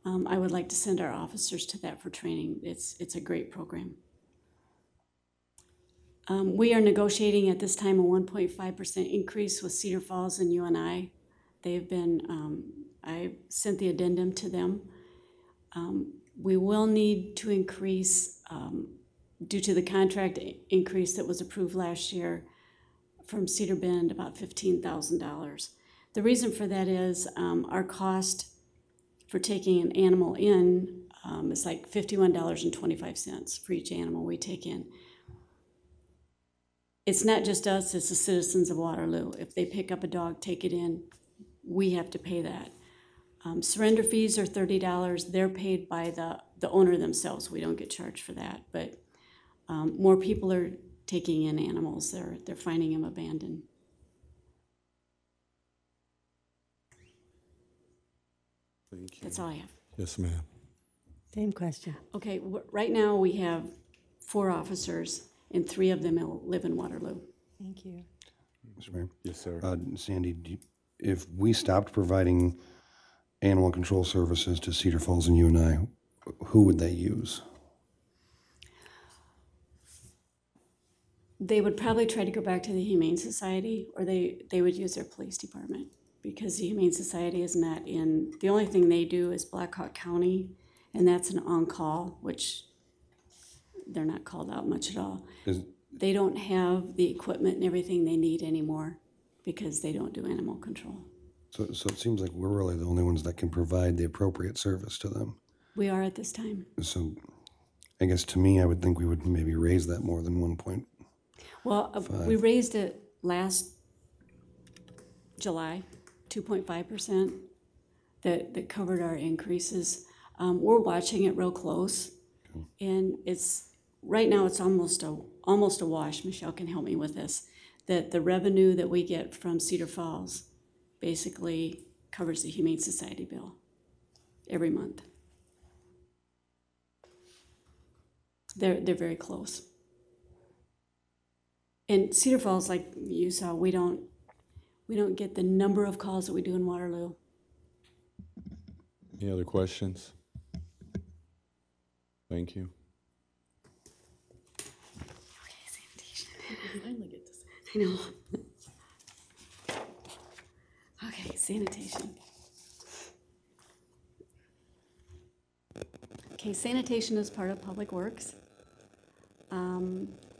I would like to send our officers to that for training. It's a great program. We are negotiating at this time a 1.5% increase with Cedar Falls and UNI. They've been, I sent the addendum to them. We will need to increase, due to the contract increase that was approved last year from Cedar Bend, about $15,000. The reason for that is our cost for taking an animal in is like $51.25 for each animal we take in. It's not just us, it's the citizens of Waterloo. If they pick up a dog, take it in, we have to pay that. Surrender fees are $30. They're paid by the owner themselves. We don't get charged for that. But more people are taking in animals. They're finding them abandoned. Thank you. That's all I have. Yes, ma'am. Same question. Okay, right now we have 4 officers, and 3 of them live in Waterloo. Thank you. Mr. Mayor? Yes, sir. Sandy, if we stopped providing animal control services to Cedar Falls and UNI, who would they use? They would probably try to go back to the Humane Society, or they would use their police department, because the Humane Society is not in, the only thing they do is Black Hawk County, and that's an on-call, which they're not called out much at all. They don't have the equipment and everything they need anymore because they don't do animal control. So it seems like we're really the only ones that can provide the appropriate service to them. We are at this time. So I guess to me, I would think we would maybe raise that more than 1.5. Well, we raised it last July, 2.5%, that covered our increases. We're watching it real close, and right now it's almost a wash. Michelle can help me with this. That the revenue that we get from Cedar Falls basically covers the Humane Society bill every month. They're very close. And Cedar Falls, like you saw, we don't get the number of calls that we do in Waterloo. Any other questions? Thank you. Okay, sanitation. I finally get to say. I know. Okay, sanitation. Okay, sanitation is part of Public Works.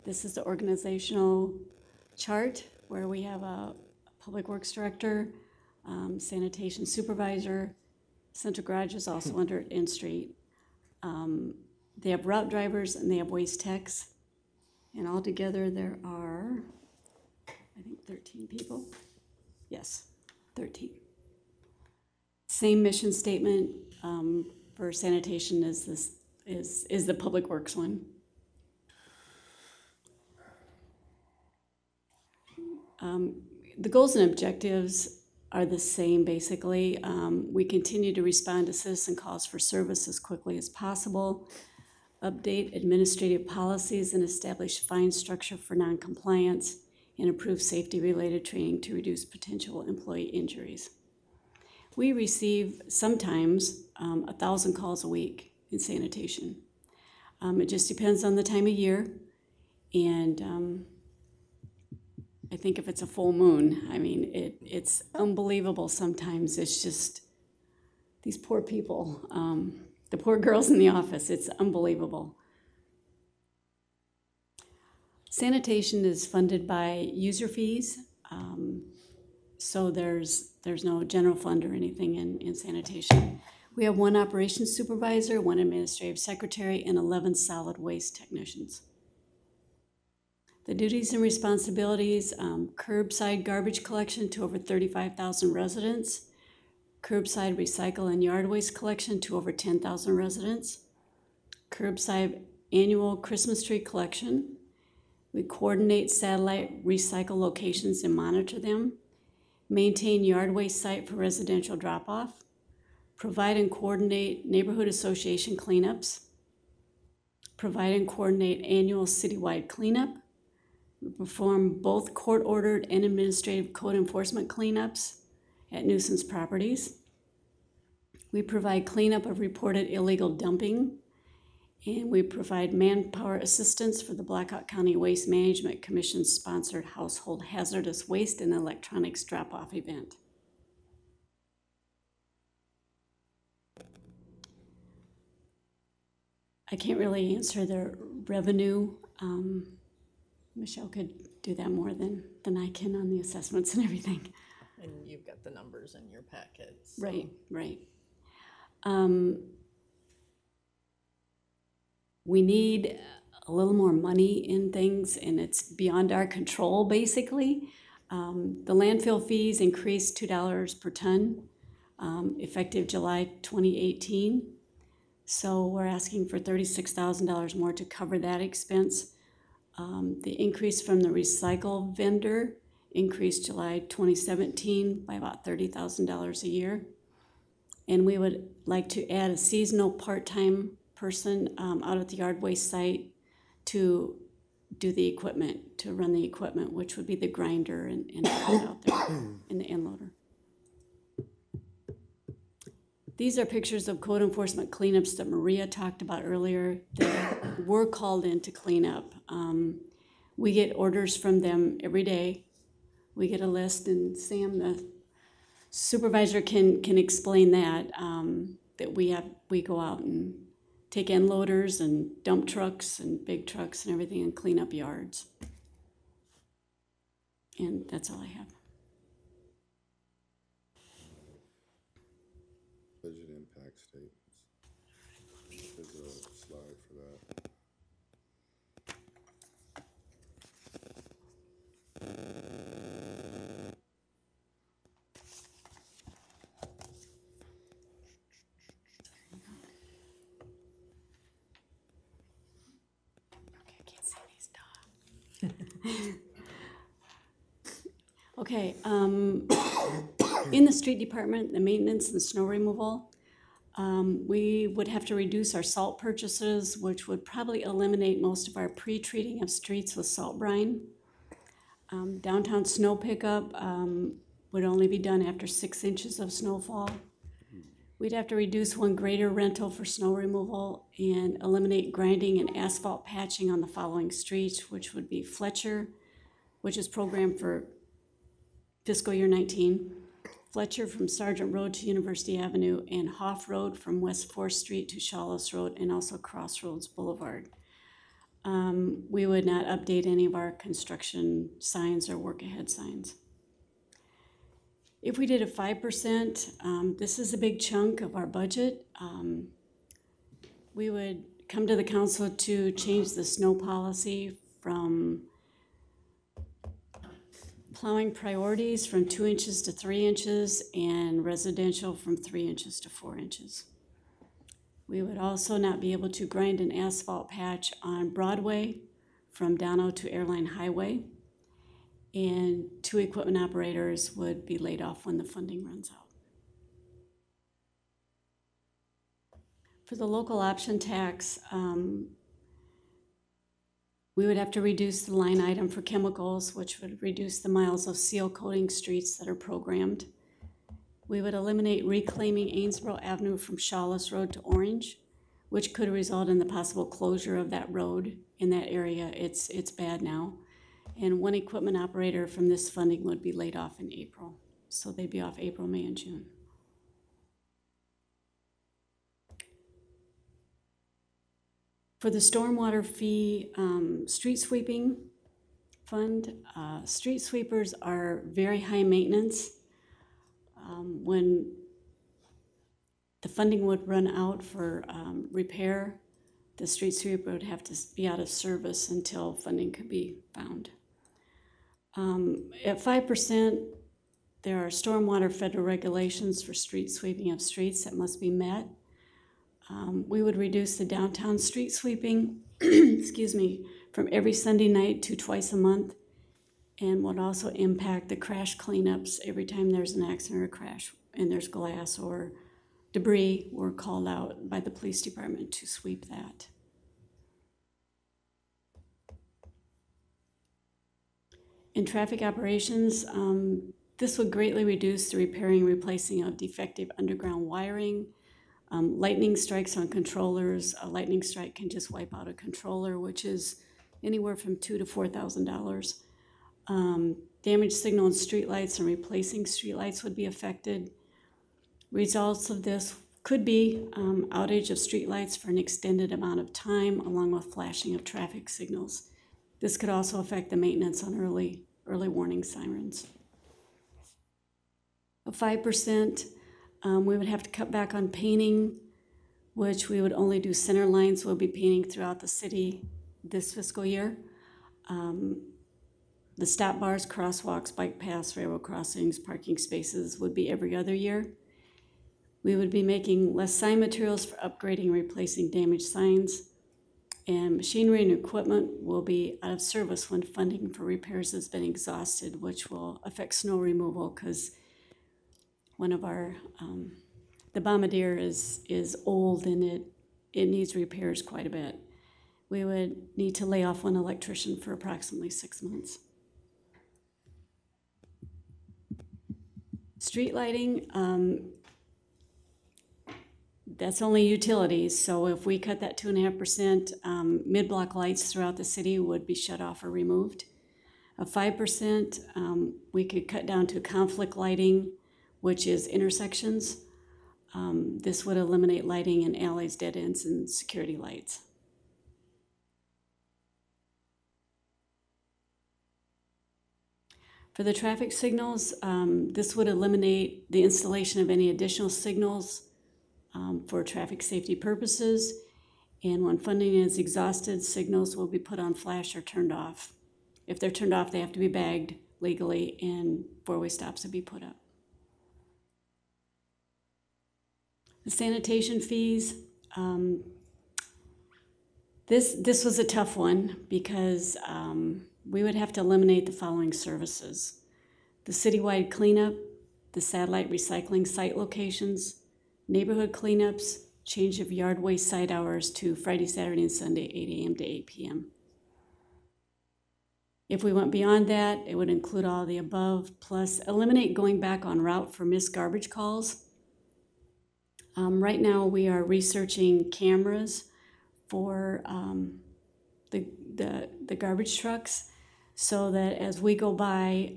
This is the organizational chart where we have a Public Works Director, sanitation supervisor. Central Garage is also under N Street. They have route drivers and they have waste techs. And altogether there are, I think, 13 people. Yes, 13. Same mission statement for sanitation as this is the Public Works one. The goals and objectives are the same, basically. We continue to respond to citizen calls for service as quickly as possible, update administrative policies and establish fine structure for noncompliance, and improve safety-related training to reduce potential employee injuries. We receive sometimes 1,000 calls a week in sanitation. It just depends on the time of year, and I think if it's a full moon, I mean, it's unbelievable sometimes. It's just these poor people, the poor girls in the office, it's unbelievable. Sanitation is funded by user fees. So there's no general fund or anything in sanitation. We have one operations supervisor, one administrative secretary, and 11 solid waste technicians. The duties and responsibilities, curbside garbage collection to over 35,000 residents, curbside recycle and yard waste collection to over 10,000 residents, curbside annual Christmas tree collection. We coordinate satellite recycle locations and monitor them, maintain yard waste site for residential drop-off, provide and coordinate neighborhood association cleanups, provide and coordinate annual citywide cleanup. We perform both court-ordered and administrative code enforcement cleanups at nuisance properties. We provide cleanup of reported illegal dumping, and we provide manpower assistance for the Blackhawk County Waste Management Commission-sponsored Household Hazardous Waste and Electronics Drop-Off event. I can't really answer the revenue. Michelle could do that more than I can on the assessments and everything. And you've got the numbers in your packets. Right, right. We need a little more money in things, and it's beyond our control, basically. The landfill fees increased $2 per ton, effective July 2018. So we're asking for $36,000 more to cover that expense. The increase from the recycle vendor increased July 2017 by about $30,000 a year. And we would like to add a seasonal part-time person out at the yard waste site to do the equipment, to run the equipment, which would be the grinder and out there and the end loader. These are pictures of code enforcement cleanups that Maria talked about earlier that we're called in to clean up. We get orders from them every day. We get a list, and Sam, the supervisor, can explain that, that we go out and take end loaders and dump trucks and big trucks and everything and clean up yards. And that's all I have. Budget impact statements. There's a slide for that. Okay, I can't see these dogs. Okay, in the street department, the maintenance and snow removal, we would have to reduce our salt purchases, which would probably eliminate most of our pre-treating of streets with salt brine. Downtown snow pickup would only be done after 6 inches of snowfall. We'd have to reduce one grader rental for snow removal and eliminate grinding and asphalt patching on the following streets, which would be Fletcher, which is programmed for fiscal year 19, Fletcher from Sargent Road to University Avenue, and Hoff Road from West 4th Street to Shawless Road, and also Crossroads Boulevard. We would not update any of our construction signs or work ahead signs. If we did a 5%, this is a big chunk of our budget. We would come to the council to change the snow policy from plowing priorities from 2 inches to 3 inches and residential from 3 inches to 4 inches. We would also not be able to grind an asphalt patch on Broadway from Dono to Airline Highway, and 2 equipment operators would be laid off when the funding runs out. For the local option tax, we would have to reduce the line item for chemicals, which would reduce the miles of seal coating streets that are programmed. We would eliminate reclaiming Ainsborough Avenue from Shawless Road to Orange, which could result in the possible closure of that road in that area. It's bad now. And 1 equipment operator from this funding would be laid off in April. So they'd be off April, May, and June. For the stormwater fee, street sweeping, fund. Street sweepers are very high maintenance. When the funding would run out for repair, the street sweeper would have to be out of service until funding could be found. At 5%, there are stormwater federal regulations for street sweeping of streets that must be met. We would reduce the downtown street sweeping, excuse me, from every Sunday night to twice a month, and would also impact the crash cleanups every time there's an accident or a crash and there's glass or debris. We're called out by the police department to sweep that. In traffic operations, this would greatly reduce the repairing and replacing of defective underground wiring. Lightning strikes on controllers. A lightning strike can just wipe out a controller, which is anywhere from $2,000 to $4,000. Damaged signal and streetlights and replacing streetlights would be affected. Results of this could be outage of streetlights for an extended amount of time, along with flashing of traffic signals. This could also affect the maintenance on early warning sirens. At 5%, we would have to cut back on painting, which we would only do center lines. We'll be painting throughout the city this fiscal year. The stop bars, crosswalks, bike paths, railroad crossings, parking spaces would be every other year. We would be making less sign materials for upgrading and replacing damaged signs. And machinery and equipment will be out of service when funding for repairs has been exhausted, which will affect snow removal because one of our, the bombardier is old and it needs repairs quite a bit. We would need to lay off one electrician for approximately 6 months. Street lighting, that's only utilities, so if we cut that 2.5%, mid-block lights throughout the city would be shut off or removed. At 5%, we could cut down to conflict lighting, which is intersections. This would eliminate lighting in alleys, dead ends, and security lights. For the traffic signals, this would eliminate the installation of any additional signals for traffic safety purposes. And when funding is exhausted, signals will be put on flash or turned off. If they're turned off, they have to be bagged legally and four-way stops will be put up. The sanitation fees, this was a tough one because we would have to eliminate the following services: the citywide cleanup, the satellite recycling site locations, neighborhood cleanups, change of yard waste site hours to Friday, Saturday, and Sunday, 8 a.m. to 8 p.m. If we went beyond that, it would include all the above, plus eliminate going back on route for missed garbage calls. Right now, we are researching cameras for the garbage trucks, so that as we go by,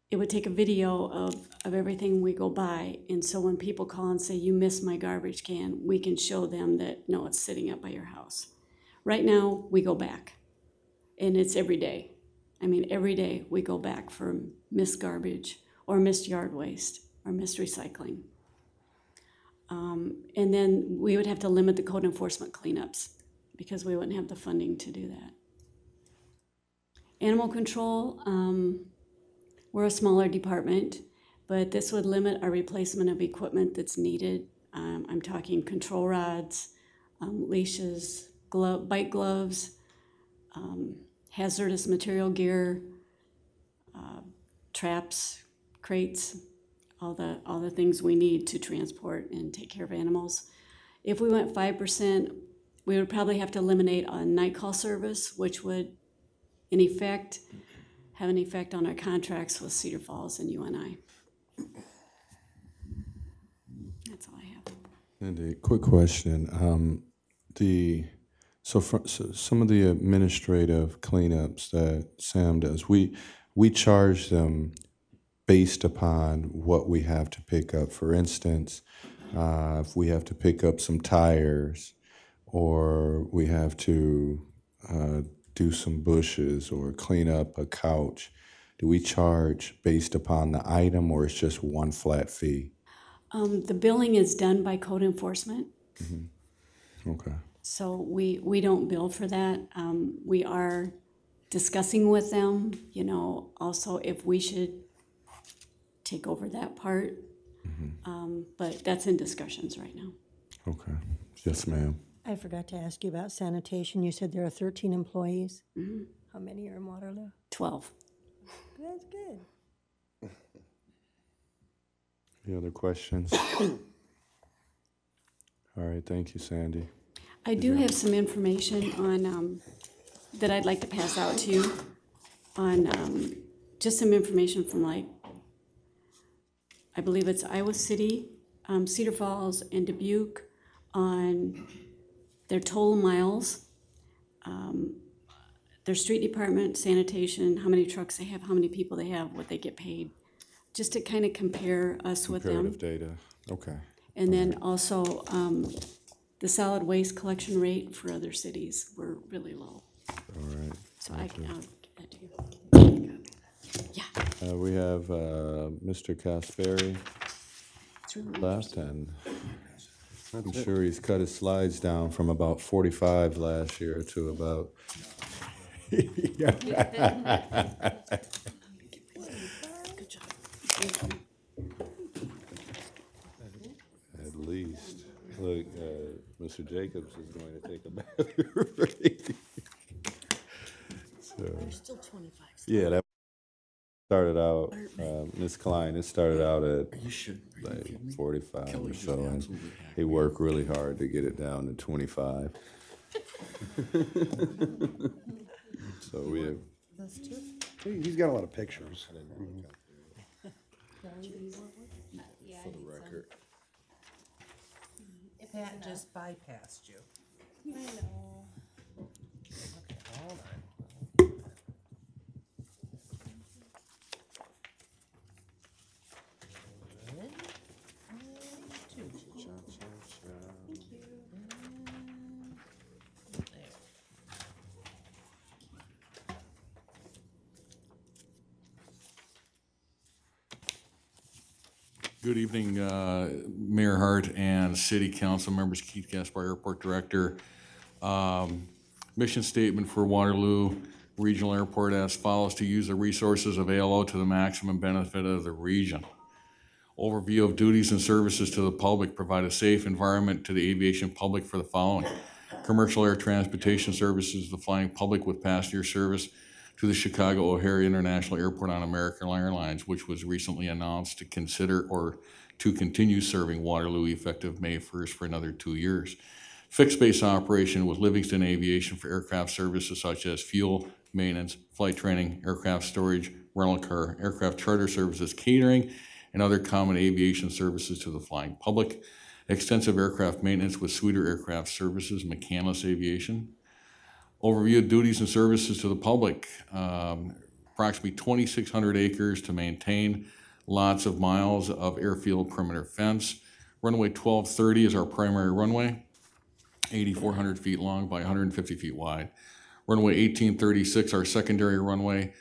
it would take a video of everything we go by. And so when people call and say, you missed my garbage can, we can show them that, no, it's sitting up by your house. Right now, we go back, and it's every day. I mean, every day we go back for missed garbage or missed yard waste or missed recycling. And then we would have to limit the code enforcement cleanups because we wouldn't have the funding to do that. Animal control, we're a smaller department, but this would limit our replacement of equipment that's needed. I'm talking control rods, leashes, bite gloves, hazardous material gear, traps, crates, all the things we need to transport and take care of animals. If we went 5%, we would probably have to eliminate a night call service, which would, in effect, have an effect on our contracts with Cedar Falls and UNI. That's all I have. And a quick question. So some of the administrative cleanups that Sam does, we charge them based upon what we have to pick up. For instance, if we have to pick up some tires, or we have to do some bushes or clean up a couch, do we charge based upon the item, or it's just one flat fee? The billing is done by code enforcement, Okay. so we don't bill for that. We are discussing with them, you know, also if we should take over that part. But that's in discussions right now. Okay. Yes, ma'am. I forgot to ask you about sanitation. You said there are 13 employees. How many are in Waterloo? 12. That's good. Any other questions? All right, thank you, Sandy. I do have some information on, that I'd like to pass out to you on, just some information from like, I believe it's Iowa City, Cedar Falls, and Dubuque on their total miles, their street department, sanitation, how many trucks they have, how many people they have, what they get paid, just to kind of compare us with them. Comparative data, okay. And then also, the solid waste collection rate for other cities were really low. All right. So I'll give that to you. Yeah. We have Mr. Casperi left, and I'm sure he's cut his slides down from about 45 last year to about. Good job. At least. Look, Mr. Jacobs is going to take a bathroom break. So, There's still 25. yeah, that started out, Ms. Klein, it started out at like 45 or so, and he worked really hard to get it down to 25. So we have. He's got a lot of pictures. For the record. Pat just bypassed you. I know. Okay, hold on. Good evening, Mayor Hart and City Council members, Keith Gaspar, Airport Director. Mission statement for Waterloo Regional Airport as follows: to use the resources of ALO to the maximum benefit of the region. Overview of duties and services to the public: provide a safe environment to the aviation public for the following: commercial air transportation services to the flying public with passenger service to the Chicago O'Hare International Airport on American Airlines, which was recently announced to consider or to continue serving Waterloo effective May 1st for another 2 years. Fixed base operation with Livingston Aviation for aircraft services such as fuel, maintenance, flight training, aircraft storage, rental car, aircraft charter services, catering, and other common aviation services to the flying public. Extensive aircraft maintenance with Sweeter Aircraft Services, McCandless Aviation. Overview of duties and services to the public. Approximately 2,600 acres to maintain, lots of miles of airfield perimeter fence. Runway 1230 is our primary runway, 8,400 feet long by 150 feet wide. Runway 1836, our secondary runway,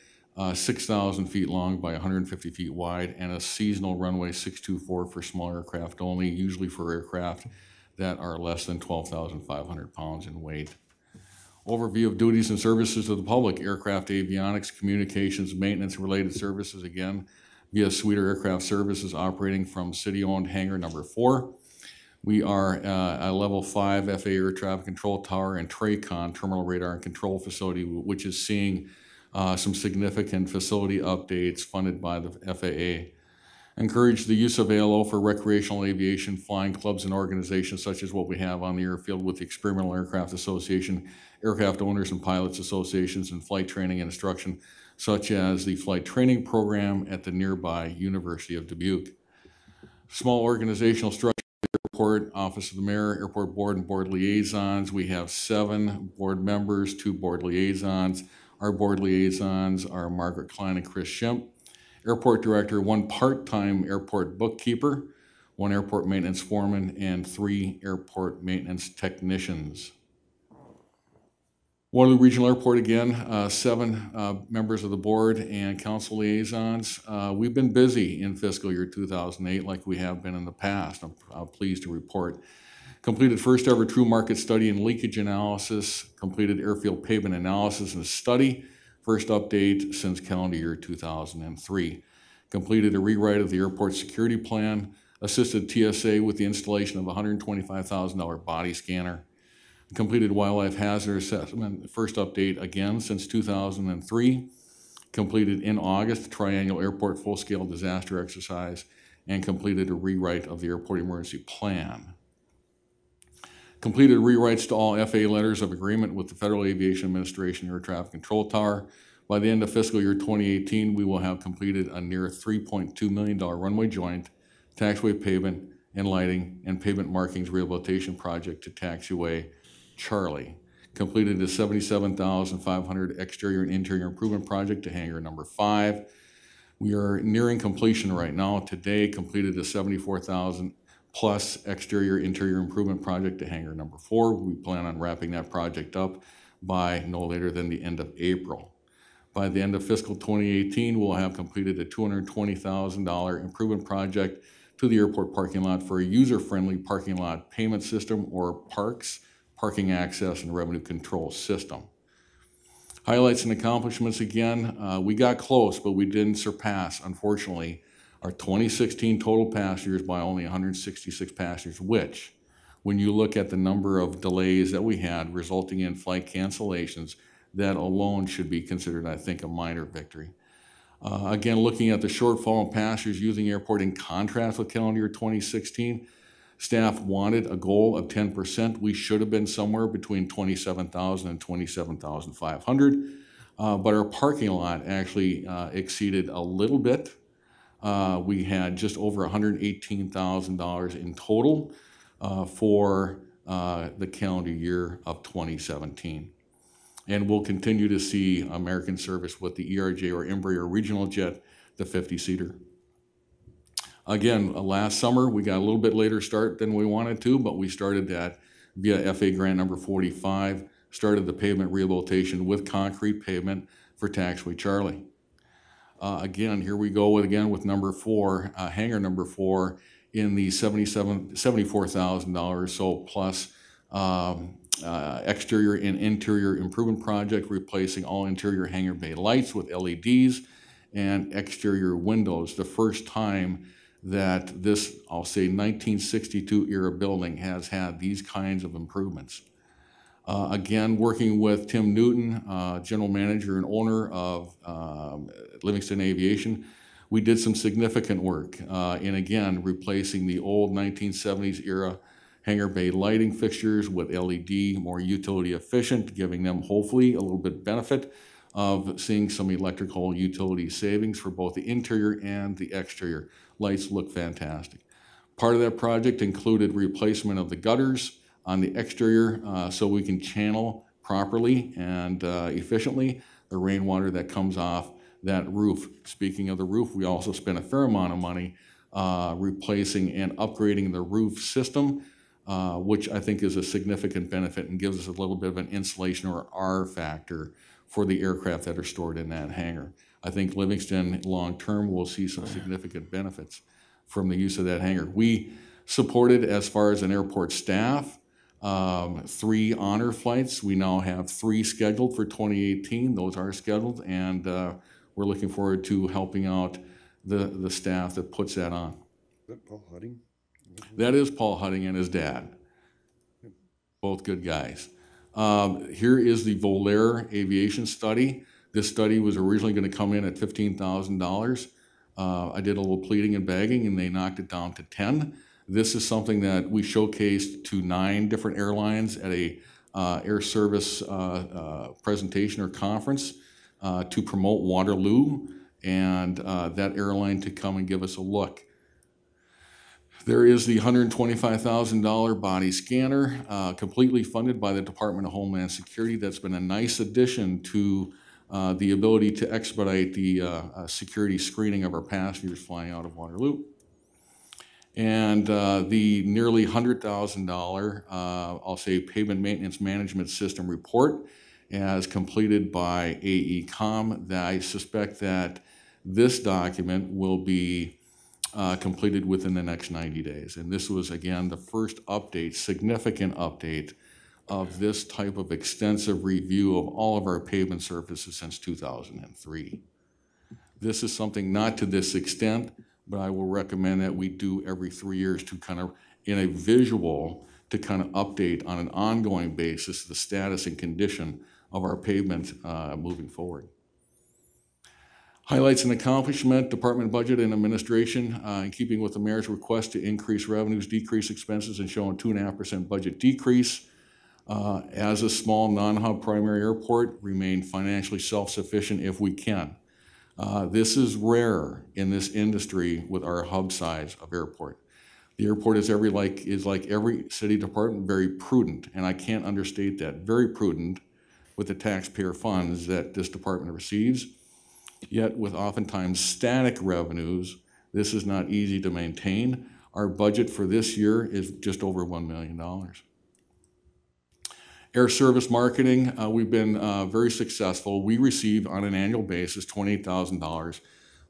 6,000 feet long by 150 feet wide, and a seasonal runway 624 for small aircraft only, usually for aircraft that are less than 12,500 pounds in weight. Overview of duties and services to the public: aircraft avionics, communications, maintenance related services, again, via Sweeter Aircraft Services operating from city-owned hangar number 4. We are a level 5 FAA air traffic control tower and TRACON, terminal radar and control facility, which is seeing some significant facility updates funded by the FAA. Encourage the use of ALO for recreational aviation, flying clubs and organizations such as what we have on the airfield with the Experimental Aircraft Association, Aircraft Owners and Pilots Associations, and flight training and instruction, such as the flight training program at the nearby University of Dubuque. Small organizational structure: Airport, Office of the Mayor, Airport Board, and Board Liaisons. We have 7 board members, 2 board liaisons. Our board liaisons are Margaret Klein and Chris Schimpf. Airport Director, 1 part-time airport bookkeeper, 1 airport maintenance foreman, and 3 airport maintenance technicians. Waterloo Regional Airport again, 7 members of the board and council liaisons. We've been busy in fiscal year 2008 like we have been in the past. I'm pleased to report. Completed first ever true market study and leakage analysis, completed airfield pavement analysis and study, first update since calendar year 2003. Completed a rewrite of the airport security plan, assisted TSA with the installation of a $125,000 body scanner, completed wildlife hazard assessment, first update again since 2003, completed in August triannual airport full-scale disaster exercise, and completed a rewrite of the airport emergency plan. Completed rewrites to all FAA letters of agreement with the Federal Aviation Administration Air Traffic Control Tower. By the end of fiscal year 2018, we will have completed a near $3.2 million runway joint, taxiway pavement and lighting, and pavement markings rehabilitation project to taxiway Charlie. Completed a $77,500 exterior and interior improvement project to hangar number 5. We are nearing completion right now. Today, completed a $74,000 plus exterior interior improvement project to hangar number 4. We plan on wrapping that project up by no later than the end of April. By the end of fiscal 2018, we'll have completed a $220,000 improvement project to the airport parking lot for a user-friendly parking lot payment system, or PARCS, Parking Access and Revenue Control System. Highlights and accomplishments again, we got close, but we didn't surpass, unfortunately, our 2016 total passengers by only 166 passengers, which, when you look at the number of delays that we had resulting in flight cancellations, that alone should be considered, I think, a minor victory. Again, looking at the shortfall in passengers using the airport in contrast with calendar year 2016, staff wanted a goal of 10%. We should have been somewhere between 27,000 and 27,500, but our parking lot actually exceeded a little bit. We had just over $118,000 in total for the calendar year of 2017. And we'll continue to see American service with the ERJ or Embraer regional jet, the 50-seater. Again, last summer, we got a little bit later start than we wanted to, but we started that via FA grant number 45, started the pavement rehabilitation with concrete pavement for taxiway Charlie. Again, here we go with number 4, hangar number 4 in the $74,000 or so plus exterior and interior improvement project, replacing all interior hangar bay lights with LEDs and exterior windows. The first time that this, I'll say, 1962 era building has had these kinds of improvements. Again, working with Tim Newton, general manager and owner of Livingston Aviation, we did some significant work in, again, replacing the old 1970s era hangar bay lighting fixtures with LED, more utility efficient, giving them hopefully a little bit benefit of seeing some electrical utility savings for both the interior and the exterior. Lights look fantastic. Part of that project included replacement of the gutters on the exterior so we can channel properly and efficiently the rainwater that comes off that roof. Speaking of the roof, we also spent a fair amount of money replacing and upgrading the roof system, which I think is a significant benefit and gives us a little bit of an insulation or R factor for the aircraft that are stored in that hangar. I think Livingston long-term will see some significant benefits from the use of that hangar. We supported, as far as an airport staff, 3 honor flights. We now have 3 scheduled for 2018. Those are scheduled, and we're looking forward to helping out the staff that puts that on. Is that Paul Hudding? That is Paul Hudding and his dad. Both good guys. Here is the Volair aviation study. This study was originally going to come in at $15,000. I did a little pleading and begging, and they knocked it down to 10. This is something that we showcased to 9 different airlines at a air service presentation or conference to promote Waterloo, and that airline to come and give us a look. There is the $125,000 body scanner, completely funded by the Department of Homeland Security. That's been a nice addition to the ability to expedite the security screening of our passengers flying out of Waterloo. And the nearly $100,000, I'll say, pavement maintenance management system report as completed by AECom. That I suspect that this document will be completed within the next 90 days. And this was, again, the first update, significant update of this type of extensive review of all of our pavement surfaces since 2003. This is something not to this extent, but I will recommend that we do every 3 years to kind of, in a visual, to kind of update on an ongoing basis the status and condition of our pavement moving forward. Highlights and accomplishment, department budget and administration, in keeping with the mayor's request to increase revenues, decrease expenses, and showing 2.5% budget decrease. As a small non-hub primary airport, remain financially self-sufficient if we can. This is rare in this industry with our hub size of airport. The airport is like every city department, very prudent, and I can't understate that, very prudent with the taxpayer funds that this department receives. Yet with oftentimes static revenues, this is not easy to maintain. Our budget for this year is just over $1 million. Air service marketing, we've been very successful. We receive on an annual basis $28,000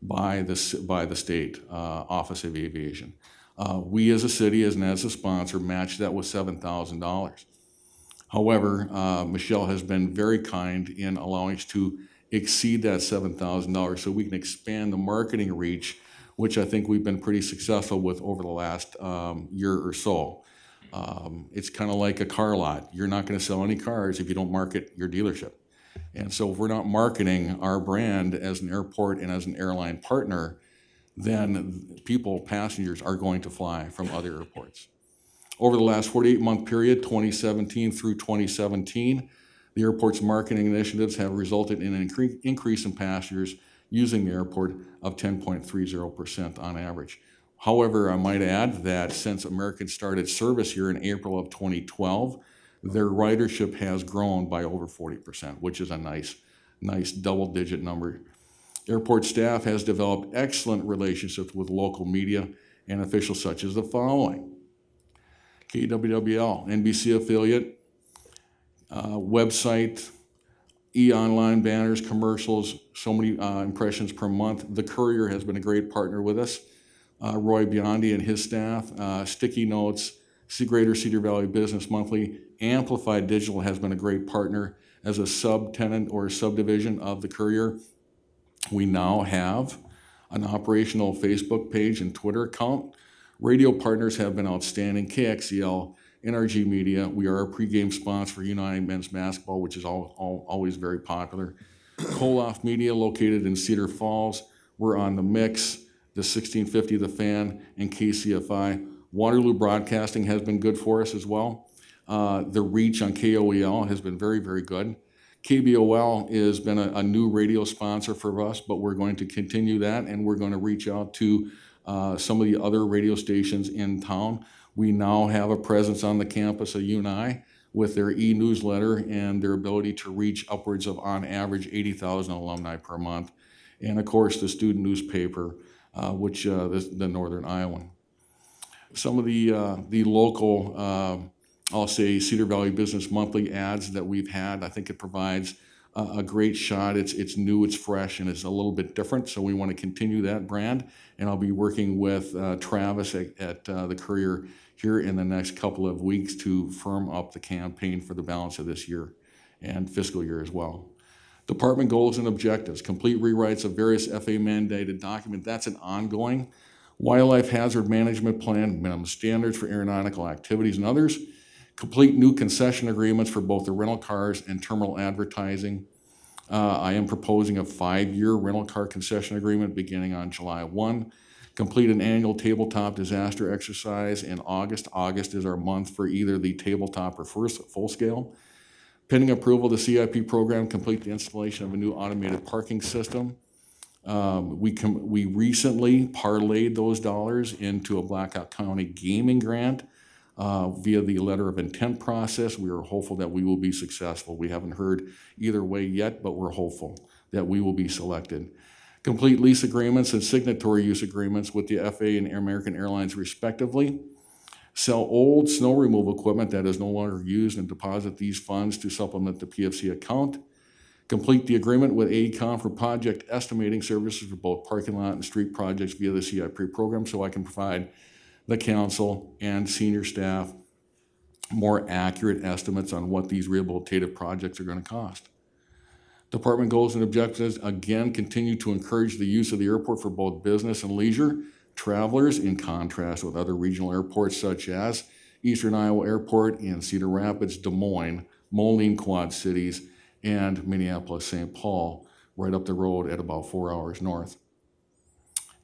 by the state Office of Aviation. We as a city, as a sponsor, match that with $7,000. However, Michelle has been very kind in allowing us to exceed that $7,000 so we can expand the marketing reach, which I think we've been pretty successful with over the last year or so. It's kind of like a car lot. You're not going to sell any cars if you don't market your dealership. And so if we're not marketing our brand as an airport and as an airline partner, then passengers are going to fly from other airports. Over the last 48-month period, 2017 through 2017, the airport's marketing initiatives have resulted in an increase in passengers using the airport of 10.30% on average. However, I might add that since American started service here in April of 2012, their ridership has grown by over 40%, which is a nice double-digit number. Airport staff has developed excellent relationships with local media and officials such as the following: KWWL, NBC affiliate, website, e-online banners, commercials, so many impressions per month. The Courier has been a great partner with us. Roy Biondi and his staff, Sticky Notes, Greater Cedar Valley Business Monthly, Amplified Digital has been a great partner as a subtenant or subdivision of the Courier. We now have an operational Facebook page and Twitter account. Radio partners have been outstanding. KXEL, NRG Media. We are a pregame sponsor for United Men's Basketball, which is always very popular. Koloff Media, located in Cedar Falls. We're on The Mix, the 1650 The Fan, and KCFI. Waterloo Broadcasting has been good for us as well. The reach on KOEL has been very, very good. KBOL has been a new radio sponsor for us, but we're going to continue that, and we're going to reach out to some of the other radio stations in town. We now have a presence on the campus of UNI with their e-newsletter and their ability to reach upwards of, on average, 80,000 alumni per month. And of course, the student newspaper, which the Northern Iowan. Some of the local, I'll say, Cedar Valley Business Monthly ads that we've had, I think it provides a great shot. It's new, it's fresh, and it's a little bit different, so we want to continue that brand. And I'll be working with Travis at the Courier here in the next couple of weeks to firm up the campaign for the balance of this year and fiscal year as well. Department goals and objectives, complete rewrites of various FAA mandated documents. That's an ongoing. Wildlife hazard management plan, minimum standards for aeronautical activities and others. Complete new concession agreements for both the rental cars and terminal advertising. I am proposing a 5-year rental car concession agreement beginning on July 1. Complete an annual tabletop disaster exercise in August. August is our month for either the tabletop or full scale. Pending approval of the CIP program, complete the installation of a new automated parking system. We recently parlayed those dollars into a Blackhawk County gaming grant via the letter of intent process. We are hopeful that we will be successful. We haven't heard either way yet, but we're hopeful that we will be selected. Complete lease agreements and signatory use agreements with the FAA and American Airlines respectively. sell old snow removal equipment that is no longer used and deposit these funds to supplement the PFC account. Complete the agreement with AECOM for project estimating services for both parking lot and street projects via the CIP program, so I can provide the council and senior staff more accurate estimates on what these rehabilitative projects are going to cost. Department goals and objectives, again, continue to encourage the use of the airport for both business and leisure travelers, in contrast with other regional airports such as Eastern Iowa Airport in Cedar Rapids, Des Moines, Moline Quad Cities, and Minneapolis, St. Paul, right up the road at about 4 hours north.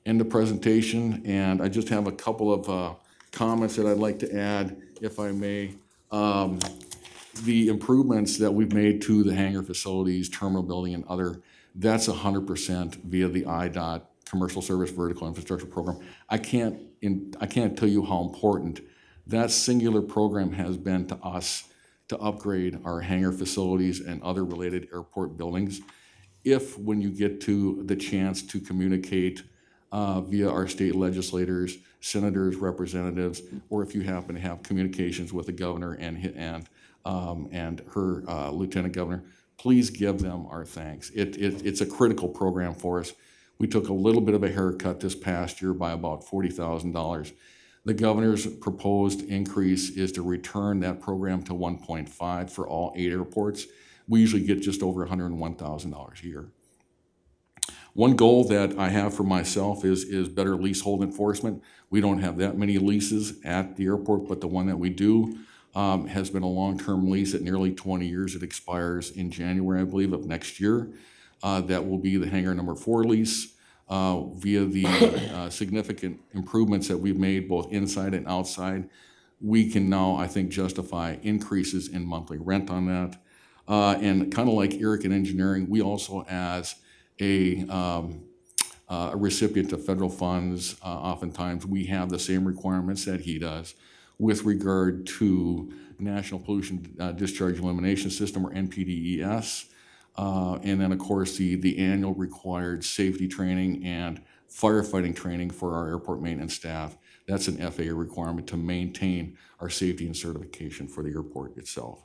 End of presentation, and I just have a couple of comments that I'd like to add, if I may. The improvements that we've made to the hangar facilities, terminal building, and other, that's 100% via the IDOT Commercial Service Vertical Infrastructure Program. I can't tell you how important that singular program has been to us to upgrade our hangar facilities and other related airport buildings. If, when you get to the chance to communicate via our state legislators, senators, representatives, or if you happen to have communications with the governor and her lieutenant governor, please give them our thanks. It's a critical program for us. We took a little bit of a haircut this past year by about $40,000. The governor's proposed increase is to return that program to 1.5 for all 8 airports. We usually get just over $101,000 a year. One goal that I have for myself is better leasehold enforcement. We don't have that many leases at the airport, but the one that we do has been a long-term lease at nearly 20 years. It expires in January, I believe, of next year. That will be the hangar number 4 lease. Via the significant improvements that we've made both inside and outside, we can now, I think, justify increases in monthly rent on that. And kind of like Eric in engineering, we also, as a recipient of federal funds, oftentimes we have the same requirements that he does with regard to National Pollution Discharge Elimination System, or NPDES. And then, of course, the annual required safety training and firefighting training for our airport maintenance staff. That's an FAA requirement to maintain our safety and certification for the airport itself.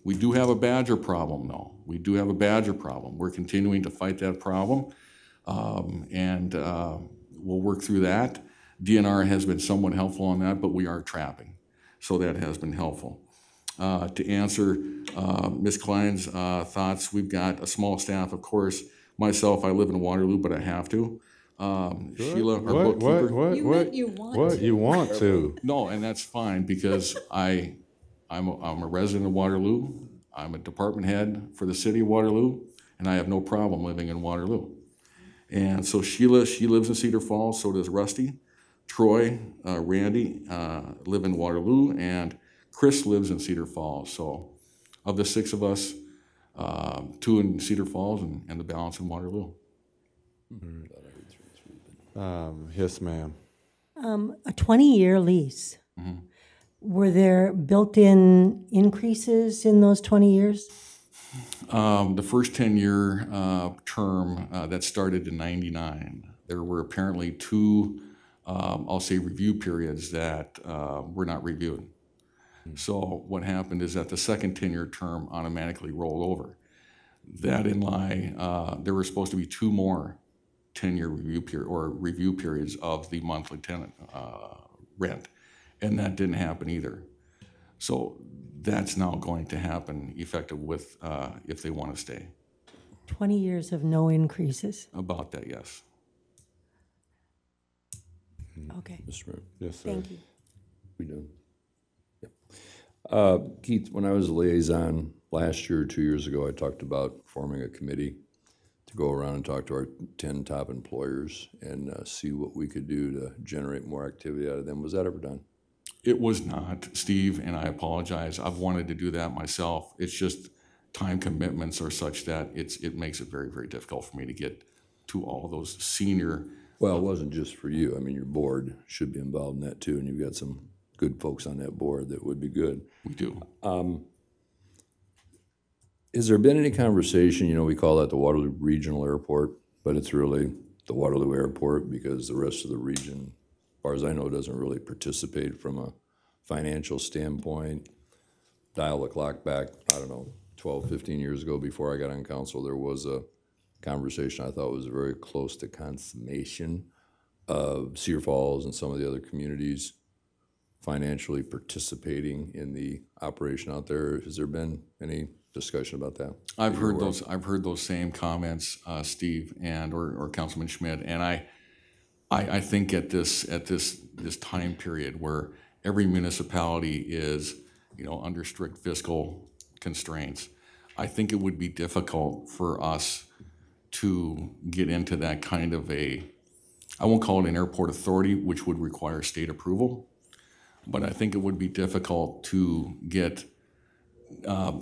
We do have a badger problem, though. We do have a badger problem. We're continuing to fight that problem, and we'll work through that. DNR has been somewhat helpful on that, but we are trapping, so that has been helpful. To answer Ms. Klein's thoughts, we've got a small staff, of course. Myself, I live in Waterloo, but I have to. Sheila, our bookkeeper. You want to? No, and that's fine, because I'm a resident of Waterloo. I'm a department head for the city of Waterloo, and I have no problem living in Waterloo. And so Sheila, she lives in Cedar Falls, so does Rusty. Troy, Randy live in Waterloo, and Chris lives in Cedar Falls. So of the 6 of us, 2 in Cedar Falls and the balance in Waterloo. Yes, ma'am. A 20-year lease. Mm-hmm. Were there built-in increases in those 20 years? The first 10-year term that started in '99, there were apparently 2, I'll say, review periods that were not reviewed. So what happened is that the second 10-year term automatically rolled over. That in lie, there were supposed to be 2 more 10-year review periods of the monthly tenant rent, and that didn't happen either. So that's now going to happen effective with if they want to stay. 20 years of no increases. About that, yes. Okay. Mr. Mayor. Yes, sir. Thank you. We do. Yep. Keith, when I was a liaison last year or 2 years ago, I talked about forming a committee to go around and talk to our 10 top employers and see what we could do to generate more activity out of them. Was that ever done? It was not, Steve, and I apologize. I've wanted to do that myself. It's just time commitments are such that it makes it very, very difficult for me to get to all those senior. Well, it wasn't just for you. I mean, your board should be involved in that too, and you've got some good folks on that board that would be good. We do. Has there been any conversation, we call that the Waterloo Regional Airport, but it's really the Waterloo Airport because the rest of the region, far as I know, doesn't really participate from a financial standpoint. Dial the clock back, I don't know, 12, 15 years ago before I got on council, there was a conversation I thought was very close to consummation of Cedar Falls and some of the other communities financially participating in the operation out there. Has there been any discussion about that? I've heard those same comments, Steve or Councilman Schmidt, and I think at this time period where every municipality is, under strict fiscal constraints, I think it would be difficult for us to get into that kind of I won't call it an airport authority, which would require state approval, but I think it would be difficult to get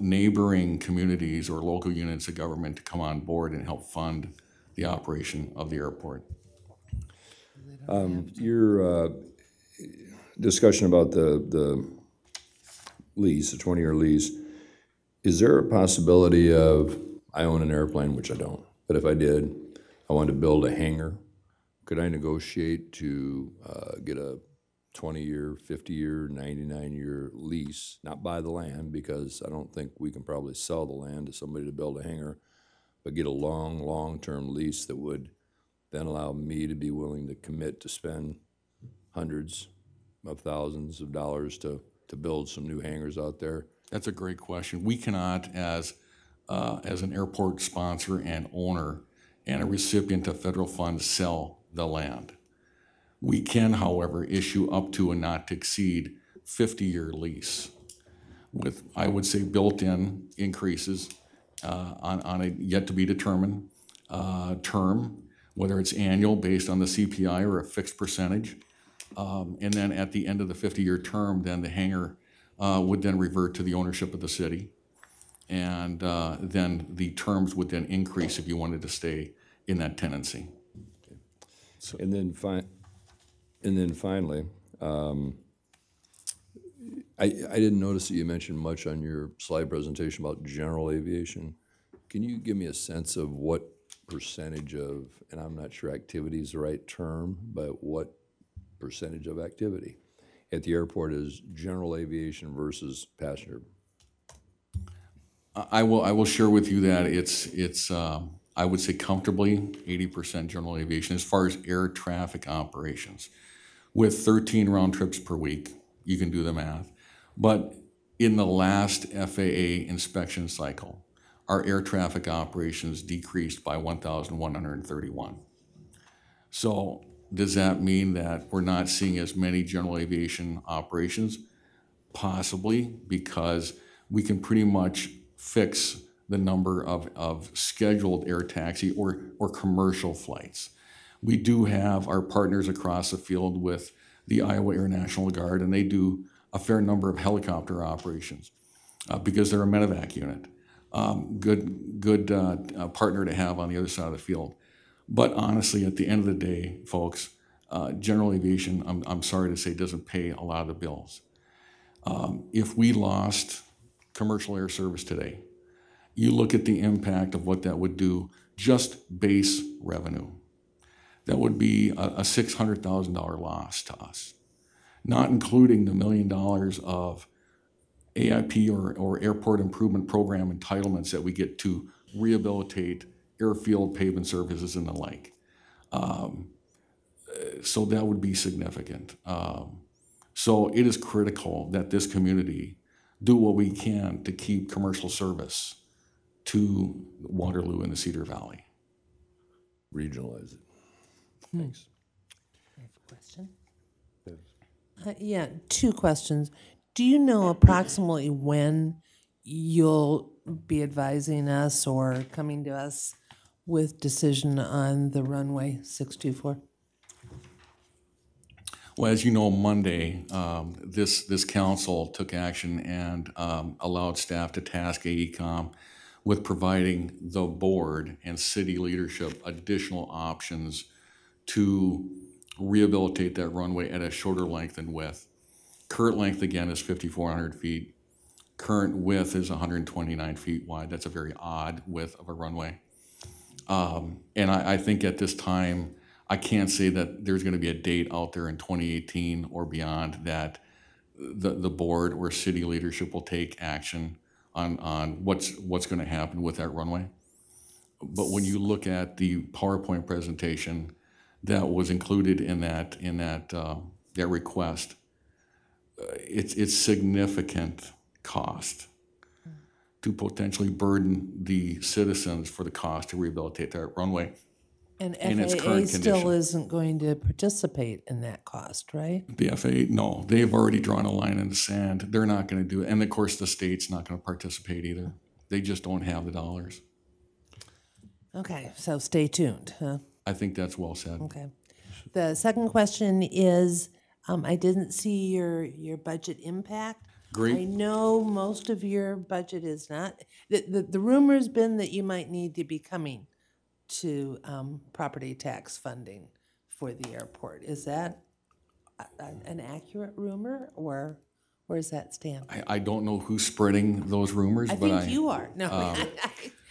neighboring communities or local units of government to come on board and help fund the operation of the airport. Your discussion about the lease, the 20-year lease, is there a possibility of, I own an airplane, which I don't, but if I did, I wanted to build a hangar, could I negotiate to get a 20-year, 50-year, 99-year lease, not buy the land, because I don't think we can probably sell the land to somebody to build a hangar, but get a long-term lease that would then allow me to be willing to commit to spend hundreds of thousands of dollars to build some new hangars out there? That's a great question. We cannot, as an airport sponsor and owner and a recipient of federal funds, sell the land. We can, however, issue up to a not to exceed 50-year lease with, I would say, built-in increases on a yet to be determined term, whether it's annual based on the CPI or a fixed percentage. And then at the end of the 50-year term, then the hangar would then revert to the ownership of the city. And then the terms would then increase if you wanted to stay in that tenancy. So, and then finally, I didn't notice that you mentioned much on your slide presentation about general aviation. Can you give me a sense of what percentage of, and I'm not sure activity is the right term, but what percentage of activity at the airport is general aviation versus passenger? I will share with you that it's I would say comfortably 80% general aviation as far as air traffic operations. With 13 round trips per week, you can do the math. But in the last FAA inspection cycle, our air traffic operations decreased by 1,131. So does that mean that we're not seeing as many general aviation operations? Possibly, because we can pretty much fix the number of scheduled air taxi or commercial flights. We do have our partners across the field with the Iowa Air National Guard, and they do a fair number of helicopter operations because they're a medevac unit. Good partner to have on the other side of the field. But honestly, at the end of the day, folks, general aviation, I'm sorry to say, doesn't pay a lot of the bills. If we lost commercial air service today, you look at the impact of what that would do, just base revenue. That would be a $600,000 loss to us, not including the $1 million of AIP or Airport Improvement Program entitlements that we get to rehabilitate airfield pavement surfaces and the like. So that would be significant. So it is critical that this community do what we can to keep commercial service to Waterloo and the Cedar Valley. Regionalize it. Thanks. I have a question. Yeah, two questions. Do you know approximately when you'll be advising us or coming to us with decision on the runway 624? Well, as you know, Monday, this council took action and allowed staff to task AECOM with providing the board and city leadership additional options to rehabilitate that runway at a shorter length and width. Current length, again, is 5,400 feet. Current width is 129 feet wide. That's a very odd width of a runway. And I think at this time, I can't say that there's going to be a date out there in 2018 or beyond that the board or city leadership will take action on what's going to happen with that runway. But when you look at the PowerPoint presentation that was included in that request, it's significant cost to potentially burden the citizens for the cost to rehabilitate that runway. And in its FAA current still condition. isn't going to participate in that cost, right? The FAA, no, they've already drawn a line in the sand. They're not going to do it. And of course, the state's not going to participate either. They just don't have the dollars. Okay, so stay tuned, huh? I think that's well said. Okay. The second question is, I didn't see your budget impact. Great. I know most of your budget is not, the rumor's been that you might need to be coming to property tax funding for the airport. Is that an accurate rumor, or where does that stand? I don't know who's spreading those rumors, I but think you are. No.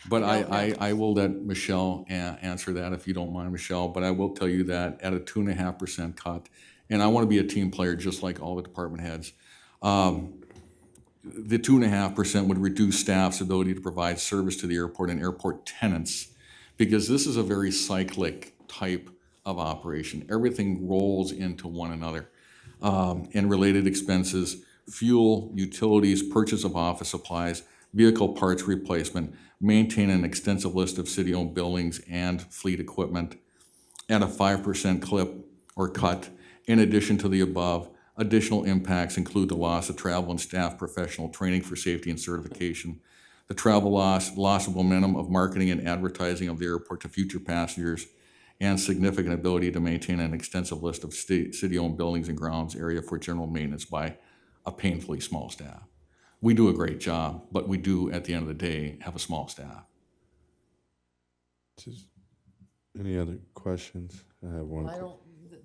But I don't know. I will let Michelle answer that if you don't mind, Michelle. But I will tell you that at a 2.5% cut, and I want to be a team player just like all the department heads, the 2.5% would reduce staff's ability to provide service to the airport and airport tenants, because this is a very cyclic type of operation. Everything rolls into one another. And related expenses, fuel, utilities, purchase of office supplies, vehicle parts replacement, maintain an extensive list of city-owned buildings and fleet equipment at a 5% clip or cut. In addition to the above, additional impacts include the loss of travel and staff professional training for safety and certification, the travel loss of momentum of marketing and advertising of the airport to future passengers, and significant ability to maintain an extensive list of city-owned buildings and grounds area for general maintenance by a painfully small staff. We do a great job, but we do, at the end of the day, have a small staff. Any other questions? I have one. I don't,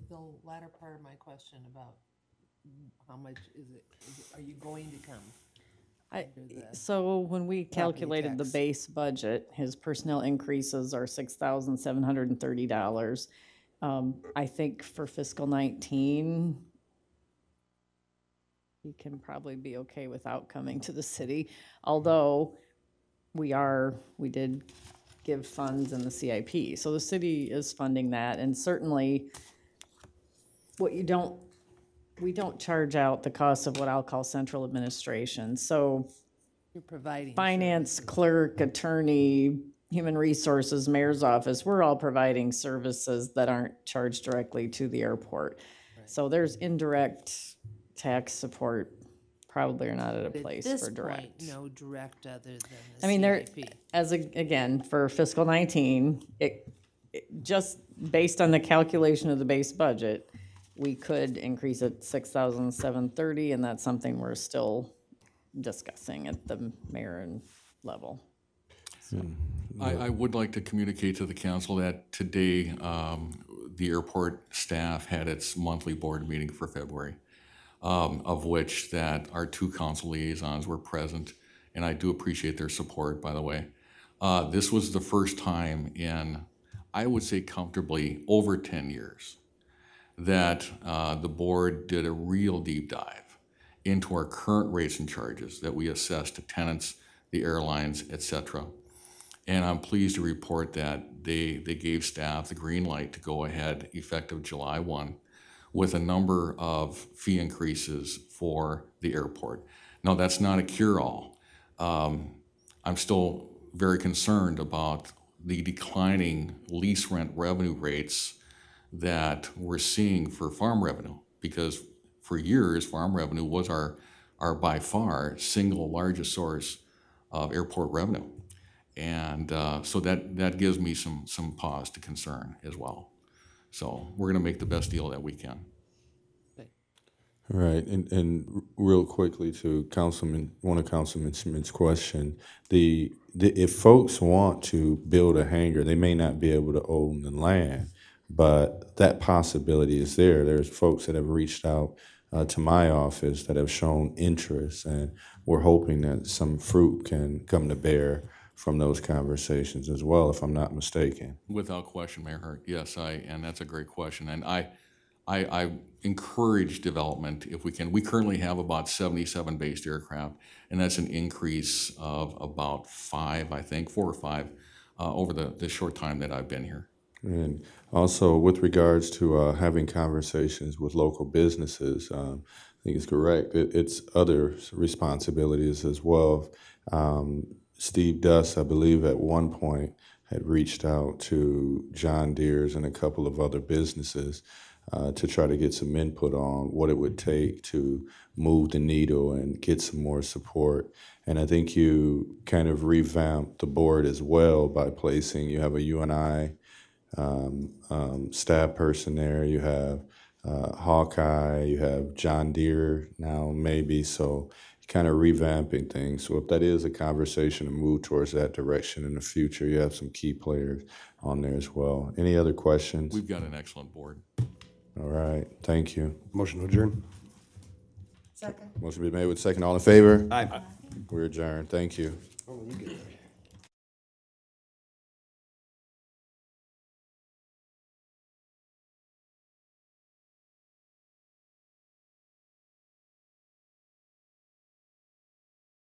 the latter part of my question about how much is it, are you going to come? So when we calculated the base budget, his personnel increases are $6,730. I think for fiscal 19, he can probably be okay without coming to the city, although we did give funds in the CIP. So the city is funding that, and certainly we don't charge out the cost of what I'll call central administration. So you're providing finance, clerk, attorney, human resources, mayor's office, we're all providing services that aren't charged directly to the airport. Right. So there's indirect tax support, probably are not at a place for direct. At this point, no direct other than the I mean, CIP. Again, for fiscal 19, it just based on the calculation of the base budget, we could increase it $6,730, and that's something we're still discussing at the mayor level. So. I would like to communicate to the council that today the airport staff had its monthly board meeting for February, of which that our 2 council liaisons were present, and I do appreciate their support, by the way. This was the first time in, I would say comfortably, over 10 years that the board did a real deep dive into our current rates and charges that we assess to tenants, the airlines, etc. And I'm pleased to report that they gave staff the green light to go ahead effective July 1 with a number of fee increases for the airport. Now, that's not a cure-all. I'm still very concerned about the declining lease rent revenue rates that we're seeing for farm revenue, because for years, farm revenue was our by far single largest source of airport revenue. And so that gives me some pause to concern as well. So we're going to make the best deal that we can. Right, and real quickly to one of Councilman Schmidt's question, if folks want to build a hangar, they may not be able to own the land, but that possibility is there. There's folks that have reached out to my office that have shown interest, and we're hoping that some fruit can come to bear from those conversations as well, if I'm not mistaken. Without question, Mayor Hart. Yes, and that's a great question. And I encourage development if we can. We currently have about 77 based aircraft, and that's an increase of about 5, I think, 4 or 5 over the short time that I've been here. And also, with regards to having conversations with local businesses, I think it's correct. It's other responsibilities as well. Steve Duss, I believe, at one point had reached out to John Deere's and a couple of other businesses to try to get some input on what it would take to move the needle and get some more support. And I think you kind of revamped the board as well by placing, you have a UNI staff person there, you have Hawkeye, you have John Deere now maybe, so kind of revamping things. So if that is a conversation to move towards that direction in the future, you have some key players on there as well. Any other questions? We've got an excellent board. All right, thank you. Motion to adjourn. Second. Motion be made with second. All in favor? Aye. We're adjourned. Thank you. Oh, you get